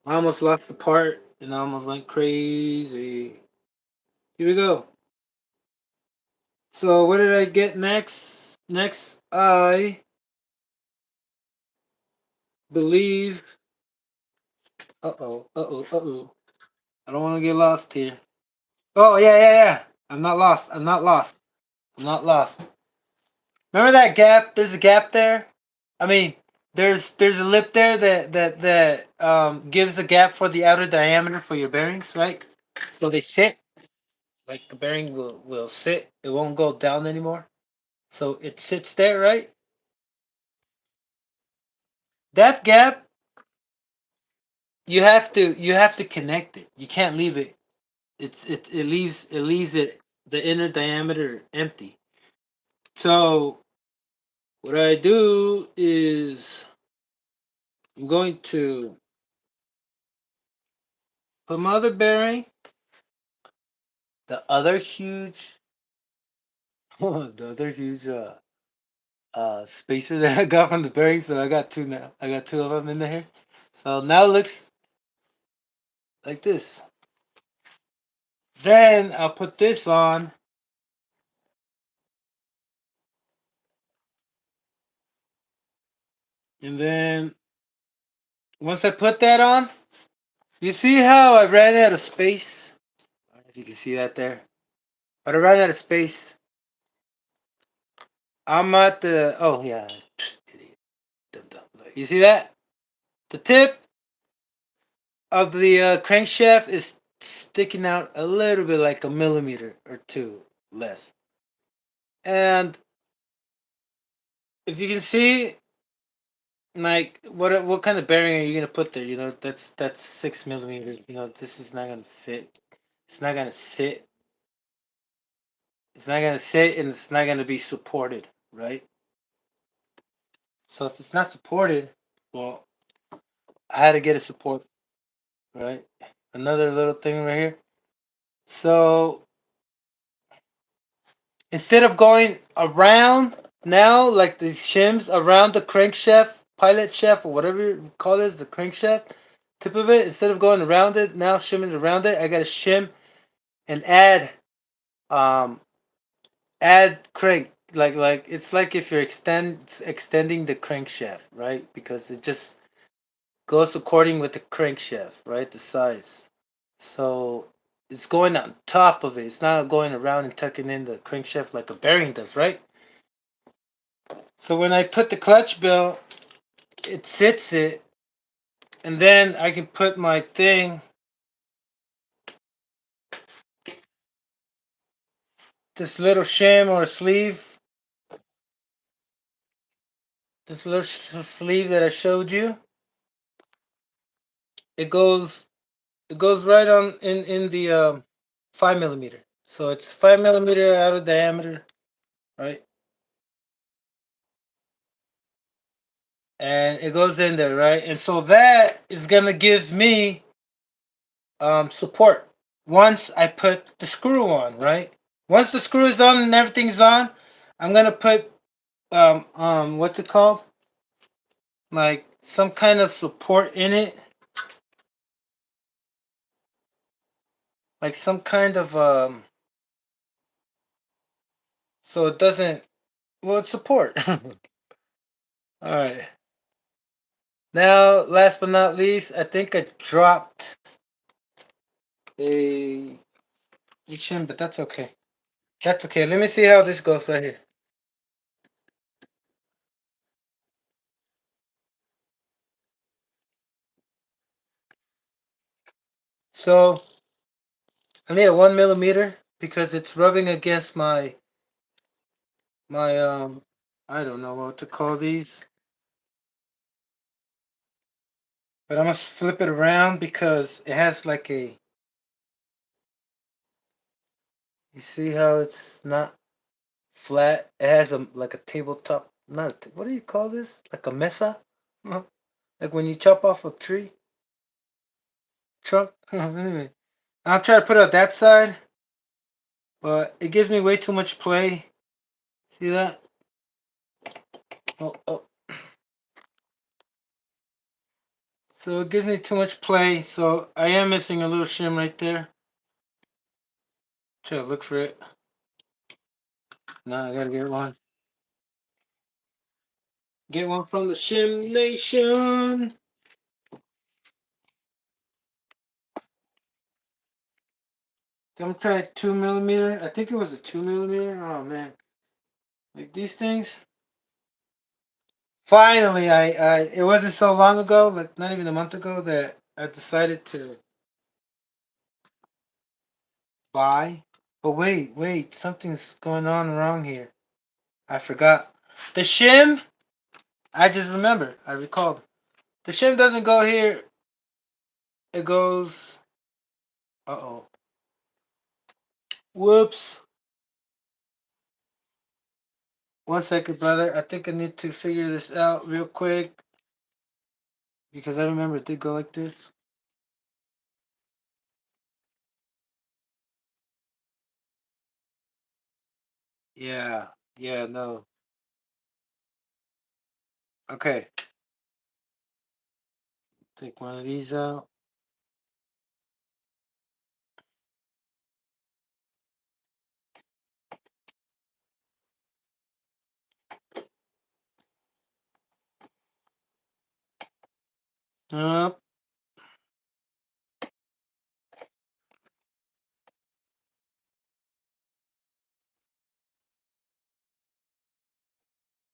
I almost lost the part and I almost went crazy. Here we go. So what did I get next? Next, I believe. Uh oh. I don't want to get lost here. Oh yeah. I'm not lost. I'm not lost. I'm not lost. Remember that gap? There's a gap there. I mean, there's a lip there that gives a gap for the outer diameter for your bearings, right? So they sit like the bearing will sit. It won't go down anymore. So it sits there, right? That gap you have to connect it. You can't leave it. It leaves it the inner diameter empty. So what I do is I'm going to put my other bearing, the other huge, the other huge spacer that I got from the bearing. So I got two now. I got two of them in there. So now it looks like this. Then I'll put this on, and then once I put that on, you see how I ran out of space? I don't know if you can see that there, but I ran out of space. I'm at the oh yeah, idiot. You see that? The tip of the crankshaft is sticking out a little bit, like a millimeter or two less. And if you can see, like what kind of bearing are you gonna put there? That's 6 millimeters. This is not gonna fit. It's not gonna sit. It's not gonna sit, and it's not gonna be supported, right? So if it's not supported, well, I had to get a support, right? Another little thing right here. So instead of going around now, like these shims around the crankshaft, pilot shaft, or whatever you call this, the crankshaft tip of it, instead of going around it, now shimming around it, I gotta shim and um add crank. Like it's like if you're extending the crankshaft, right? Because it just goes according with the crankshaft, right? The size. So it's going on top of it. It's not going around and tucking in the crankshaft like a bearing does, right? So when I put the clutch bell, it sits it, and then I can put my thing, this little shim or sleeve, this little sleeve that I showed you. It goes, it goes right on in the 5 millimeter. So it's 5 millimeter out of diameter, right? And it goes in there, right? And so that is gonna give me support once I put the screw on, right? Once the screw is on and everything's on, I'm gonna put what's it called? Like some kind of support in it, like some kind of so it doesn't. Well, it's support. All right. Now, last but not least, I think I dropped a shim, but that's okay. That's okay. Let me see how this goes right here. So I need a 1 millimeter because it's rubbing against my I don't know what to call these, but I'm gonna flip it around because it has like a You see how it's not flat? It has a like a tabletop. Not a what do you call this? Like a mesa? Huh? Like when you chop off a tree trunk. Anyway, I'll try to put it on that side, but it gives me way too much play. See that? Oh, oh. So it gives me too much play. So I am missing a little shim right there. Try to look for it. Nah, I gotta get one. Get one from the Shim Nation. I'm trying 2 millimeter. I think it was a 2 millimeter. Oh man, like these things. Finally, it wasn't so long ago, but not even a month ago that I decided to buy. But wait, something's going on wrong here. I forgot. The shim. I just remembered. I recalled. The shim doesn't go here. It goes. Uh oh. Whoops. 1 second, brother. I think I need to figure this out real quick because I remember it did go like this. Yeah. Yeah. No. Okay. Take one of these out. Up.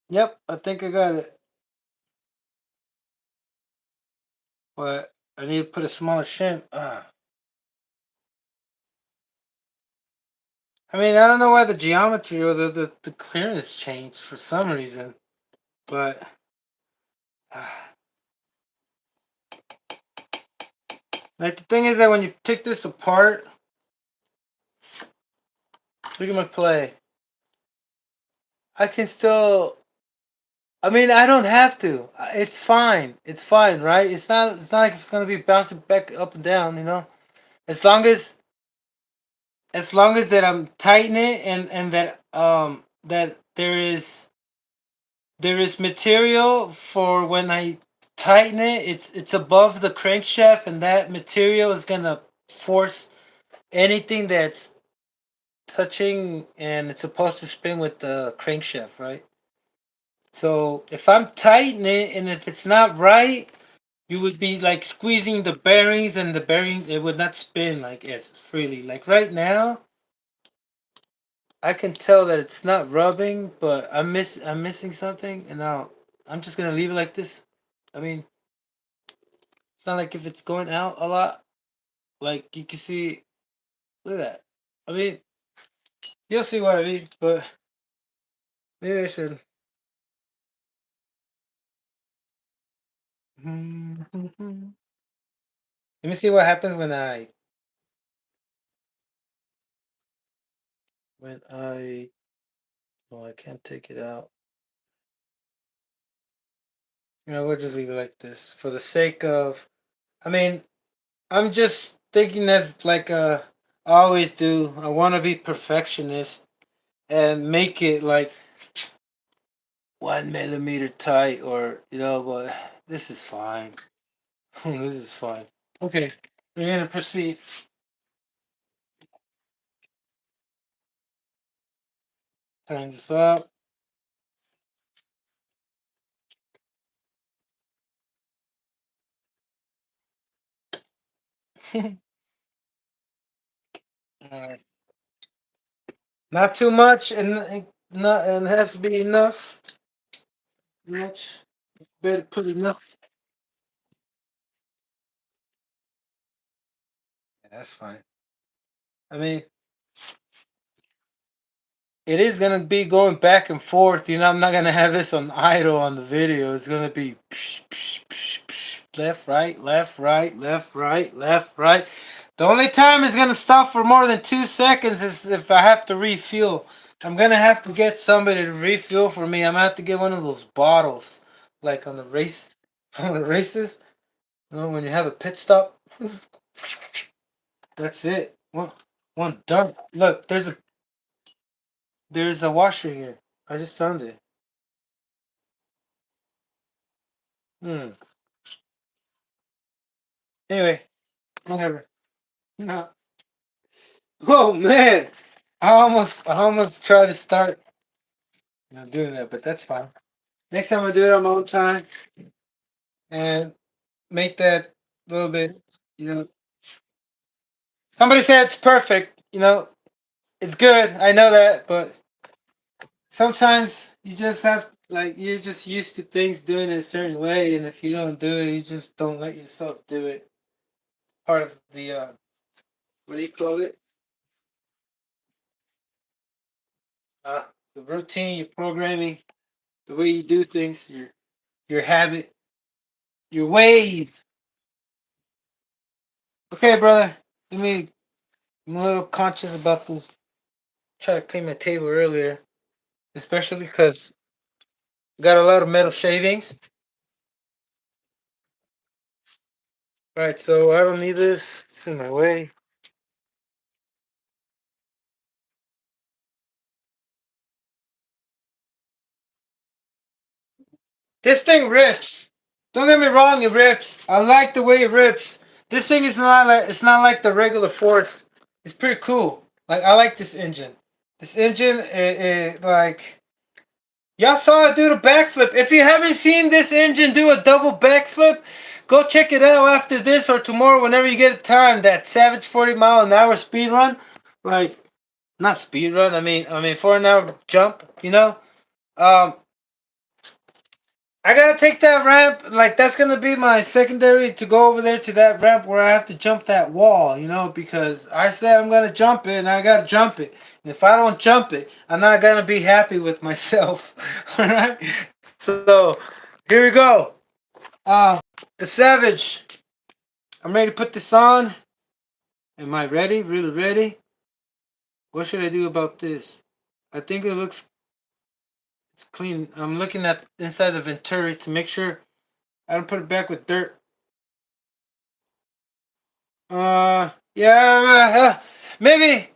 Yep. I think I got it. But I need to put a smaller shim. I mean, I don't know why the geometry or the clearance changed for some reason, but like the thing is that when you take this apart, look at my play. I can still. I mean, I don't have to. It's fine. It's fine, right? It's not. It's not like it's gonna be bouncing back up and down. You know, as long as that I'm tightening it and that that there is material for when I tighten it. It's above the crankshaft, and that material is gonna force anything that's touching, and it's supposed to spin with the crankshaft, right? So if I'm tightening it, and if it's not right, you would be like squeezing the bearings, and the bearings it would not spin like as freely. Like right now, I can tell that it's not rubbing, but I'm missing something, and now I'm just gonna leave it like this. I mean, it's not like if it's going out a lot, like you can see. Look at that. I mean, you'll see what I mean, but maybe I should. Let me see what happens when I. Oh, I can't take it out. You know, we'll just leave it like this for the sake of. I mean, I'm just thinking that's like I always do. I want to be perfectionist and make it like 1 millimeter tight, or but this is fine. This is fine. Okay, we're gonna proceed. Turn this up. Alright. Not too much, and not and it has to be enough. Much. Better put enough. Yeah, that's fine. I mean, it is gonna be going back and forth. I'm not gonna have this on idle on the video. It's gonna be left, right, left, right, left, right, left, right. The only time it's gonna stop for more than 2 seconds is if I have to refuel. I'm gonna have to get somebody to refuel for me. I'm gonna have to get one of those bottles, like on the race, on the races. You know, when you have a pit stop. That's it. One done. Look, there's a washer here. I just found it. Hmm. Anyway, whatever. No. Oh man, I almost tried to start, doing that, but that's fine. Next time I do it on my own time and make that little bit. You know, somebody said it's perfect. It's good. I know that, but sometimes you just have like you're just used to things doing it a certain way, and if you don't do it, you just don't let yourself do it. Part of the what do you call it? Uh, the routine, your programming, the way you do things, your habit, your ways. Okay, brother. Let me. I'm a little conscious about this. Try to clean my table earlier, especially because got a lot of metal shavings. Right, so I don't need this. It's in my way. This thing rips. Don't get me wrong, it rips. I like the way it rips. This thing is not like the regular Force. It's pretty cool. Like I like this engine. This engine, like y'all saw it do the backflip. If you haven't seen this engine do a double backflip, go check it out after this or tomorrow whenever you get time. That Savage 40 mile an hour speed run, like not speed run. I mean 4 an hour jump. Um, I gotta take that ramp. Like that's gonna be my secondary to go over there to that ramp where I have to jump that wall. Because I said I'm gonna jump it, and I gotta jump it. And if I don't jump it, I'm not gonna be happy with myself. All right. So here we go. Uh, the Savage. I'm ready to put this on. Am I ready? Really ready? What should I do about this? I think it looks it's clean. I'm looking at inside the Venturi to make sure I don't put it back with dirt. Yeah, maybe.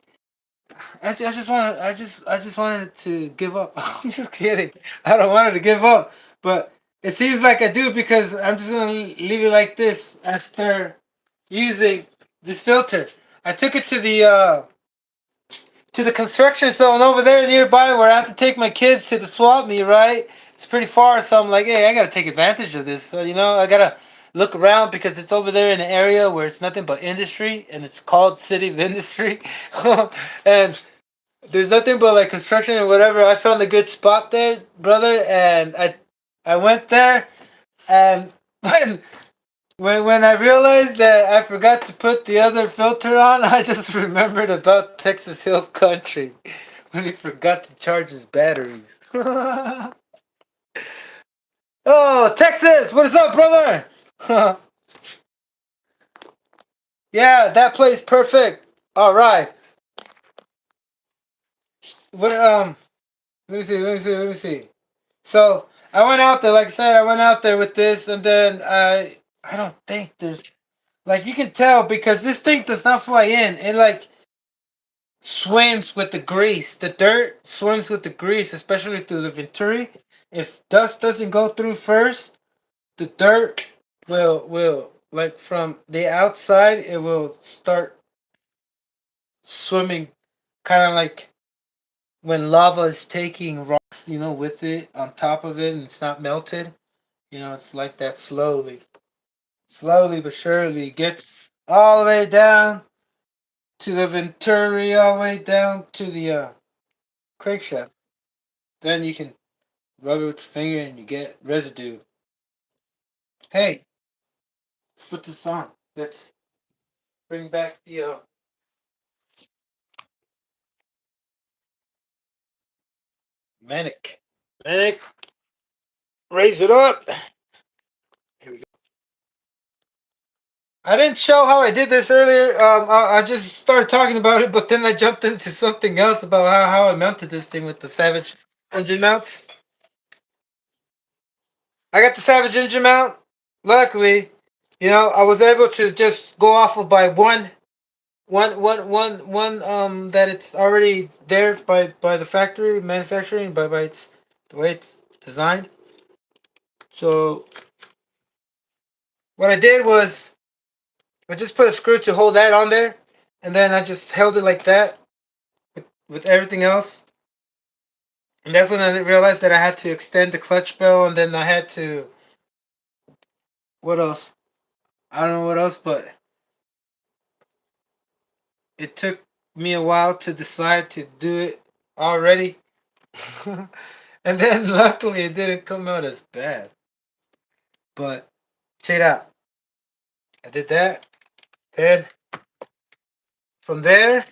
I just wanted to give up. I'm just kidding. I don't want it to give up, but it seems like I do because I'm just gonna leave it like this after using this filter. I took it to the construction zone over there nearby where I have to take my kids to the swap meet. Right, it's pretty far, so I'm like, hey, I gotta take advantage of this. So, I gotta look around because it's over there in an area where it's nothing but industry, and it's called City of Industry, and there's nothing but like construction and whatever. I found a good spot there, brother, and I went there, and when I realized that I forgot to put the other filter on, I just remembered about Texas Hill Country when he forgot to charge his batteries. Oh, Texas, what is up, brother? Yeah, that place perfect. All right. What Let me see. Let me see. Let me see. So I went out there, like I said, I went out there with this, and then I don't think there's like you can tell because this thing does not fly in. It like swims with the grease. The dirt swims with the grease, especially through the Venturi. If dust doesn't go through first, the dirt will like from the outside it will start swimming, kind of like when lava is taking rocks, with it on top of it, and it's not melted. It's like that slowly but surely it gets all the way down to the Venturi, all the way down to the crankshaft. Then you can rub it with your finger and you get residue. Hey, let's put this on. Let's bring back the Manic. Manic, raise it up. Here we go. I didn't show how I did this earlier. I just started talking about it, but then I jumped into something else about how I mounted this thing with the Savage engine mounts. I got the Savage engine mount. Luckily, I was able to just go off of by one that it's already there by the factory manufacturing by its the way it's designed. So what I did was I just put a screw to hold that on there, and then I just held it like that with everything else. And that's when I realized that I had to extend the clutch bell, and then I had to what else? I don't know what else, but it took me a while to decide to do it already. And then luckily it didn't come out as bad. But check it out. I did that. Then from there,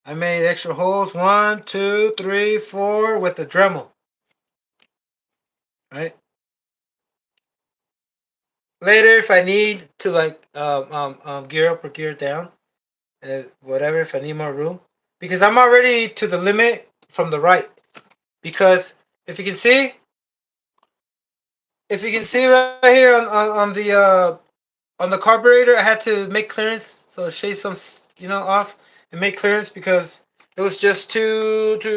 I made extra holes. One, two, three, four with the Dremel. Right. Later, if I need to like gear up or gear down, whatever. If I need more room, because I'm already to the limit from the right. Because if you can see, right here on the carburetor, I had to make clearance, so shave some off and make clearance because it was just too a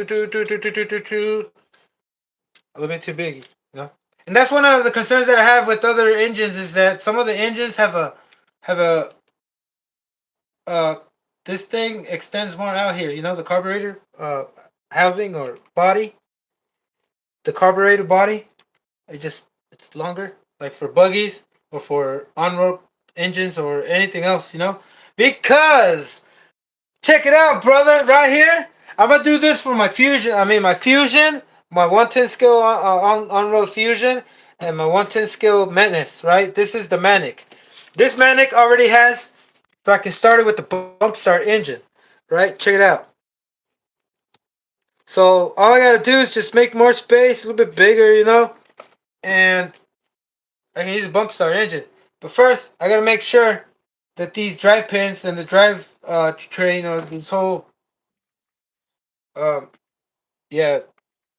little bit too big, And that's one of the concerns that I have with other engines is that some of the engines have a uh this thing extends more out here, the carburetor housing or body, the carburetor body. It's longer, like for buggies or for on-road engines or anything else, Because check it out, brother, right here. I'm gonna do this for my Fusion. I mean, my Fusion, my 110 scale on-road Fusion, and my 110 scale Menace. Right. This is the Manic. This Manic already has. So I can start it with the bump start engine. Right. Check it out. So all I gotta do is just make more space, a little bit bigger, and I can use a bump start engine. But first, I gotta make sure that these drive pins and the drive train or this whole um yeah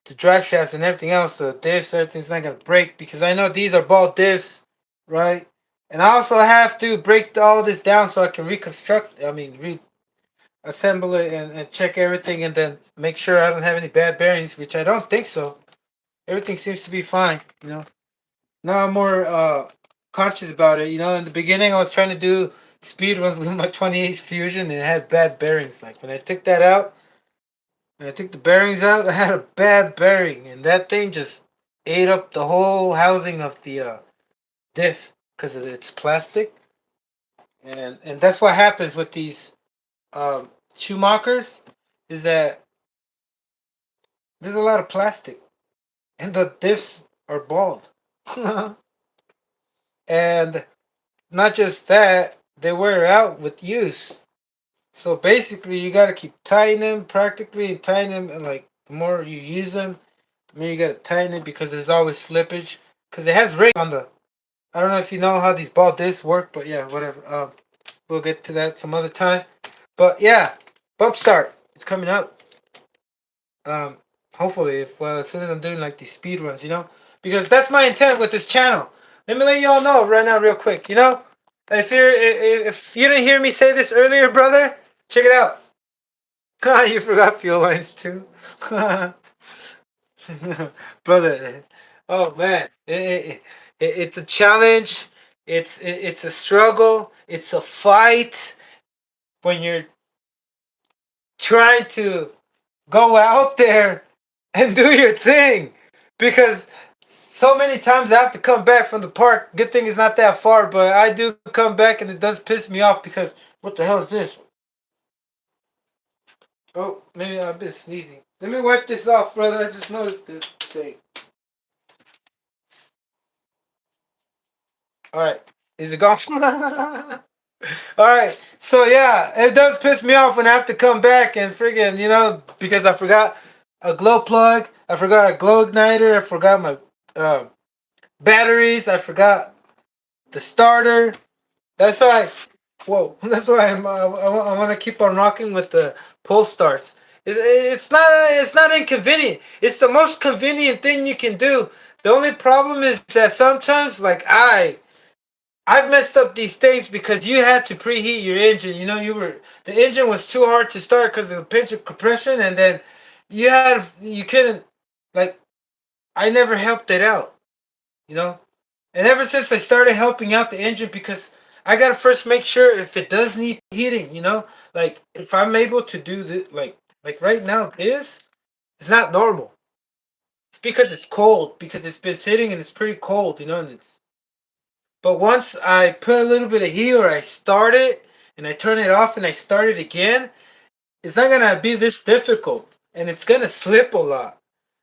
the drive shafts and everything else, the diffs, everything's not gonna break because I know these are ball diffs, right? And I also have to break all this down so I can reconstruct. I mean, reassemble it and check everything and then make sure I don't have any bad bearings, which I don't think so. Everything seems to be fine. Now I'm more conscious about it. In the beginning, I was trying to do speed runs with my 28 Fusion and it had bad bearings. Like when I took that out, when I took the bearings out, I had a bad bearing, and that thing just ate up the whole housing of the diff because it's plastic, and that's what happens with these Schumachers, is that there's a lot of plastic, and the diffs are bald, and not just that, they wear out with use. So basically, you gotta keep tightening them practically and tightening them, and like the more you use them, the more you gotta tighten it because there's always slippage. Because it has ring on the. I don't know if you know how these ball discs work, but yeah, whatever. We'll get to that some other time. But yeah, bump start. It's coming up. Um, Hopefully, if as soon as I'm doing like these speed runs, because that's my intent with this channel. Let me let y'all know right now, real quick. If you didn't hear me say this earlier, brother, check it out. You forgot fuel lines too, brother. Oh man, it's a challenge. It's a struggle. It's a fight when you're trying to go out there and do your thing, because so many times I have to come back from the park. Good thing it's not that far, but I do come back and it does piss me off because what the hell is this? Oh, maybe I've been sneezing. Let me wipe this off, brother. I just noticed this thing. All right, is it gone? All right, so yeah, it does piss me off when I have to come back and friggin', because I forgot a glow plug, I forgot a glow igniter, I forgot my uh, batteries, I forgot the starter. That's why. Whoa, that's why I want to keep on rocking with the pull starts. It's not inconvenient. It's the most convenient thing you can do. The only problem is that sometimes, like I've messed up these things because you had to preheat your engine. You know, the engine was too hard to start because of the pinch of compression, and then you couldn't, like, I never helped it out. You know, and ever since I started helping out the engine, because I gotta first make sure if it does need heating. You know, like if I'm able to do this, like right now, this it's not normal. It's because it's cold because it's been sitting and it's pretty cold. You know, and it's but once I put a little bit of heat or I start it and I turn it off and I start it again, it's not gonna be this difficult and it's gonna slip a lot,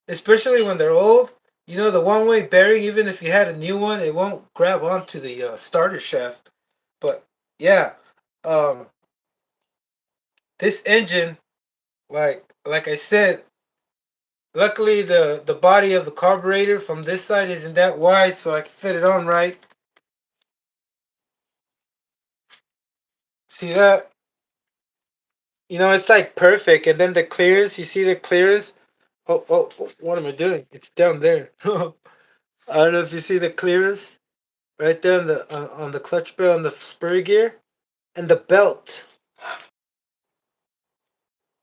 especially when they're old. You know, the one way bearing, even if you had a new one, it won't grab onto the starter shaft. But yeah, um, this engine, like I said, luckily the body of the carburetor from this side isn't that wide, so I can fit it on right. See that? You know, it's like perfect. And then the clears, you see the clears? Oh, what am I doing? It's down there. I don't know if you see the clears right there on the clutch belt on the spur gear and the belt.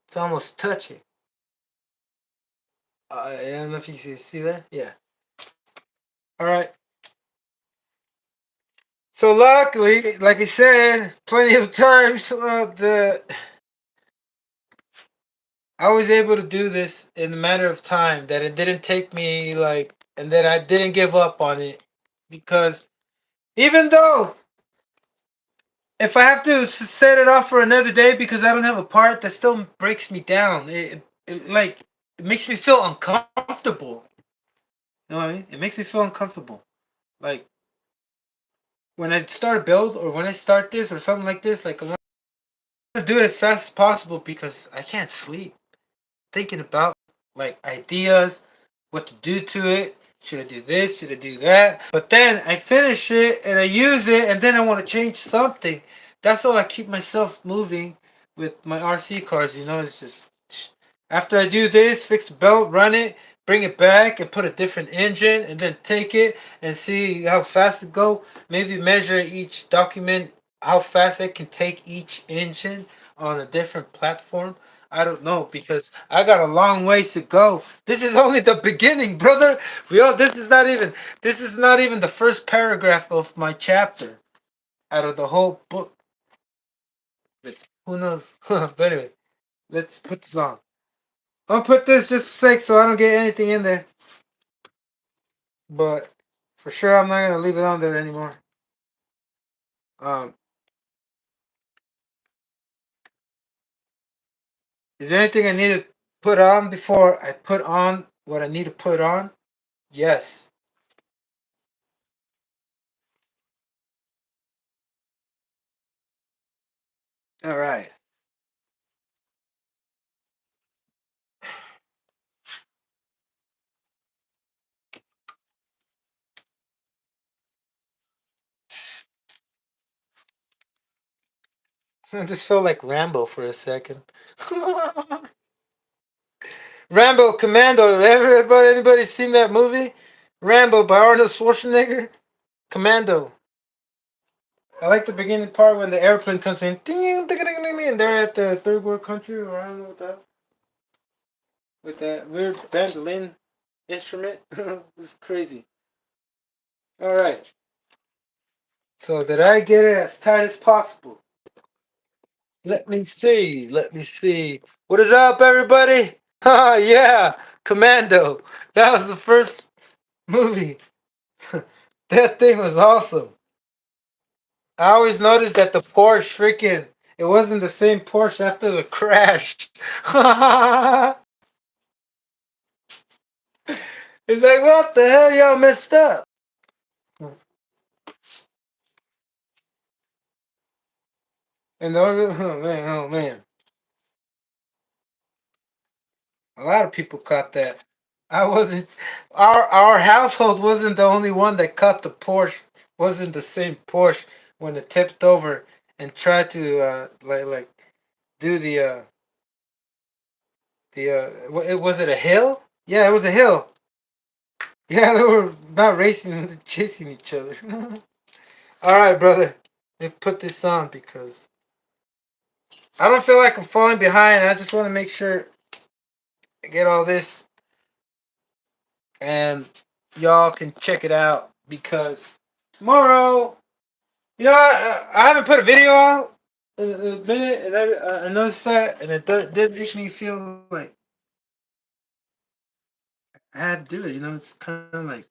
It's almost touching. I don't know if you see that. Yeah. All right. So luckily, like I said, plenty of times, the I was able to do this in a matter of time. That it didn't take me like, and that I didn't give up on it because even though if I have to set it off for another day because I don't have a part, that still breaks me down. Like it makes me feel uncomfortable. You know what I mean? It makes me feel uncomfortable. Like when I start a build or when I start this or something like this, like I want to do it as fast as possible because I can't sleep thinking about like ideas, what to do to it. Should I do this? Should I do that? But then I finish it and I use it, and then I want to change something. That's how I keep myself moving with my RC cars. You know, it's just after I do this, fix the belt, run it, bring it back, and put a different engine, and then take it and see how fast it go. Maybe measure each document how fast it can take each engine on a different platform. I don't know because I got a long ways to go. This is only the beginning, brother. This is not even the first paragraph of my chapter out of the whole book. But who knows? But anyway, let's put this on. I'll put this just for sake so I don't get anything in there. But for sure I'm not gonna leave it on there anymore. Um is there anything I need to put on before I put on what I need to put on? Yes. All right. I just felt like Rambo for a second. Rambo Commando. Anybody seen that movie? Rambo by Arnold Schwarzenegger. Commando. I like the beginning part when the airplane comes in, ding, ding, ding, ding, and they're at the third world country, or I don't know what that, with that weird bandolin instrument. It's crazy. All right. So did I get it as tight as possible? Let me see. Let me see. What is up, everybody? Yeah, Commando. That was the first movie. That thing was awesome. I always noticed that the Porsche freaking it wasn't the same Porsche after the crash. It's like what the hell y'all messed up? And oh man, a lot of people caught that. I wasn't. Our household wasn't the only one that caught the Porsche wasn't the same Porsche when it tipped over and tried to like do was it a hill? Yeah, it was a hill. Yeah, they were not racing, they were chasing each other. All right, brother. Let me put this on because I don't feel like I'm falling behind. I just want to make sure I get all this and y'all can check it out because tomorrow, I haven't put a video out in a minute, and I noticed that, and it did make me feel like I had to do it. It's kind of like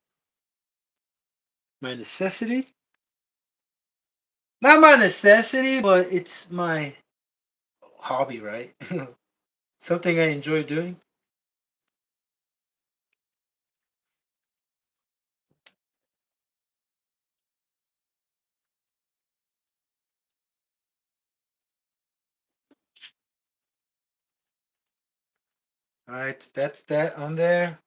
my necessity. Not my necessity, but it's my hobby, right? Something I enjoy doing. All right, that's that on there.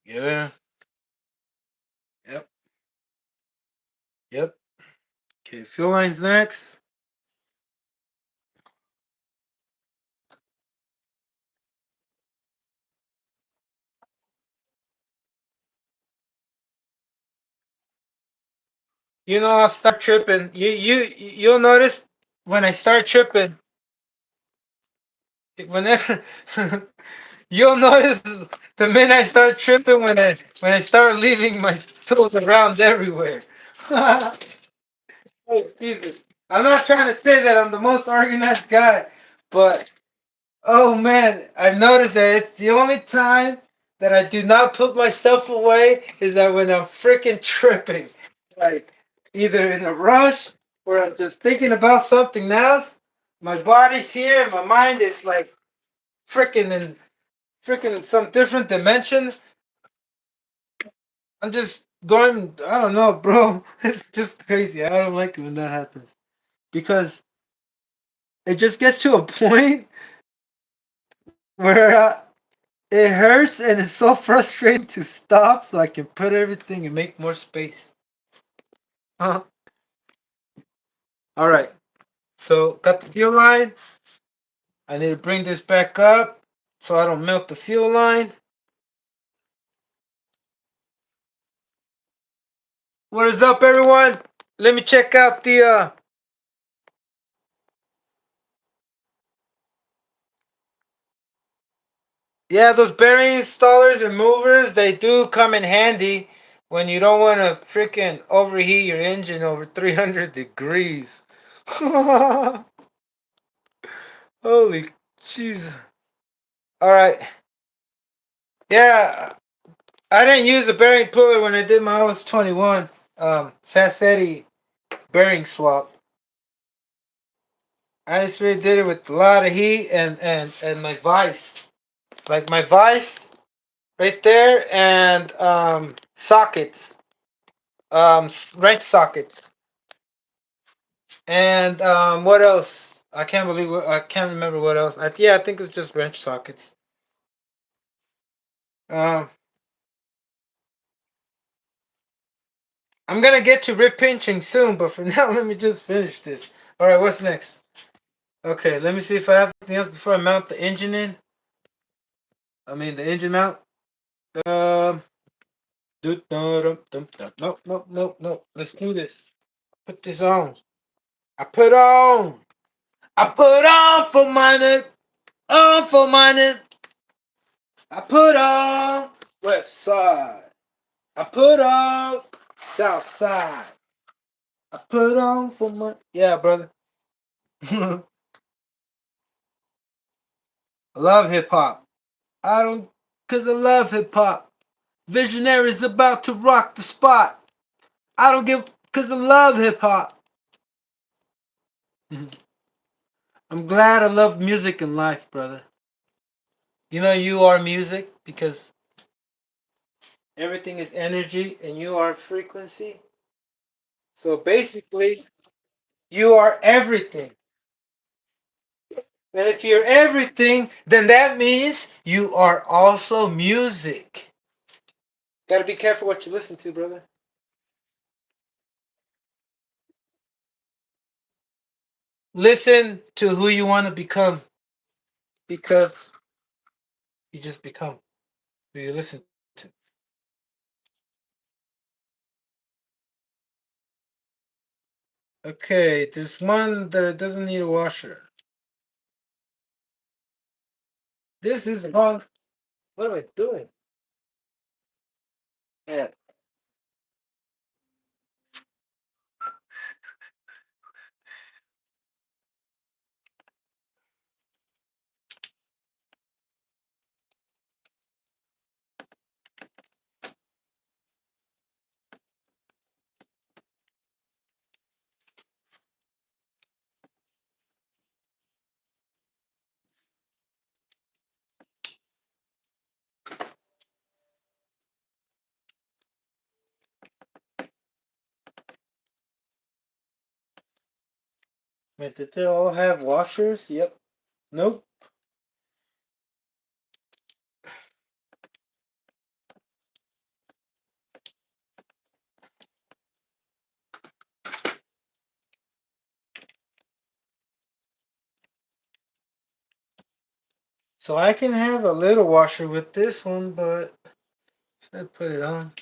Yeah. Yep. Yep. Okay, fuel lines next. I'll start tripping. You'll notice when I start tripping, whenever you'll notice the minute I start tripping when I start leaving my tools around everywhere. Oh Jesus! I'm not trying to say that I'm the most organized guy, but oh man, I've noticed that it's the only time that I do not put my stuff away is that when I'm freaking tripping. Like either in a rush or I'm just thinking about something else. My body's here and my mind is like freaking some different dimension. I'm just going, I don't know, bro. It's just crazy. I don't like it when that happens. Because it just gets to a point where it hurts and it's so frustrating to stop so I can put everything and make more space. Huh? All right. So, got the fuel line. I need to bring this back up so I don't melt the fuel line. What is up, everyone? Let me check out yeah, those bearing installers and movers, they do come in handy when you don't want to freaking overheat your engine over 300 degrees. Holy jeez. All right. Yeah, I didn't use the bearing puller when I did my OS 21 Sassetti bearing swap. I just really did it with a lot of heat and my vise. Like my vise right there and sockets, wrench sockets. And what else? I can't remember what else. Yeah, I think it's just wrench sockets. Um, I'm gonna get to rip pinching soon, but for now, let me just finish this. All right, what's next? Okay, let me see if I have anything else before I mount the engine in. I mean the engine mount. Um, nope, nope, nope, nope. Let's do this. Put this on. I put on. I put on for Manic. On for Manic. I put on West Side. I put on South Side. I put on for my yeah, brother. I love hip hop. I don't, cause I love hip hop. Visionaries about to rock the spot. I don't give, cause I love hip hop. I'm glad I love music in life, brother. You are music because everything is energy and you are frequency. So basically, you are everything. And if you're everything, then that means you are also music. Gotta be careful what you listen to, brother. Listen to who you want to become because you just become who you listen to. Okay, there's one that it doesn't need a washer. This is wrong. What am I doing? Yeah. Wait, did they all have washers? Yep. Nope. So I can have a little washer with this one, but should I put it on?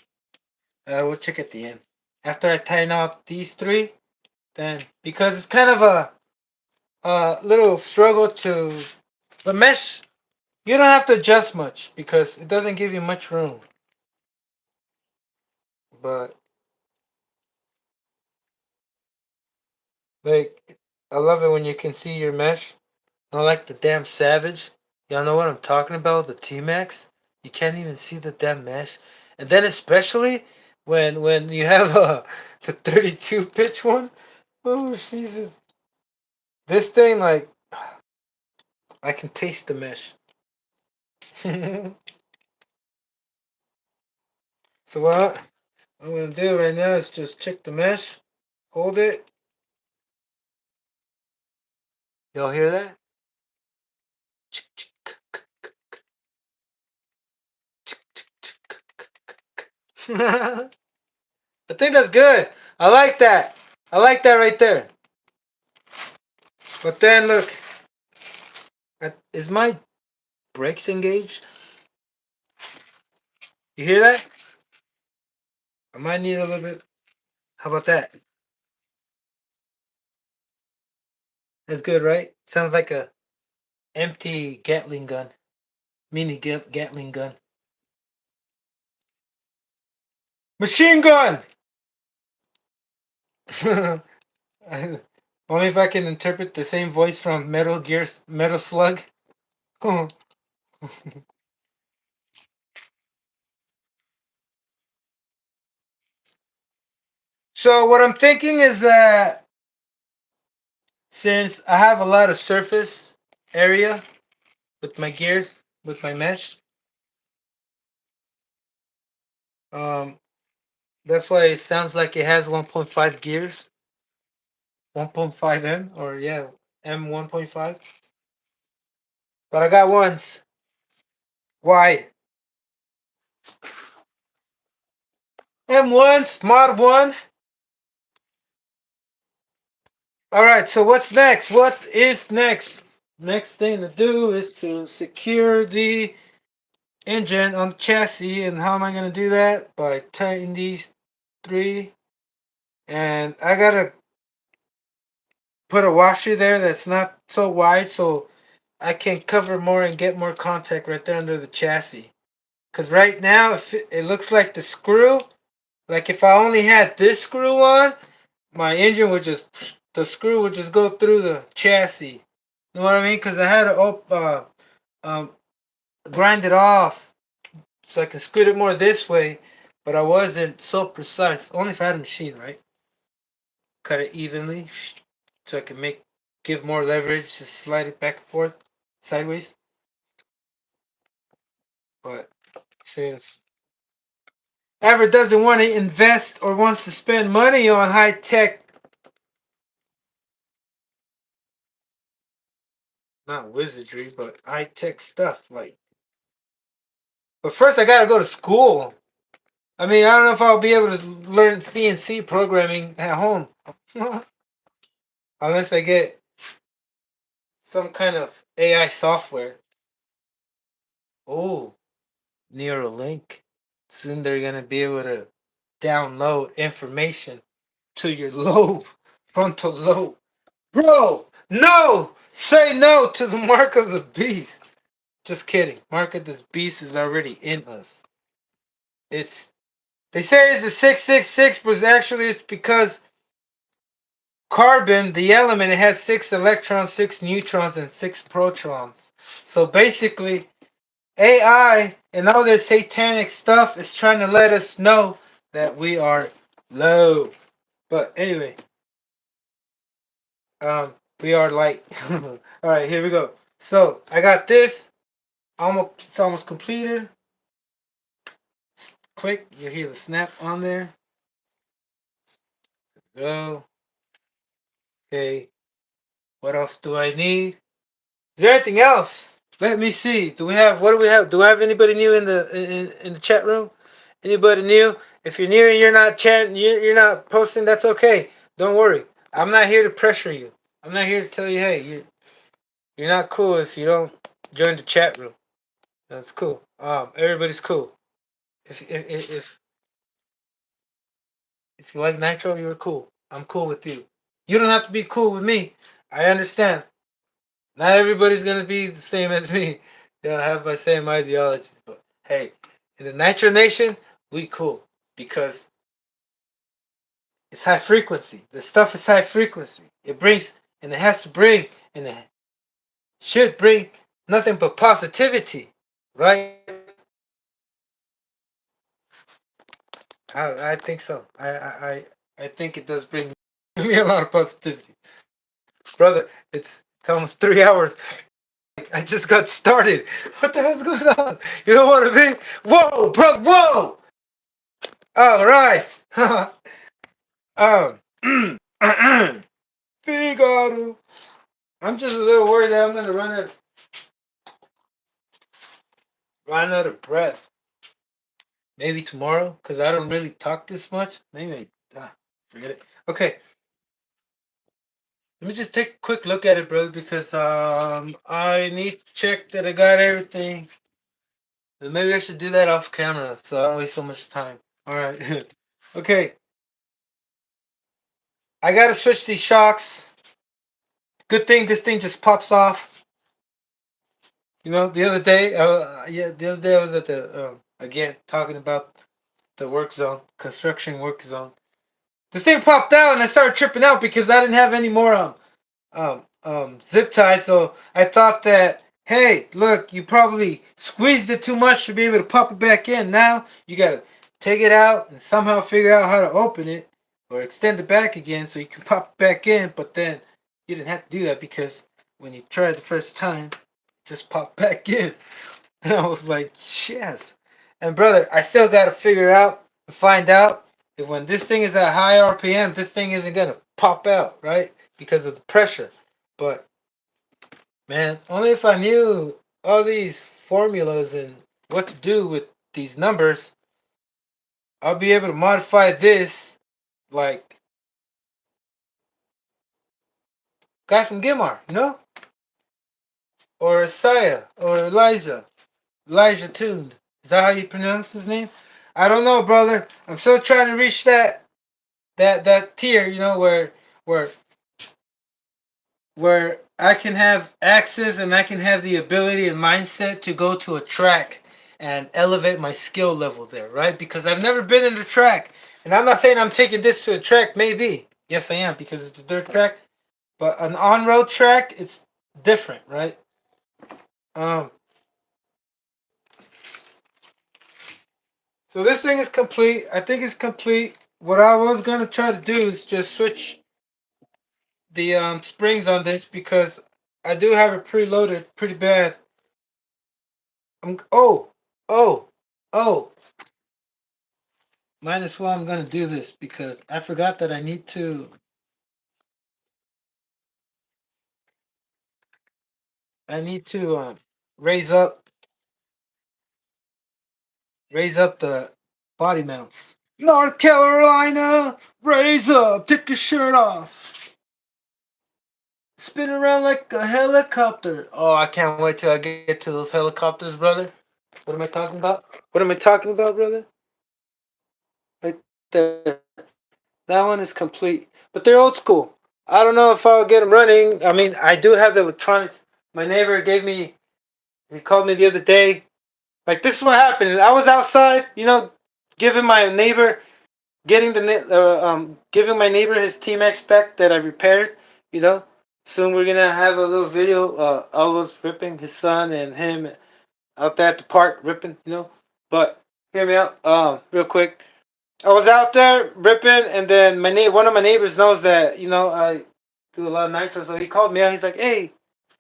We'll check at the end. After I tighten up these three, then because it's kind of a little struggle to the mesh. You don't have to adjust much because it doesn't give you much room. But like, I love it when you can see your mesh. Not like the damn Savage. Y'all know what I'm talking about? The T Max. You can't even see the damn mesh. And then especially when you have the 32 pitch one. Oh Jesus! This thing like I can taste the mesh. So what I'm gonna do right now is just check the mesh, hold it. Y'all hear that? I think that's good. I like that. I like that right there. But then look, is my brakes engaged? You hear that? I might need a little bit. How about that? That's good, right? Sounds like a empty Gatling gun, mini Gatling gun, machine gun. Only if I can interpret the same voice from Metal Gear, Metal Slug. So what I'm thinking is that since I have a lot of surface area with my gears, with my mesh, um, that's why it sounds like it has 1.5 gears, 1.5 M, or yeah, M 1.5. But I got ones. Why? M1, Smart 1. All right, so what's next? What is next? Next thing to do is to secure the engine on the chassis. And how am I going to do that? By tightening these three. And I got to put a washer there that's not so wide so I can cover more and get more contact right there under the chassis. Because right now, if it looks like the screw, like if I only had this screw on, my engine would just, the screw would just go through the chassis. You know what I mean? Because I had to um, grind it off so I can scoot it more this way, but I wasn't so precise. Only if I had a machine, right? Cut it evenly so I can give more leverage to slide it back and forth sideways. But since Ever doesn't want to invest or wants to spend money on high tech, not wizardry, but high tech stuff, like. But first, I gotta go to school. I mean, I don't know if I'll be able to learn CNC programming at home unless I get some kind of AI software. Oh, Neuralink. Soon they're gonna be able to download information to your lobe, frontal lobe. Bro, no! Say no to the mark of the beast. Just kidding. Mark of this beast is already in us. It's they say it's the 666, but actually it's because carbon, the element, it has 6 electrons, 6 neutrons, and 6 protons. So basically, AI and all this satanic stuff is trying to let us know that we are low. But anyway, um, we are light. All right, here we go. So I got this. It's almost completed. Click. You hear the snap on there. Go. Okay. What else do I need? Is there anything else? Let me see. Do we have? What do we have? Do I have anybody new in the chat room? Anybody new? If you're new and you're not chatting, you're not posting. That's okay. Don't worry. I'm not here to pressure you. I'm not here to tell you, hey, you're not cool if you don't join the chat room. That's cool. Everybody's cool. If if you like Nitro, you're cool. I'm cool with you. You don't have to be cool with me. I understand. Not everybody's gonna be the same as me. They'll have my same ideologies, but hey, in the Nitro Nation, we cool because it's high frequency. The stuff is high frequency. It brings and it has to bring and it should bring nothing but positivity, right? I think so. I think it does bring me a lot of positivity, brother. It's almost 3 hours. I just got started. What the hell's going on? You don't want to be? Whoa, bro! Whoa! All right. um, Figaro. I'm just a little worried that I'm gonna run out of breath. Maybe tomorrow, cause I don't really talk this much. Maybe forget it. Okay, let me just take a quick look at it, brother, because I need to check that I got everything. And maybe I should do that off camera so I don't waste so much time. All right. Okay, I gotta switch these shocks. Good thing this thing just pops off. You know, the other day I was at the again talking about the work zone, construction work zone. This thing popped out and I started tripping out because I didn't have any more zip ties. So I thought that, hey, look, you probably squeezed it too much to be able to pop it back in. Now you gotta take it out and somehow figure out how to open it or extend it back again so you can pop it back in. But then you didn't have to do that because when you tried the first time, just pop back in. And I was like, yes. And brother, I still gotta figure out and find out if when this thing is at high RPM, this thing isn't gonna pop out, right? Because of the pressure. But man, only if I knew all these formulas and what to do with these numbers, I'll be able to modify this like guy from Gimar, you know? Or Isaiah or Elijah Tuned. Is that how you pronounce his name? I don't know, brother. I'm still trying to reach that tier, you know, where where I can have access and I can have the ability and mindset to go to a track and elevate my skill level there, right? Because I've never been in the track. And I'm not saying I'm taking this to a track, maybe. Yes, I am, because it's the dirt track. But an on-road track, it's different, right? Um, so this thing is complete. I think it's complete. What I was gonna try to do is just switch the springs on this because I do have it preloaded pretty bad. Oh, oh, oh. Might as well I'm gonna do this because I forgot that I need to raise up raise up Body mounts. North Carolina, raise up, take your shirt off. Spin around like a helicopter. Oh, I can't wait till I get to those helicopters, brother. What am I talking about? What am I talking about, brother? Right there. That one is complete. But they're old school. I don't know if I'll get them running. I mean, I do have the electronics. My neighbor gave me, he called me the other day. Like, this is what happened. I was outside, giving my neighbor, giving my neighbor his T-Max spec that I repaired, you know. Soon we're gonna have a little video. I was ripping his son and him out there at the park ripping, But hear me out, real quick. I was out there ripping, and then one of my neighbors knows that I do a lot of nitro, so he called me out. He's like, "Hey,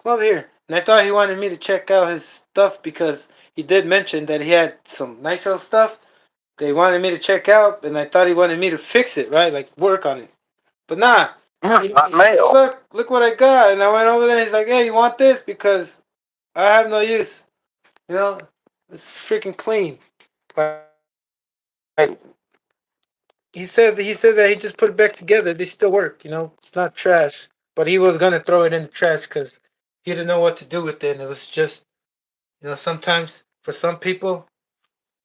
come over here." And I thought he wanted me to check out his stuff because he did mention that he had some nitro stuff. They wanted me to check out, and I thought he wanted me to fix it, right? Like work on it. But nah. Not male. Look what I got. And I went over there and he's like, "Hey, you want this? Because I have no use. You know, it's freaking clean." Like he said that he just put it back together. They still work, It's not trash. But he was gonna throw it in the trash because he didn't know what to do with it. And it was just, sometimes for some people,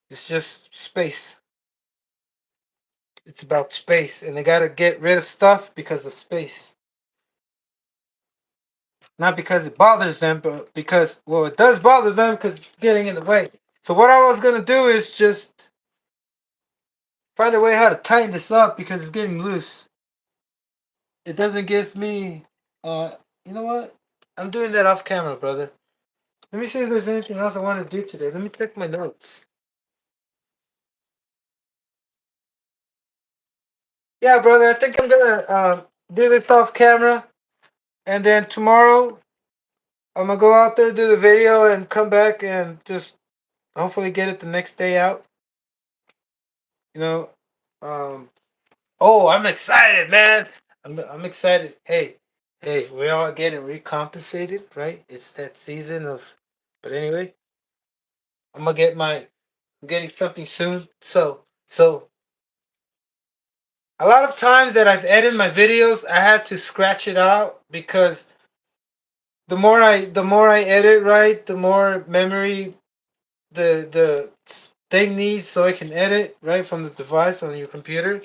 it's just space. It's about space, and they gotta get rid of stuff because of space. Not because it bothers them, but because, well, it does bother them because it's getting in the way. So what I was gonna do is just find a way how to tighten this up because it's getting loose. It doesn't give me. You know what? I'm doing that off camera, brother. Let me see if there's anything else I want to do today. Let me check my notes. Yeah, brother. I think I'm gonna do this off camera, and then tomorrow I'm gonna go out there do the video and come back and just hopefully get it the next day out. You know. Um. Oh, I'm excited, man. I'm excited. Hey, we're all getting recompensated, right? It's that season of. But anyway, I'm gonna get my. I'm getting something soon. So a lot of times that I've edited my videos, I had to scratch it out because the more I edit, right, the more memory the thing needs so I can edit right from the device on your computer.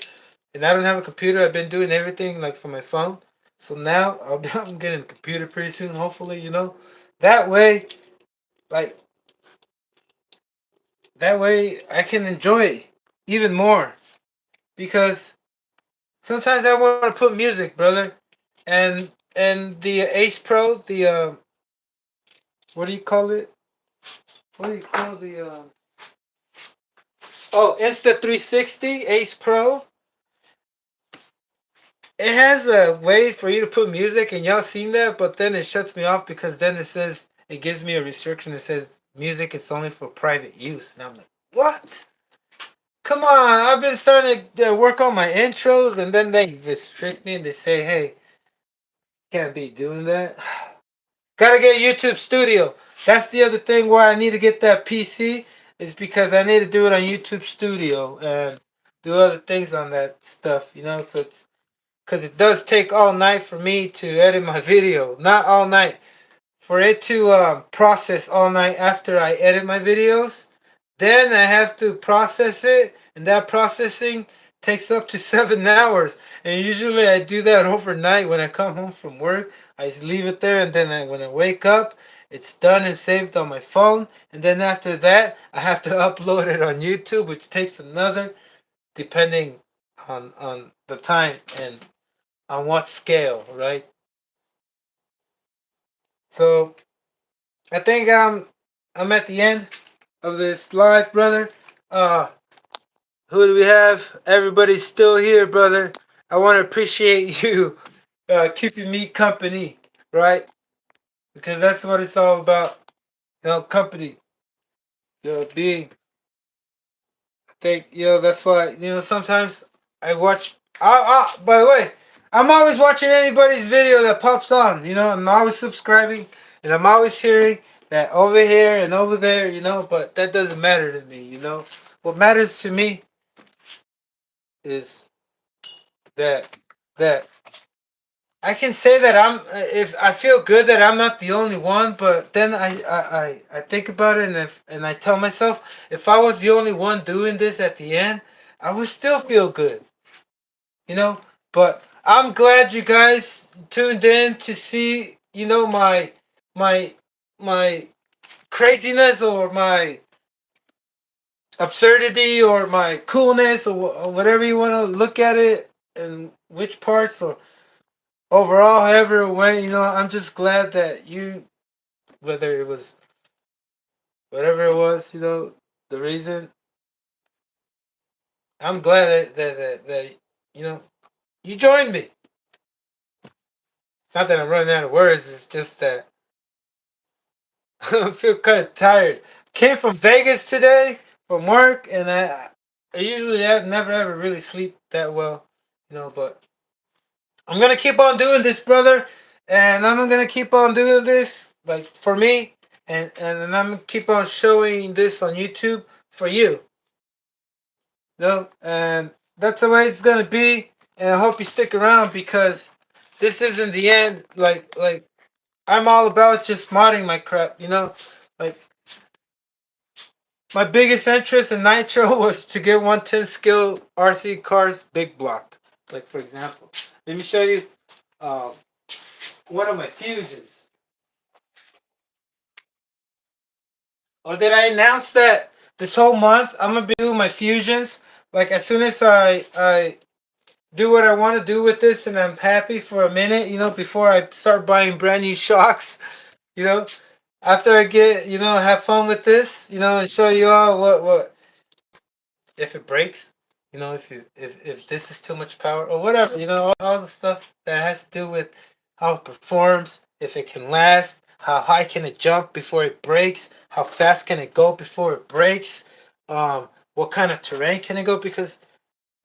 And I don't have a computer. I've been doing everything like from my phone. So now I'm getting a computer pretty soon, hopefully. That way, like that way, I can enjoy it even more because sometimes I want to put music, brother, and the Ace Pro, the what do you call it? What do you call the Insta 360 Ace Pro? It has a way for you to put music, and y'all seen that, but then it shuts me off because then it gives me a restriction. It says music is only for private use, and I'm like, what? Come on! I've been starting to work on my intros, and then they restrict me and they say, hey, can't be doing that. Gotta get YouTube Studio. That's the other thing why I need to get that PC is because I need to do it on YouTube Studio and do other things on that stuff, So it's because it does take all night for me to edit my video. Not all night. For it to process all night after I edit my videos, then I have to process it, and that processing takes up to 7 hours. And usually I do that overnight when I come home from work. I leave it there, and then when I wake up, it's done and saved on my phone. And then after that, I have to upload it on YouTube, which takes another, depending on the time and on what scale, right? So I think I'm at the end of this live, brother. Uh, who do we have? Everybody's still here, brother. I want to appreciate you keeping me company, right? Because that's what it's all about, company. Being. I think that's why sometimes I watch. By the way, I'm always watching anybody's video that pops on. I'm always subscribing, and I'm always hearing that over here and over there. But that doesn't matter to me. What matters to me is that that I can say that if I feel good that I'm not the only one, but then I think about it and I tell myself if I was the only one doing this at the end, I would still feel good, you know. But I'm glad you guys tuned in to see, my my craziness or my absurdity or my coolness or whatever you want to look at it and which parts or overall, however it went, I'm just glad that whether it was whatever it was, the reason, I'm glad that you know, you joined me. It's not that I'm running out of words, it's just that I feel kind of tired. Came from Vegas today from work, and I usually never ever really sleep that well, but I'm gonna keep on doing this, brother, and I'm gonna keep on doing this, like for me, and I'm gonna keep on showing this on YouTube for you. No, and that's the way it's gonna be, and I hope you stick around because this isn't the end. Like I'm all about just modding my crap, like my biggest interest in Nitro was to get 110 skill RC cars big blocked. Like for example, let me show you. Um, One of my fusions. Or did I announce that this whole month I'm gonna be doing my fusions? Like as soon as I do what I want to do with this and I'm happy for a minute, before I start buying brand new shocks, you know, after I get, have fun with this, and show you all what if it breaks, if this is too much power or whatever, all the stuff that has to do with how it performs, if it can last, how high can it jump before it breaks, how fast can it go before it breaks, what kind of terrain can it go, because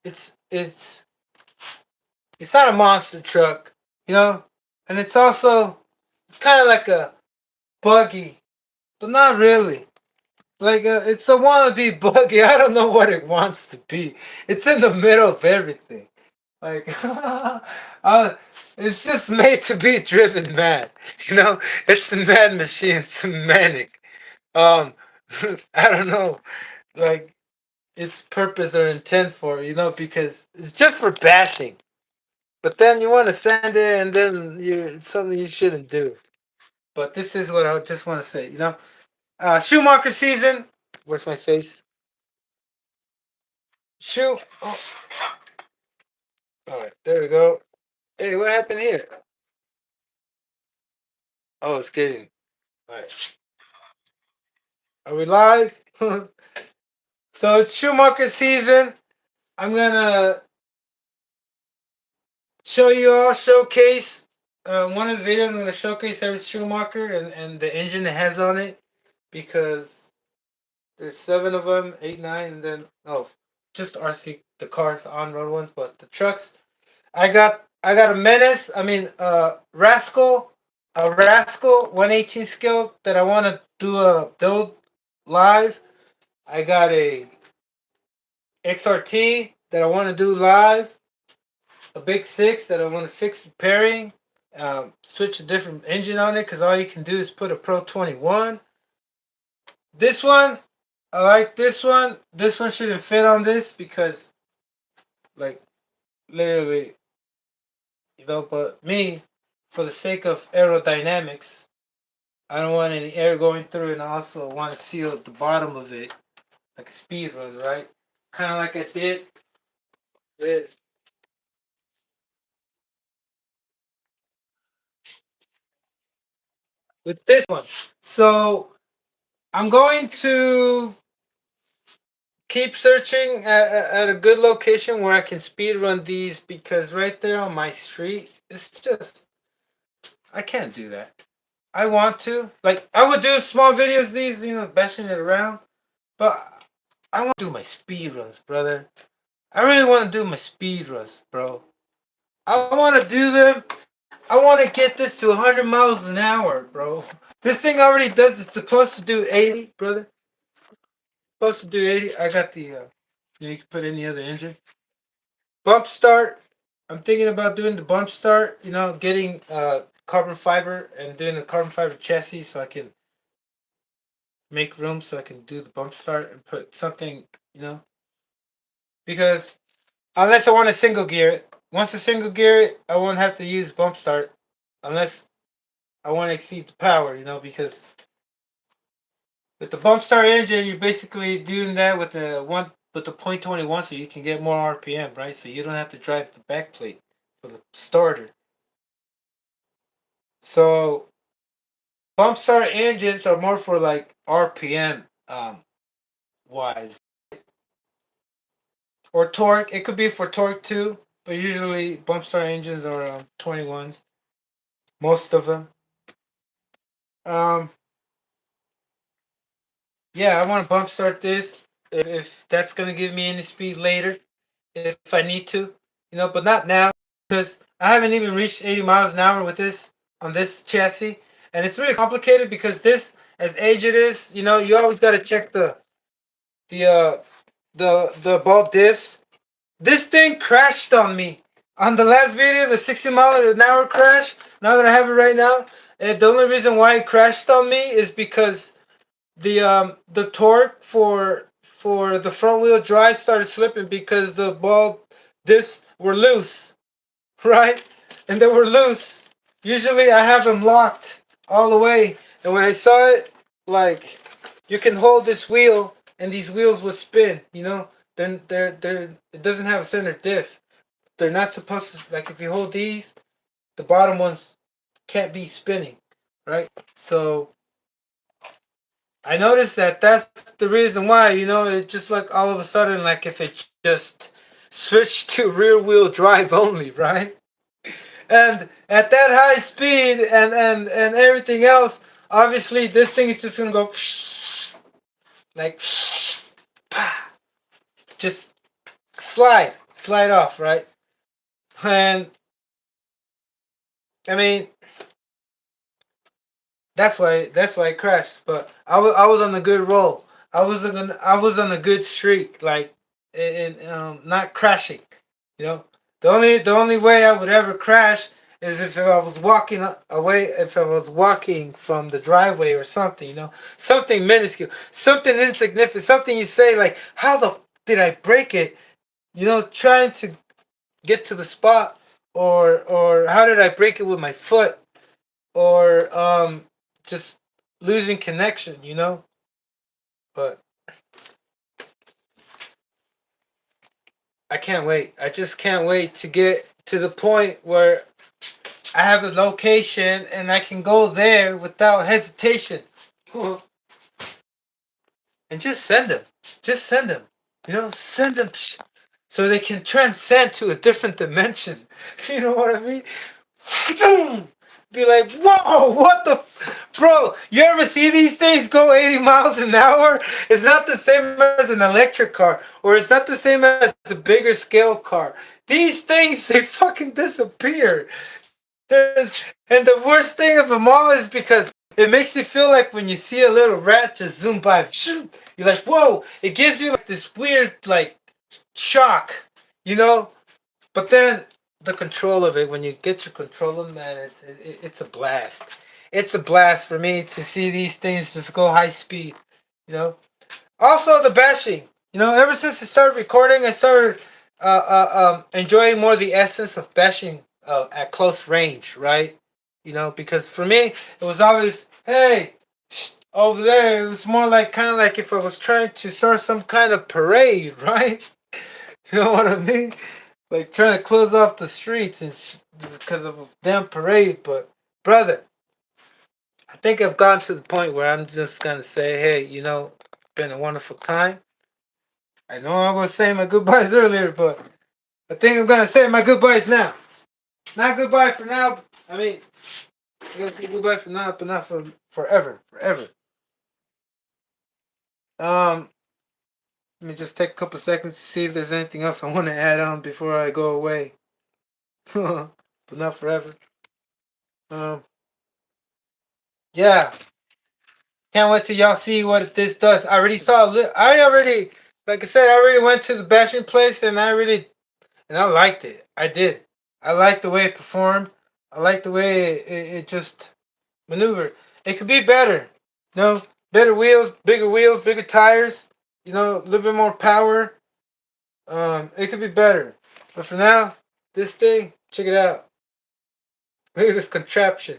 it's it's it's not a monster truck, and it's kind of like a buggy, but not really. Like it's a wannabe buggy. I don't know what it wants to be. It's in the middle of everything. Like, it's just made to be driven mad. It's a mad machine. It's a manic. Um, I don't know, like its purpose or intent for because it's just for bashing. But then you want to send it, and then it's something you shouldn't do. But this is what I just want to say. Schumacher season. Where's my face? Shoe. Oh, all right, there we go. Hey, what happened here? Oh, it's getting. All right, are we live? So it's Schumacher season. I'm gonna show you all showcase. One of the videos I'm gonna showcase every Schumacher and the engine it has on it because there's seven of them, eight, nine, and then just RC the cars on road ones, but the trucks. I got a menace. I mean, a rascal 118 skill that I want to do a build live. I got a XRT that I want to do live. A big six that I want to fix repairing. Switch a different engine on it because all you can do is put a Pro 21. This one, I like this one. This one shouldn't fit on this because, like, literally, but me, for the sake of aerodynamics, I don't want any air going through, and I also want to seal the bottom of it like a speed run, right? Kind of like I did with this one. So I'm going to keep searching at a good location where I can speed run these because right there on my street, it's just I can't do that. I want to, like, I would do small videos these, bashing it around, but I want to do my speed runs, brother. I really want to do my speed runs, bro. I want to do them. I want to get this to 100 miles an hour, bro. This thing already does. It's supposed to do 80, brother. Supposed to do 80. I got the. You can put any other engine. Bump start. I'm thinking about doing the bump start. Getting carbon fiber and doing a carbon fiber chassis so I can make room so I can do the bump start and put something. You know, because unless I want to single gear it, once I single gear it, I won't have to use bump start unless I want to exceed the power. Because with the bump start engine, you're basically doing that with the point 21, so you can get more RPM, right? So you don't have to drive the back plate for the starter. So bump start engines are more for like RPM wise or torque. It could be for torque too, but usually bump start engines are 21s. Most of them. Um, yeah, I want to bump start this if that's gonna give me any speed later, if I need to, but not now because I haven't even reached 80 miles an hour with this on this chassis, and it's really complicated because this, as age it is, you always got to check the the ball diffs. This thing crashed on me on the last video, the 60 mile an hour crash. Now that I have it right now, and the only reason why it crashed on me is because the torque for the front wheel drive started slipping because the ball diffs were loose, right? And they were loose. Usually I have them locked all the way, and when I saw it, like, you can hold this wheel and these wheels will spin. Then they're it doesn't have a center diff. They're not supposed to, like, if you hold these, the bottom ones can't be spinning, right? So I noticed that that's the reason why, it just like all of a sudden, like if it just switched to rear wheel drive only, right? And at that high speed and everything else, obviously this thing is just gonna go like just slide off, right? And I mean, that's why it crashed. But I was on a good roll. I was on a good streak, like in not crashing. You know, the only way I would ever crash is if I was walking away, if I was walking from the driveway or something. Something minuscule, something insignificant, something you say like, how the did I break it? Trying to get to the spot, or how did I break it with my foot? Or just losing connection. But I can't wait. I just can't wait to get to the point where I have a location and I can go there without hesitation. And just send them. Just send them. Send them so they can transcend to a different dimension. You know what I mean? Be like, whoa, what the, bro? You ever see these things go 80 miles an hour? It's not the same as an electric car, or it's not the same as a bigger scale car. These things, they fucking disappear. And the worst thing of them all is because it makes you feel like when you see a little rat just zoom by, you're like, whoa! It gives you like this weird like shock, you know. But then the control of it, when you get your control of it, man, it's a blast. It's a blast for me to see these things just go high speed, you know. Also the bashing, ever since I started recording, I started enjoying more the essence of bashing at close range, right? Because for me it was always, hey, over there. It was more like kind of like if I was trying to start some kind of parade, right? You know what I mean? Like trying to close off the streets and because of a damn parade. But brother, I think I've gotten to the point where I'm just gonna say, hey, it's been a wonderful time. I know I was saying my goodbyes earlier, but I think I'm gonna say my goodbyes now. Not goodbye for now. I mean, I gotta say goodbye for now, but not for forever, forever. Um, Let me just take a couple seconds to see if there's anything else I want to add on before I go away. But not forever. Um, yeah, can't wait till y'all see what this does. I already saw. I already, like I said, I already went to the bashing place, and I already and I liked it. I did. I liked the way it performed. I liked the way it just maneuvered. It could be better. You know, better wheels, bigger tires. You know, a little bit more power. It could be better. But for now, this thing, check it out. Look at this contraption.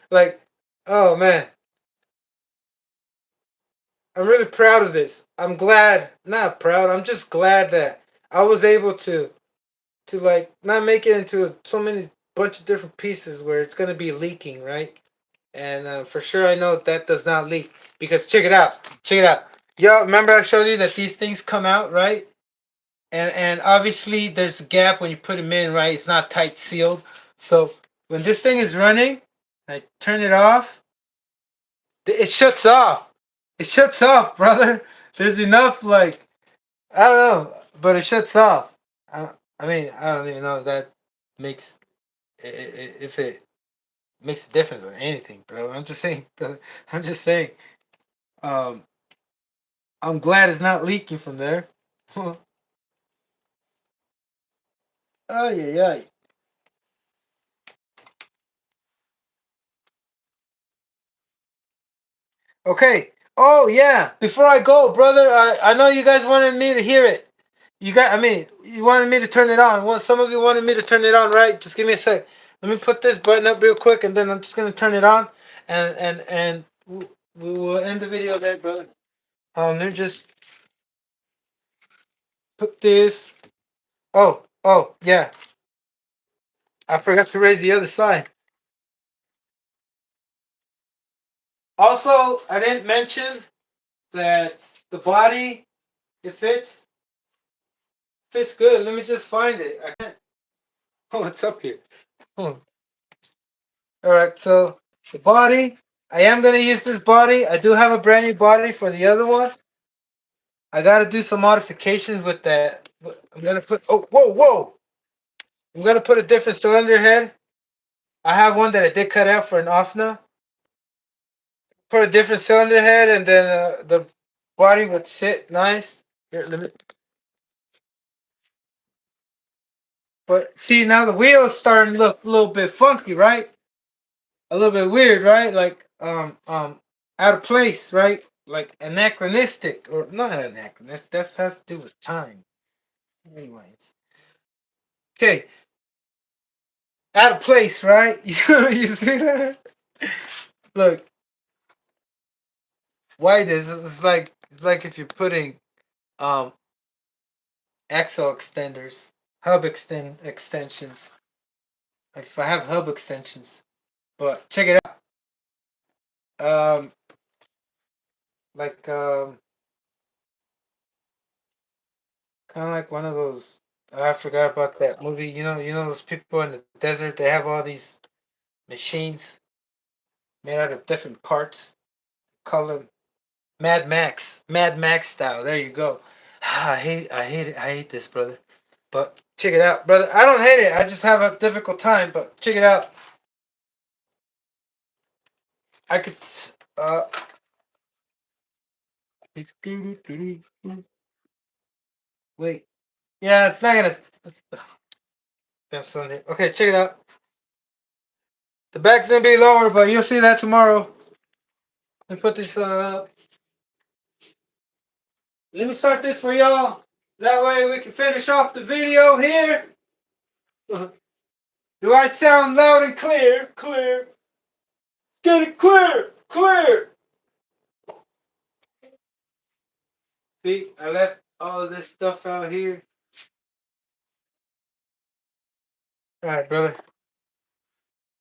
Like, oh man, I'm really proud of this. I'm glad, not proud. I'm just glad that I was able to like not make it into so many bunch of different pieces where it's gonna be leaking, right? And for sure, I know that does not leak because check it out. Yo, remember I showed you that these things come out, right? And obviously there's a gap when you put them in, right? It's not tight sealed. So when this thing is running, I turn it off. It shuts off. It shuts off, brother. There's enough, like, I don't know, but it shuts off. I mean, I don't even know if that makes if it makes a difference or anything, bro. I'm just saying, brother. I'm just saying. Um, I'm glad it's not leaking from there. Oh yeah, yeah. Okay. Oh yeah. Before I go, brother, I know you guys wanted me to hear it. I mean, you wanted me to turn it on. Well, some of you wanted me to turn it on, right? Just give me a sec. Let me put this button up real quick, and then I'm just gonna turn it on, and we will end the video there, brother. Let me just put this. Oh, yeah. I forgot to raise the other side. Also, I didn't mention that the body it fits good. Let me just find it. I can't. Oh, it's up here. Oh. All right, so the body. I am gonna use this body. I do have a brand new body for the other one. I gotta do some modifications with that. I'm gonna put. Oh, whoa! I'm gonna put a different cylinder head. I have one that I did cut out for an OFNA. Put a different cylinder head, and then the body would sit nice. Here, let me. But see, now the wheels starting to look a little bit funky, right? A little bit weird, right? Like out of place, right? Like anachronistic, or not anachronistic. That has to do with time. Anyways, okay, out of place, right? You see that? Look, white is it's like if you're putting um axle extenders, extensions. Like if I have hub extensions, but check it out. Like kind of like one of those. I forgot about that movie. You know those people in the desert. They have all these machines made out of different parts. Call them Mad Max style. There you go. I hate it. I hate this, brother. But check it out, brother. I don't hate it. I just have a difficult time. But check it out. I could. Uh. Wait. Yeah, it's not gonna. Damn Sunday. Okay, check it out. The back's gonna be lower, but you'll see that tomorrow. Let me put this. Let me start this for y'all. That way we can finish off the video here. Do I sound loud and clear? Clear. Get it clear. Clear. See, I left all of this stuff out here. All right, brother.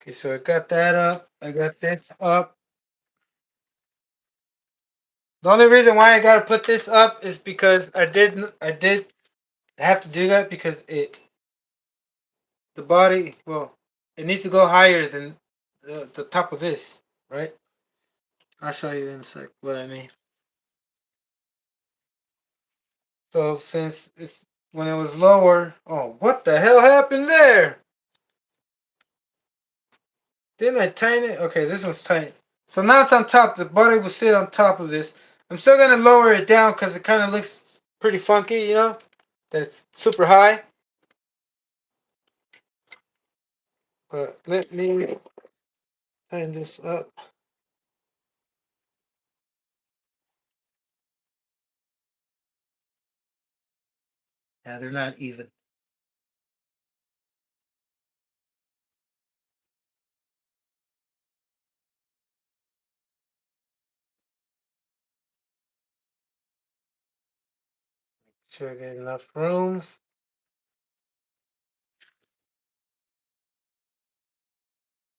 Okay, so I got that up. I got this up. The only reason why I gotta put this up is because I did have to do that because the body, well, it needs to go higher than the top of this, right? I'll show you in a sec what I mean. So since it's when it was lower, oh, what the hell happened there? Didn't I tighten it? Okay, this one's tight. So now it's on top. The body will sit on top of this. I'm still gonna lower it down because it kind of looks pretty funky, you know. that it's super high. But let me tighten this up. Yeah, they're not even. Sure, I get enough room.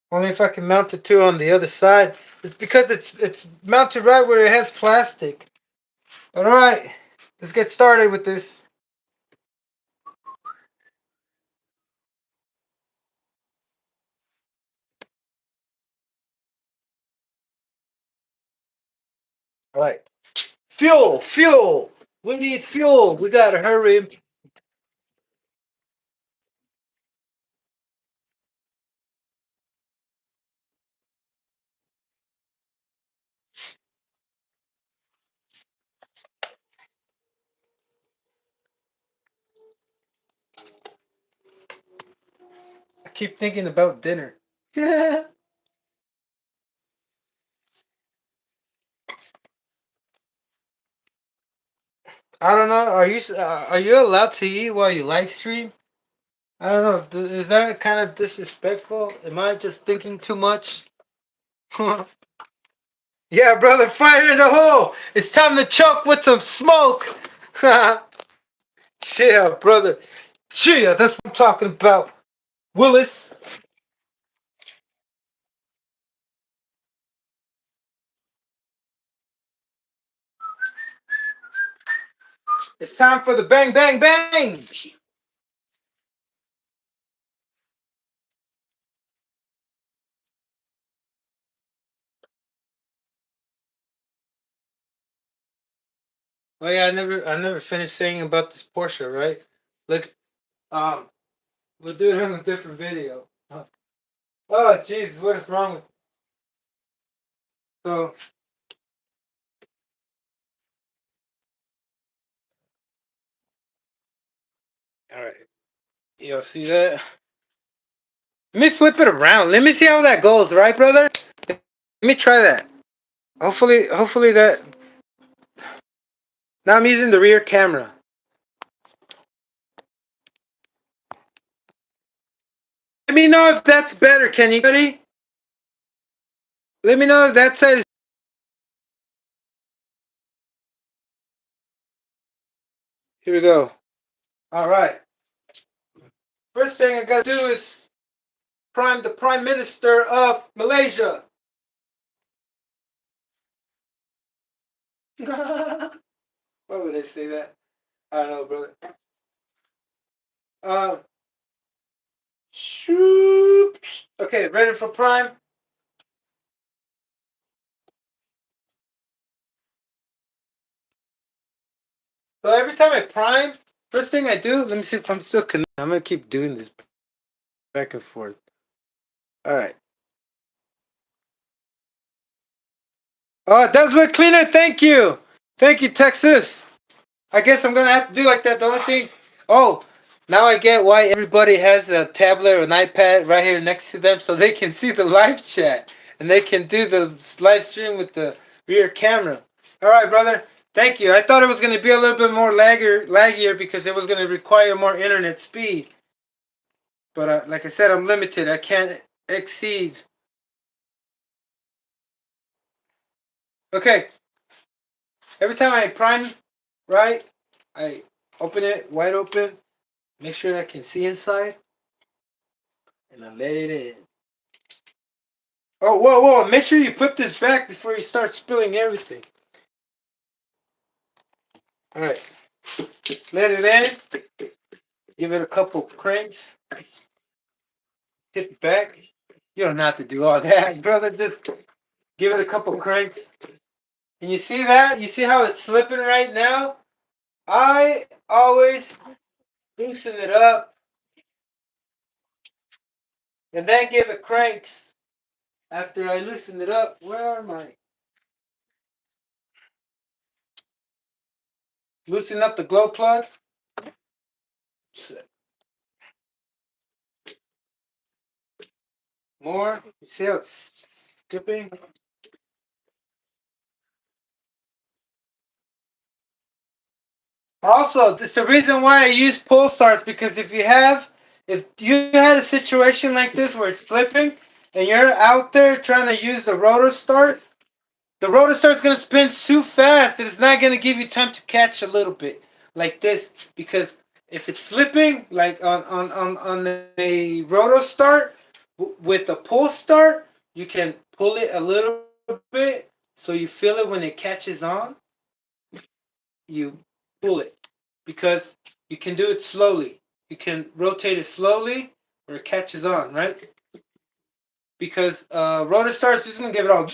Only if I can mount it to on the other side. It's because it's mounted right where it has plastic. But all right, let's get started with this. All right, fuel, fuel. We need fuel. We gotta hurry. I keep thinking about dinner. I don't know. Are you allowed to eat while you live stream? I don't know. Is that kind of disrespectful? Am I just thinking too much? Yeah, brother, fire in the hole. It's time to choke with some smoke. Chill, brother. Chill. That's what I'm talking about. Willis. It's time for the bang, bang, bang. Oh yeah, I never finished saying about this Porsche, right? Look, um, we'll do it in a different video. Oh Jesus, what is wrong with? So, all right, y'all see that? Let me flip it around. Let me see how that goes, right, brother? Let me try that. Hopefully that. Now I'm using the rear camera. Let me know if that's better. Can you, buddy? Let me know if that side is. Here we go. All right. First thing I gotta do is prime the Prime Minister of Malaysia. Why would I say that? I don't know, brother. Uh, shoot. Okay, ready for prime? So every time I prime, first thing I do, let me see if I'm still connected. I'm gonna keep doing this back and forth. All right. Oh, Desmond Cleaner, thank you. Thank you, Texas. I guess I'm gonna have to do like that. The only thing, oh, now I get why everybody has a tablet or an iPad right here next to them, so they can see the live chat and they can do the live stream with the rear camera. All right, brother. Thank you. I thought it was gonna be a little bit more laggier because it was gonna require more internet speed. But like I said, I'm limited. I can't exceed. Okay. Every time I prime, right, I open it wide open, make sure I can see inside, and I let it in. Oh, whoa, whoa! Make sure you put this back before you start spilling everything. All right, let it in. Give it a couple cranks. Hit it back. You don't have to do all that, brother. Just give it a couple cranks. And you see that? You see how it's slipping right now? I always loosen it up and then give it cranks after I loosen it up. Where are my? Loosen up the glow plug. More. You see how it's skipping? Also, it's the reason why I use pull starts because if you had a situation like this where it's flipping and you're out there trying to use the rotor start's gonna spin too fast and it's not gonna give you time to catch a little bit like this because if it's slipping like on a rotor start with a pull start, you can pull it a little bit so you feel it when it catches on. You pull it because you can do it slowly. You can rotate it slowly where it catches on, right? Because rotor start's just gonna give it all,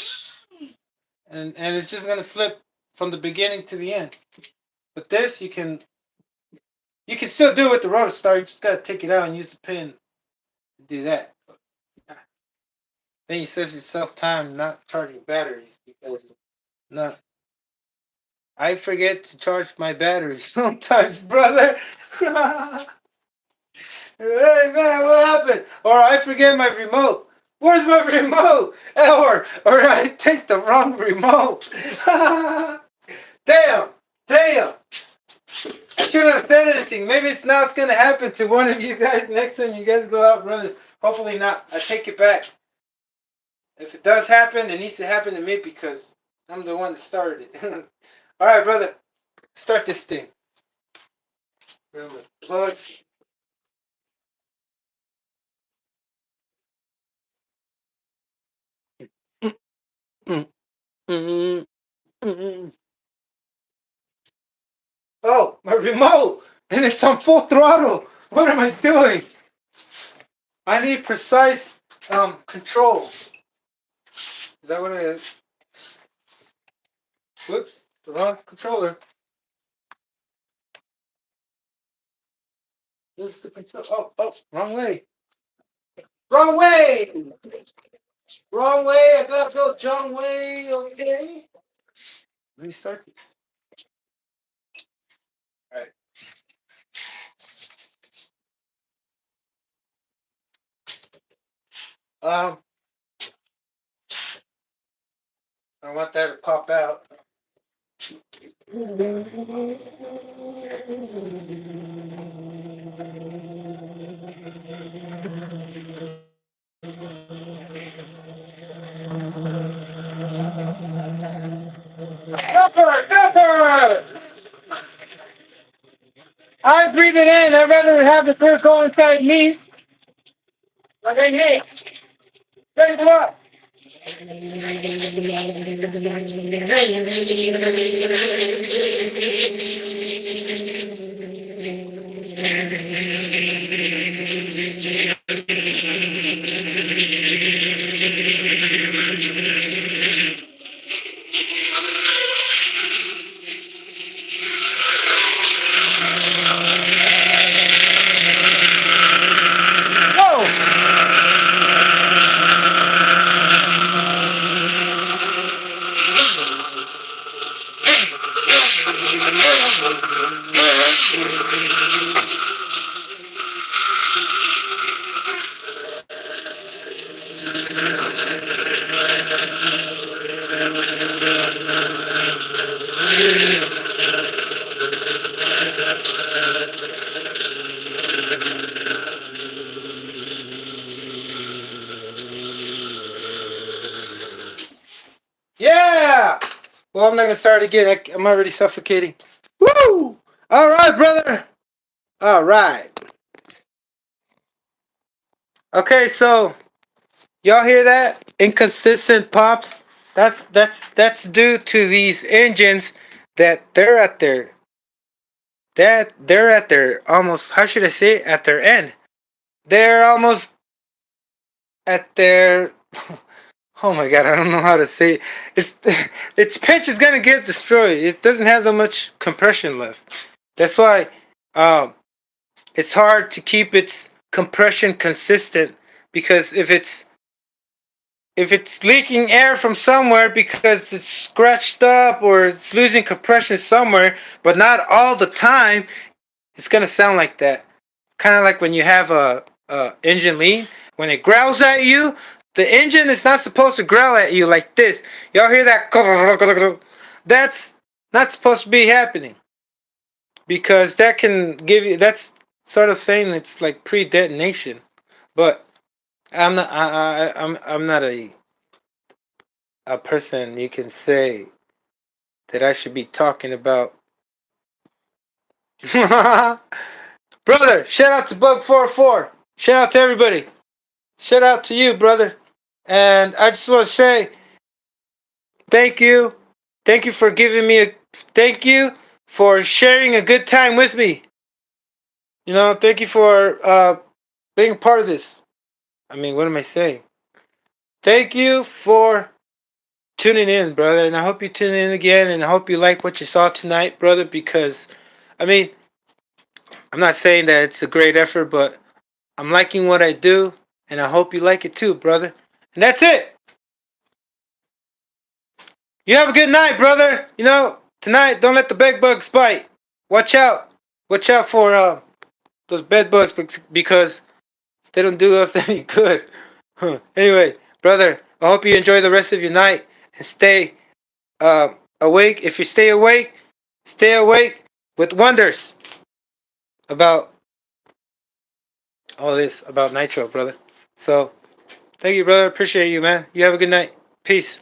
and it's just gonna slip from the beginning to the end. But this you can still do it with the rotor start. You just gotta take it out and use the pin to do that. Then you save yourself time not charging batteries because not. I forget to charge my batteries sometimes, brother. Hey man, what happened? Or I forget my remote. Where's my remote? Or I take the wrong remote. Damn, damn. I shouldn't have said anything. Maybe it's gonna happen to one of you guys next time you guys go out running. Hopefully not. I take it back. If it does happen, it needs to happen to me because I'm the one that started it. All right, brother, start this thing. Remember, plugs. Mm, mm, mm. Oh, my remote! And it's on full throttle! What am I doing? I need precise control. Is that what it is? Whoops, the wrong controller. This is the control. Oh, oh, wrong way. Wrong way! Wrong way, I gotta go John way, okay? Restart this. Alright. Um, I want that to pop out. Pepper! Pepper! I breathe it in. I'd rather have the beer go inside me. Like, hey, ready to what? Whoa! Yeah! Well, I'm not gonna start again. I'm already suffocating. Woo! All right, brother. All right. Okay, so y'all hear that? Inconsistent pops. That's due to these engines that they're at their almost, how should I say it? At their end. They're almost at their oh my god, I don't know how to say it. It's its pitch is gonna get destroyed. It doesn't have that much compression left. That's why um it's hard to keep its compression consistent because if it's leaking air from somewhere because it's scratched up or it's losing compression somewhere, but not all the time, it's gonna sound like that. kind of like when you have a engine lean, when it growls at you, the engine is not supposed to growl at you like this. Y'all hear that? That's not supposed to be happening, because that can give you, that's sort of saying it's like pre-detonation. But I'm not a person you can say that I should be talking about. Brother, shout out to Bug44. Shout out to everybody. Shout out to you, brother. And I just want to say thank you. Thank you for giving me a, thank you for sharing a good time with me. Thank you for being a part of this. I mean, what am I saying? Thank you for tuning in, brother. And I hope you tune in again. And I hope you like what you saw tonight, brother, because, I mean, I'm not saying that it's a great effort, but I'm liking what I do. And I hope you like it too, brother. And that's it. You have a good night, brother. Tonight, don't let the bed bugs bite. Watch out. Watch out for those bed bugs, because they don't do us any good. Anyway, brother, I hope you enjoy the rest of your night and stay awake. If you stay awake with wonders about all this, about Nitro, brother. So, thank you, brother. Appreciate you, man. You have a good night. Peace.